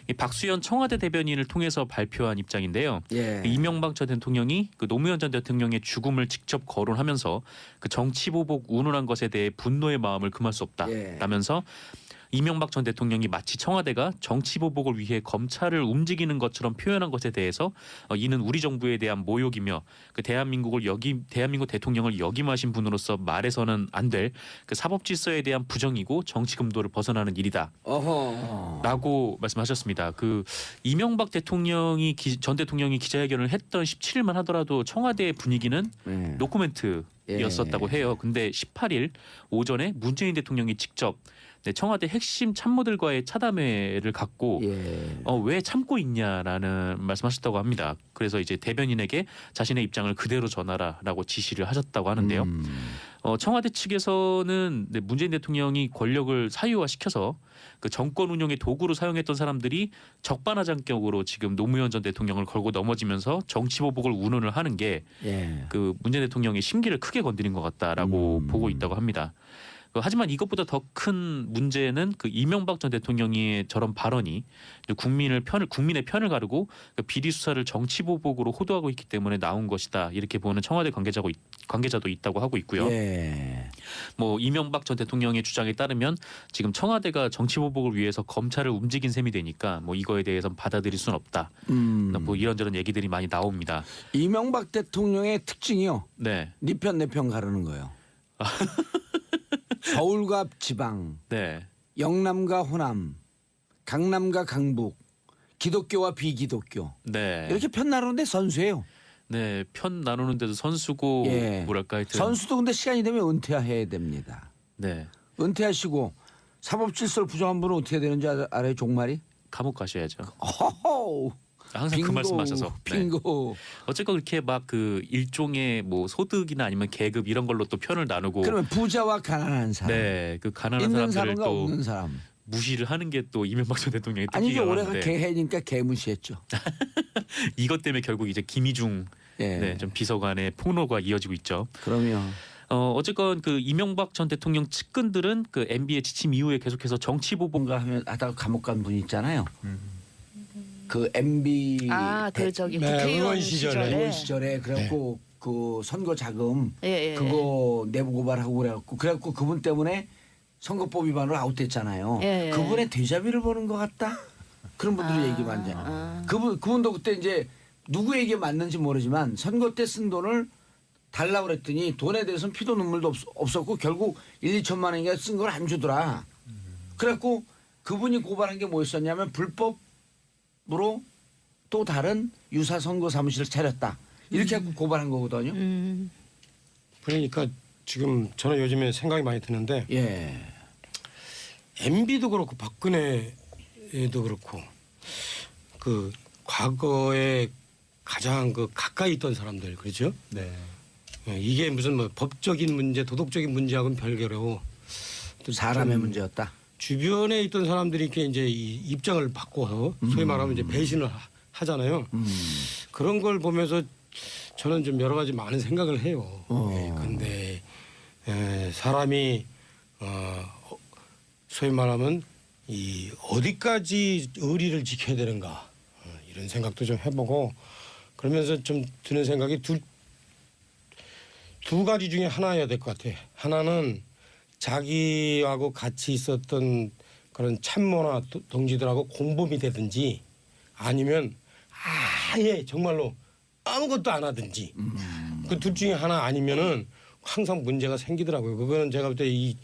이 박수현 청와대 대변인을 통해서 발표한 입장인데요. 예. 이명박 전 대통령이 그 노무현 전 대통령의 죽음을 직접 거론하면서 그 정치보복 운운한 것에 대해 분노의 마음을 금할 수 없다라면서 이명박 전 대통령이 마치 청와대가 정치보복을 위해 검찰을 움직이는 것처럼 표현한 것에 대해서 이는 우리 정부에 대한 모욕이며 그 대한민국 대통령을 역임하신 분으로서 말해서는 안 될 그 사법질서에 대한 부정이고 정치 금도를 벗어나는 일이다. 라고 말씀하셨습니다. 그 이명박 대통령이 전 대통령이 기자회견을 했던 17일만 하더라도 청와대의 분위기는 노코멘트였었다고 해요. 근데 18일 오전에 문재인 대통령이 직접 청와대 핵심 참모들과의 차담회를 갖고 왜 참고 있냐라는 말씀하셨다고 합니다. 그래서 이제 대변인에게 자신의 입장을 그대로 전하라라고 지시를 하셨다고 하는데요. 청와대 측에서는 문재인 대통령이 권력을 사유화시켜서 그 정권 운영의 도구로 사용했던 사람들이 적반하장격으로 지금 노무현 전 대통령을 걸고 넘어지면서 정치보복을 운운을 하는 게 그 문재인 대통령의 심기를 크게 건드린 것 같다라고 보고 있다고 합니다. 하지만 이것보다 더 큰 문제는 그 이명박 전 대통령의 저런 발언이 국민의 편을 가르고 그 비리 수사를 정치 보복으로 호도하고 있기 때문에 나온 것이다. 이렇게 보는 청와대 관계자도 있다고 하고 있고요. 뭐 이명박 전 대통령의 주장에 따르면 지금 청와대가 정치 보복을 위해서 검찰을 움직인 셈이 되니까 뭐 이거에 대해서는 받아들일 수는 없다. 뭐 이런저런 얘기들이 많이 나옵니다. 이명박 대통령의 특징이요. 네 편 내 편 가르는 거예요. 서울과 지방, 영남과 호남, 강남과 강북, 기독교와 비기독교 이렇게 편 나누는데 선수예요. 네, 편 나누는데도 선수고 뭐랄까 하여튼 선수도 근데 시간이 되면 은퇴해야 됩니다. 네, 은퇴하시고 사법 질서를 부정한 분은 어떻게 되는지 알아요? 종말이? 감옥 가셔야죠. 허허. 항상 그 말씀하셔서. 빙고. 어쨌건 그렇게 막 그 일종의 뭐 소득이나 아니면 계급 이런 걸로 또 편을 나누고. 그러면 부자와 가난한 사람. 그 가난한 있는 사람들을 사람과 또 없는 사람. 무시를 하는 게 또 이명박 전 대통령의 아니 이게 특기가 올해가 많은데 개해니까 개무시했죠. 이것 때문에 결국 이제 김희중 예. 네, 좀 비서관의 폭로가 이어지고 있죠. 그러면 어쨌건 그 이명박 전 대통령 측근들은 그 MB의 지침 이후에 계속해서 정치 보복 뭔가 하면 하다가 감옥 간 분 있잖아요. 그 MB 그 저기 네, 국회의원 의원 시절에. 의원 시절에 그래갖고 그 선거 자금 예, 예. 그거 내부 고발하고 그래갖고 그분 때문에 선거법 위반으로 아웃됐잖아요. 예, 예. 그분의 데자뷰를 보는 것 같다. 그런 분들이 얘기 많이 해요. 그분도 그때 이제 누구에게 맞는지 모르지만 선거 때 쓴 돈을 달라고 그랬더니 돈에 대해서는 피도 눈물도 없었고 결국 1, 2천만 원인가 쓴 걸 안 주더라. 그래갖고 그분이 고발한 게 뭐였었냐면 불법으로 또 다른 유사 선거 사무실을 차렸다. 이렇게 해서 고발한 거거든요. 그러니까 지금 저는 요즘에 생각이 많이 드는데 예. MB도 그렇고 박근혜도 그렇고 그 과거에 가장 그 가까이 있던 사람들 그렇죠? 네. 이게 무슨 뭐 법적인 문제, 도덕적인 문제하고는 별개로 또 사람의 좀 문제였다. 주변에 있던 사람들이 이렇게 이제 이 입장을 바꿔서 소위 말하면 이제 배신을 하잖아요. 그런 걸 보면서 저는 좀 여러 가지 많은 생각을 해요. 그런데 사람이 소위 말하면 이 어디까지 의리를 지켜야 되는가 이런 생각도 좀 해보고 그러면서 좀 드는 생각이 두 가지 중에 하나여야 될 것 같아. 하나는 자기하고 같이 있었던 그런 참모나 동지들하고 공범이 되든지 아니면 아예 정말로 아무것도 안 하든지 그 둘 중에 하나 아니면은 항상 문제가 생기더라고요. 그거는 제가 볼 때 이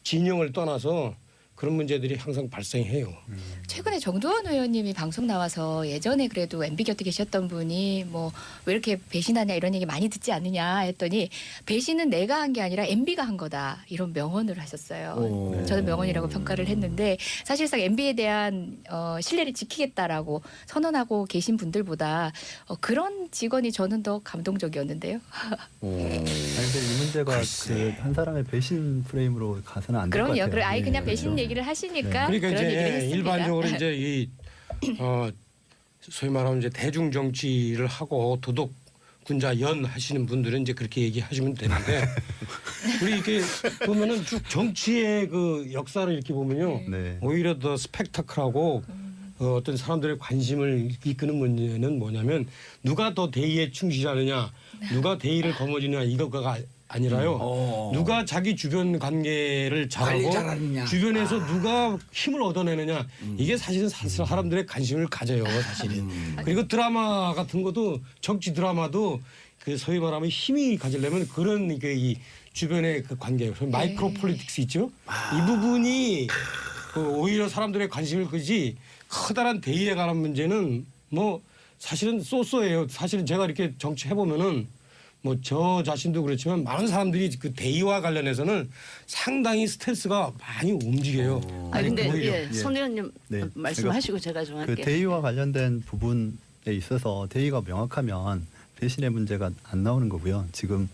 진영을 떠나서 그런 문제들이 항상 발생해요. 최근에 정두원 의원님이 방송 나와서 예전에 그래도 MB 곁에 계셨던 분이 뭐 왜 이렇게 배신하냐 이런 얘기 많이 듣지 않느냐 했더니 배신은 내가 한 게 아니라 MB가 한 거다 이런 명언을 하셨어요. 저는 명언이라고 평가를 했는데 사실상 MB에 대한 신뢰를 지키겠다라고 선언하고 계신 분들보다 그런 직원이 저는 더 감동적이었는데요. 아니 근데 이 문제가 그 한 사람의 배신 프레임으로 가서는 안 될 것 그럼요. 같아요. 그래 아예 그냥 네, 배신 그렇죠. 얘기를 하시니까 그러니까 그런 얘기를 이제 했습니다. 일반적으로 이제 이 소위 말하면 이제 대중 정치를 하고 도덕 군자 연 하시는 분들은 이제 그렇게 얘기하시면 되는데 우리 이렇게 보면은 쭉 정치의 그 역사를 이렇게 보면요 네. 오히려 더 스펙타클하고 어떤 사람들의 관심을 이끄는 문제는 뭐냐면 누가 더 대의에 충실하느냐 누가 대의를 거머쥐느냐 이거가 아니라요. 누가 자기 주변 관계를 관리 잘하고 잘하느냐. 주변에서 누가 힘을 얻어내느냐 이게 사실은 사람들의 관심을 가져요 사실은. 그리고 드라마 같은 것도 정치 드라마도 그 소위 말하면 힘이 가지려면 그런 그 이 주변의 그 관계 마이크로 폴리틱스 있죠. 이 부분이 그 오히려 사람들의 관심을 끄지 커다란 대의에 관한 문제는 뭐 사실은 쏘쏘예요. 사실은 제가 이렇게 정치 해보면은 뭐 저 자신도 그렇지만 많은 사람들이 그 대의와 관련해서는 상당히 스트레스가 많이 움직여요. 근데 오히려. 예, 손 의원님 네. 말씀하시고 제가 좀 그 할게요. 대의와 관련된 부분에 있어서 대의가 명확하면 배신의 문제가 안 나오는 거고요. 지금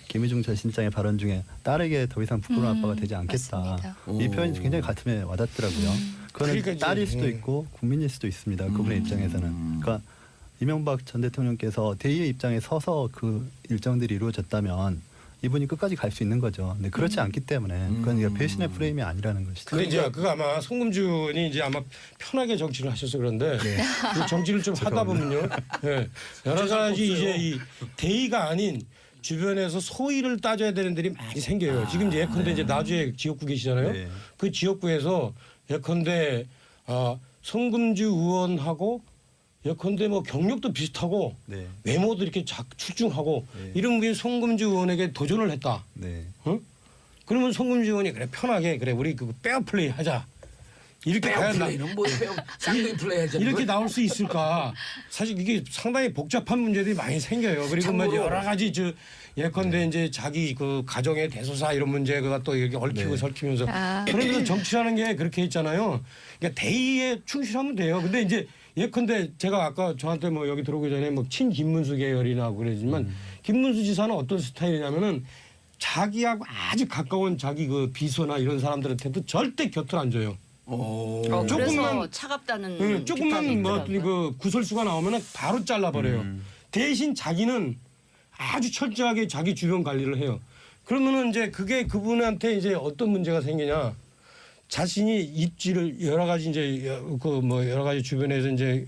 김희중 전 실장의 발언 중에 딸에게 더 이상 부끄러운 아빠가 되지 않겠다. 맞습니다. 이 표현이 굉장히 가슴에 와닿더라고요. 그거는 그러니까 이제, 딸일 수도 있고 국민일 수도 있습니다. 그분의 입장에서는. 그러니까 이명박 전 대통령께서 대의의 입장에 서서 그 일정들이 이루어졌다면 이분이 끝까지 갈 수 있는 거죠. 근데 그렇지 않기 때문에 그건 이게 배신의 프레임이 아니라는 것이죠. 근데 이제 그거 아마 송금준이 이제 아마 편하게 정치를 하셔서 그런데 그 정치를 좀 하다 보면요, 예, 여러 가지 이제 이 대의가 아닌 주변에서 소위를 따져야 되는 들이 많이 생겨요. 지금 이제 예컨대 이제 나주에 지역구 계시잖아요. 네. 그 지역구에서 예컨대 송금주 의원하고 예컨대 뭐 경력도 비슷하고 네. 외모도 이렇게 출중하고 네. 이런 분이 송금주 의원에게 도전을 했다. 네. 그러면 송금주 의원이 그래 편하게 그래 우리 그 페어 플레이 하자. 이렇게 페어 가야 플레이는 뭐 쌍둥이 플레이 하자. 이렇게 나올 수 있을까? 사실 이게 상당히 복잡한 문제들이 많이 생겨요. 그리고 뭐 참고로- 여러 가지 예컨대 이제 자기 그 가정의 대소사 이런 문제가 또 이렇게 얽히고 네. 설키면서 아. 그런데도 정치라는 게 그렇게 있잖아요. 그러니까 대의에 충실하면 돼요. 근데 이제 예컨대 제가 아까 저한테 뭐 여기 들어오기 전에 뭐 친 김문수 계열이라고 그러지만 김문수 지사는 어떤 스타일이냐면은 자기하고 아주 가까운 자기 그 비서나 이런 사람들한테도 절대 곁을 안 줘요. 그래서 조금만 차갑다는 조금만 비판이 뭐 있더라고요. 그 구설수가 나오면은 바로 잘라버려요. 대신 자기는 아주 철저하게 자기 주변 관리를 해요. 그러면은 이제 그게 그분한테 이제 어떤 문제가 생기냐? 자신이 입지를 여러 가지 이제 그 뭐 여러 가지 주변에서 이제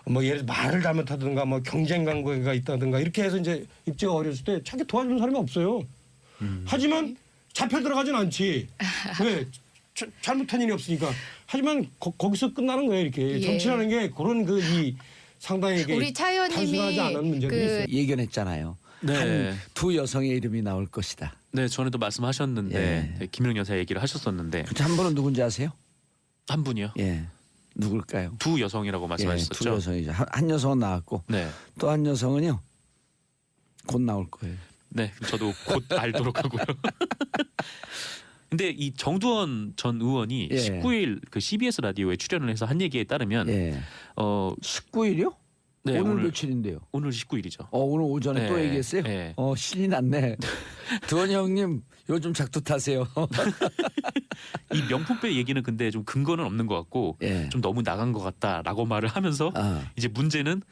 뭐 예를 들어 말을 잘못하든가 뭐 경쟁 관계가 있다든가 이렇게 해서 이제 입지가 어렸을 때 자기 도와주는 사람이 없어요. 하지만 잡혀 들어가진 않지. 왜? 잘못한 일이 없으니까. 하지만 거기서 끝나는 거예요. 이렇게 예. 정치라는 게 그런 그 이 상당히 이게 우리 차 단순하지 의원님이 않은 문제들이 그 있어요. 예견했잖아요. 네. 한 두 여성의 이름이 나올 것이다. 네, 전에도 말씀하셨는데 예. 네, 김용 여사 얘기를 하셨었는데 한 분은 누군지 아세요? 한 분이요. 예, 누굴까요? 두 여성이라고 예, 말씀하셨었죠. 두 여성이죠. 한 여성은 나왔고 네. 또 한 여성은요 곧 나올 거예요. 네, 저도 곧 알도록 하고요. 근데 이 정두원 전 의원이 예. 19일 그 CBS 라디오에 출연을 해서 한 얘기에 따르면 예, 19일이요? 네, 오늘 오늘 며칠인데요? 오늘 19일이죠. 오늘 오전에 또 네, 얘기했어요? 네. 신이 났네. 두원이 형님 요즘 작두 타세요. 이 명품백 얘기는 근데 좀 근거는 없는 것 같고 예. 좀 너무 나간 것 같다라고 말을 하면서 아, 이제 문제는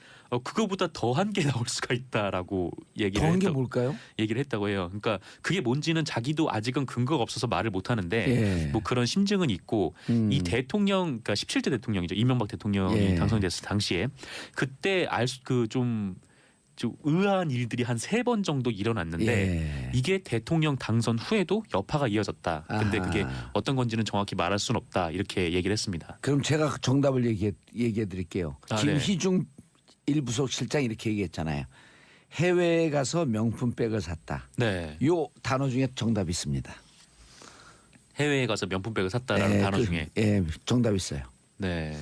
그거보다 더한 게 나올 수가 있다라고 더한 게 뭘까요? 얘기를 했다고 해요. 그러니까 그게 뭔지는 자기도 아직은 근거가 없어서 말을 못 하는데 예. 뭐 그런 심증은 있고 이 대통령 그러니까 17대 대통령이죠. 이명박 대통령이 예. 당선됐을 당시에 그때 좀 의아한 일들이 한 3번 정도 일어났는데 예. 이게 대통령 당선 후에도 여파가 이어졌다. 근데 아하. 그게 어떤 건지는 정확히 말할 수는 없다. 이렇게 얘기를 했습니다. 그럼 제가 정답을 얘기해 드릴게요. 아, 네. 김희중 일부속 실장이 이렇게 얘기했잖아요. 해외에 가서 명품백을 샀다. 네. 요 단어 중에 정답이 있습니다. 해외에 가서 명품백을 샀다라는 예, 단어 중에 정답 있어요. 네.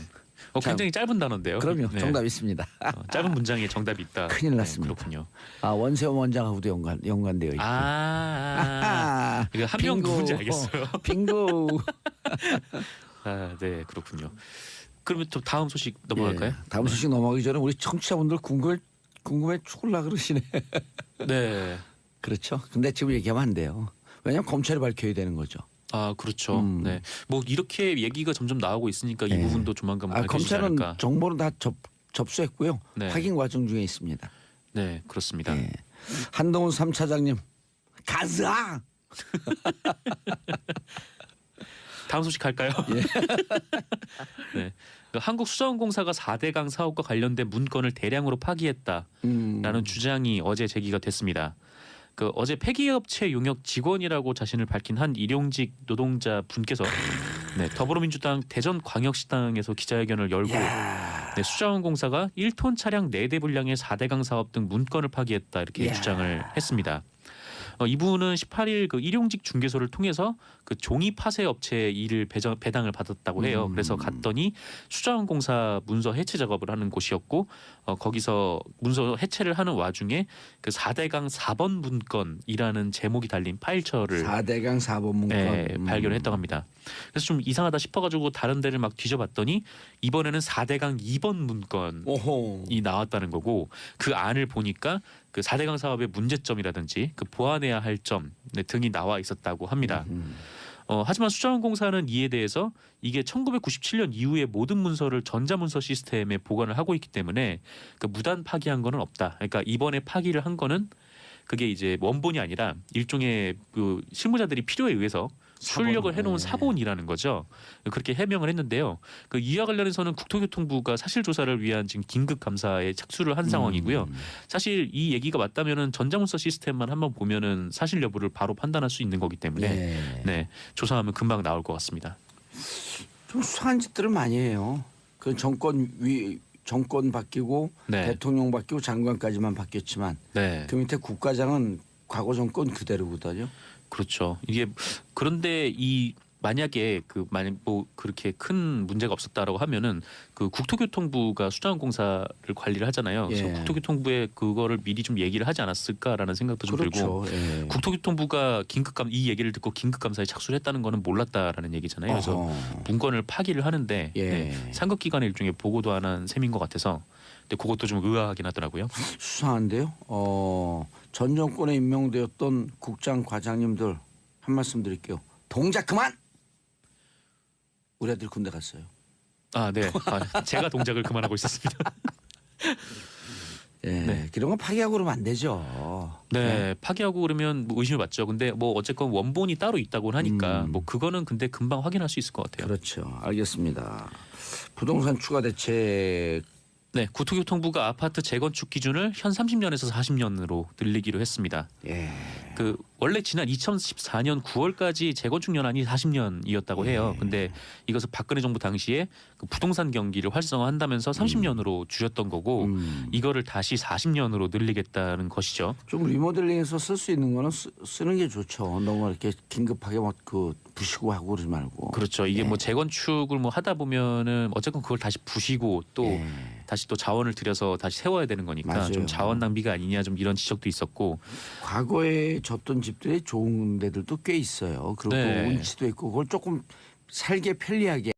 굉장히 짧은 단어인데요. 그럼요. 네. 정답 있습니다. 짧은 문장에 정답이 있다. 큰일 났습니다. 그렇군요. 원세훈 원장하고도 연관되어 있고. 이거 한 명 빙고. 누군지 알겠어요. 빙고. 네, 그렇군요. 그러면 또 다음 소식 넘어갈까요? 예, 다음 소식 넘어가기 전에 우리 청취자분들 궁금해 죽을라 그러시네. 네. 그렇죠. 근데 지금 얘기하면 안 돼요. 왜냐하면 검찰이 밝혀야 되는 거죠. 아, 그렇죠. 네. 뭐 이렇게 얘기가 점점 나오고 있으니까 이 예. 부분도 조만간 밝혀지지 검찰은 않을까. 정보는 다 접수했고요. 네. 확인 과정 중에 있습니다. 네, 그렇습니다. 예. 한동훈 3차장님 가자. 다음 소식 할까요? 예. 네. 그 한국수자원공사가 4대강 사업과 관련된 문건을 대량으로 파기했다라는 주장이 어제 제기가 됐습니다. 그 어제 폐기업체 용역 직원이라고 자신을 밝힌 한 일용직 노동자 분께서 네, 더불어민주당 대전광역시당에서 기자회견을 열고 네, 수자원공사가 1톤 차량 4대 분량의 4대강 사업 등 문건을 파기했다 이렇게 야. 주장을 했습니다. 이분은 18일 그 일용직 중개소를 통해서 그 종이 파쇄 업체에 일을 배당을 받았다고 해요. 그래서 갔더니 수자원공사 문서 해체 작업을 하는 곳이었고 거기서 문서 해체를 하는 와중에 그 4대강 4번 문건이라는 제목이 달린 파일처를 4대강 4번 문건 네, 발견을 했다고 합니다. 그래서 좀 이상하다 싶어가지고 다른 데를 막 뒤져봤더니 이번에는 4대강 2번 문건이 오호. 나왔다는 거고 그 안을 보니까 그 4대강 사업의 문제점이라든지 그 보완해야 할 점 등이 나와 있었다고 합니다. 하지만 수자원공사는 이에 대해서 이게 1997년 이후에 모든 문서를 전자문서 시스템에 보관을 하고 있기 때문에 그 무단 파기한 거는 없다. 그러니까 이번에 파기를 한 거는 그게 이제 원본이 아니라 일종의 그 실무자들이 필요에 의해서 출력을 해놓은 사본이라는 거죠. 그렇게 해명을 했는데요. 그 이와 관련해서는 국토교통부가 사실 조사를 위한 지금 긴급 감사에 착수를 한 상황이고요. 사실 이 얘기가 맞다면은 전자문서 시스템만 한번 보면은 사실 여부를 바로 판단할 수 있는 거기 때문에 네, 조사하면 금방 나올 것 같습니다. 좀 수상한 짓들을 많이 해요. 그 정권 바뀌고 네. 대통령 바뀌고 장관까지만 바뀌었지만 네, 그 밑에 국가장은 과거 정권 그대로거든요. 그렇죠. 이게 그런데 이 만약에 만약 뭐 그렇게 큰 문제가 없었다라고 하면은 그 국토교통부가 수자원공사를 관리를 하잖아요. 그래서 예. 국토교통부에 그거를 미리 좀 얘기를 하지 않았을까라는 생각도 좀 들고 그렇죠. 예. 국토교통부가 이 얘기를 듣고 긴급감사에 착수를 했다는 거는 몰랐다라는 얘기잖아요. 그래서 어허. 문건을 파기를 하는데 예. 네, 상급기관의 일종의 보고도 안 한 셈인 것 같아서 근데 그것도 좀 의아하긴 하더라고요. 수상한데요. 전 정권에 임명되었던 국장 과장님들 한 말씀 드릴게요. 동작 그만. 우리 아들 군대 갔어요. 아, 네. 제가 동작을 그만하고 있었습니다. 예, 네. 그런 건 파기하고 그러면 안 되죠. 네, 파기하고 그러면 뭐 의심을 받죠. 근데 뭐 어쨌건 원본이 따로 있다고 하니까 뭐 그거는 근데 금방 확인할 수 있을 것 같아요. 그렇죠. 알겠습니다. 부동산 추가 대책. 네, 국토교통부가 아파트 재건축 기준을 현 30년에서 40년으로 늘리기로 했습니다. 예. 그 원래 지난 2014년 9월까지 재건축 연한이 40년이었다고 해요. 근데 이것은 박근혜 정부 당시에 그 부동산 경기를 활성화한다면서 30년으로 줄였던 거고 이거를 다시 40년으로 늘리겠다는 것이죠. 좀 리모델링해서 쓸 수 있는 거는 쓰는 게 좋죠. 너무 이렇게 긴급하게 막 그 부시고 하고 그러지 말고. 그렇죠. 이게 뭐 재건축을 뭐 하다 보면은 어쨌건 그걸 다시 부시고 또 다시 또 자원을 들여서 다시 세워야 되는 거니까 맞아요. 좀 자원 낭비가 아니냐 좀 이런 지적도 있었고. 과거에 졌던 집들이 좋은 데들도 꽤 있어요. 그리고 네. 운치도 있고 그걸 조금 살기 편리하게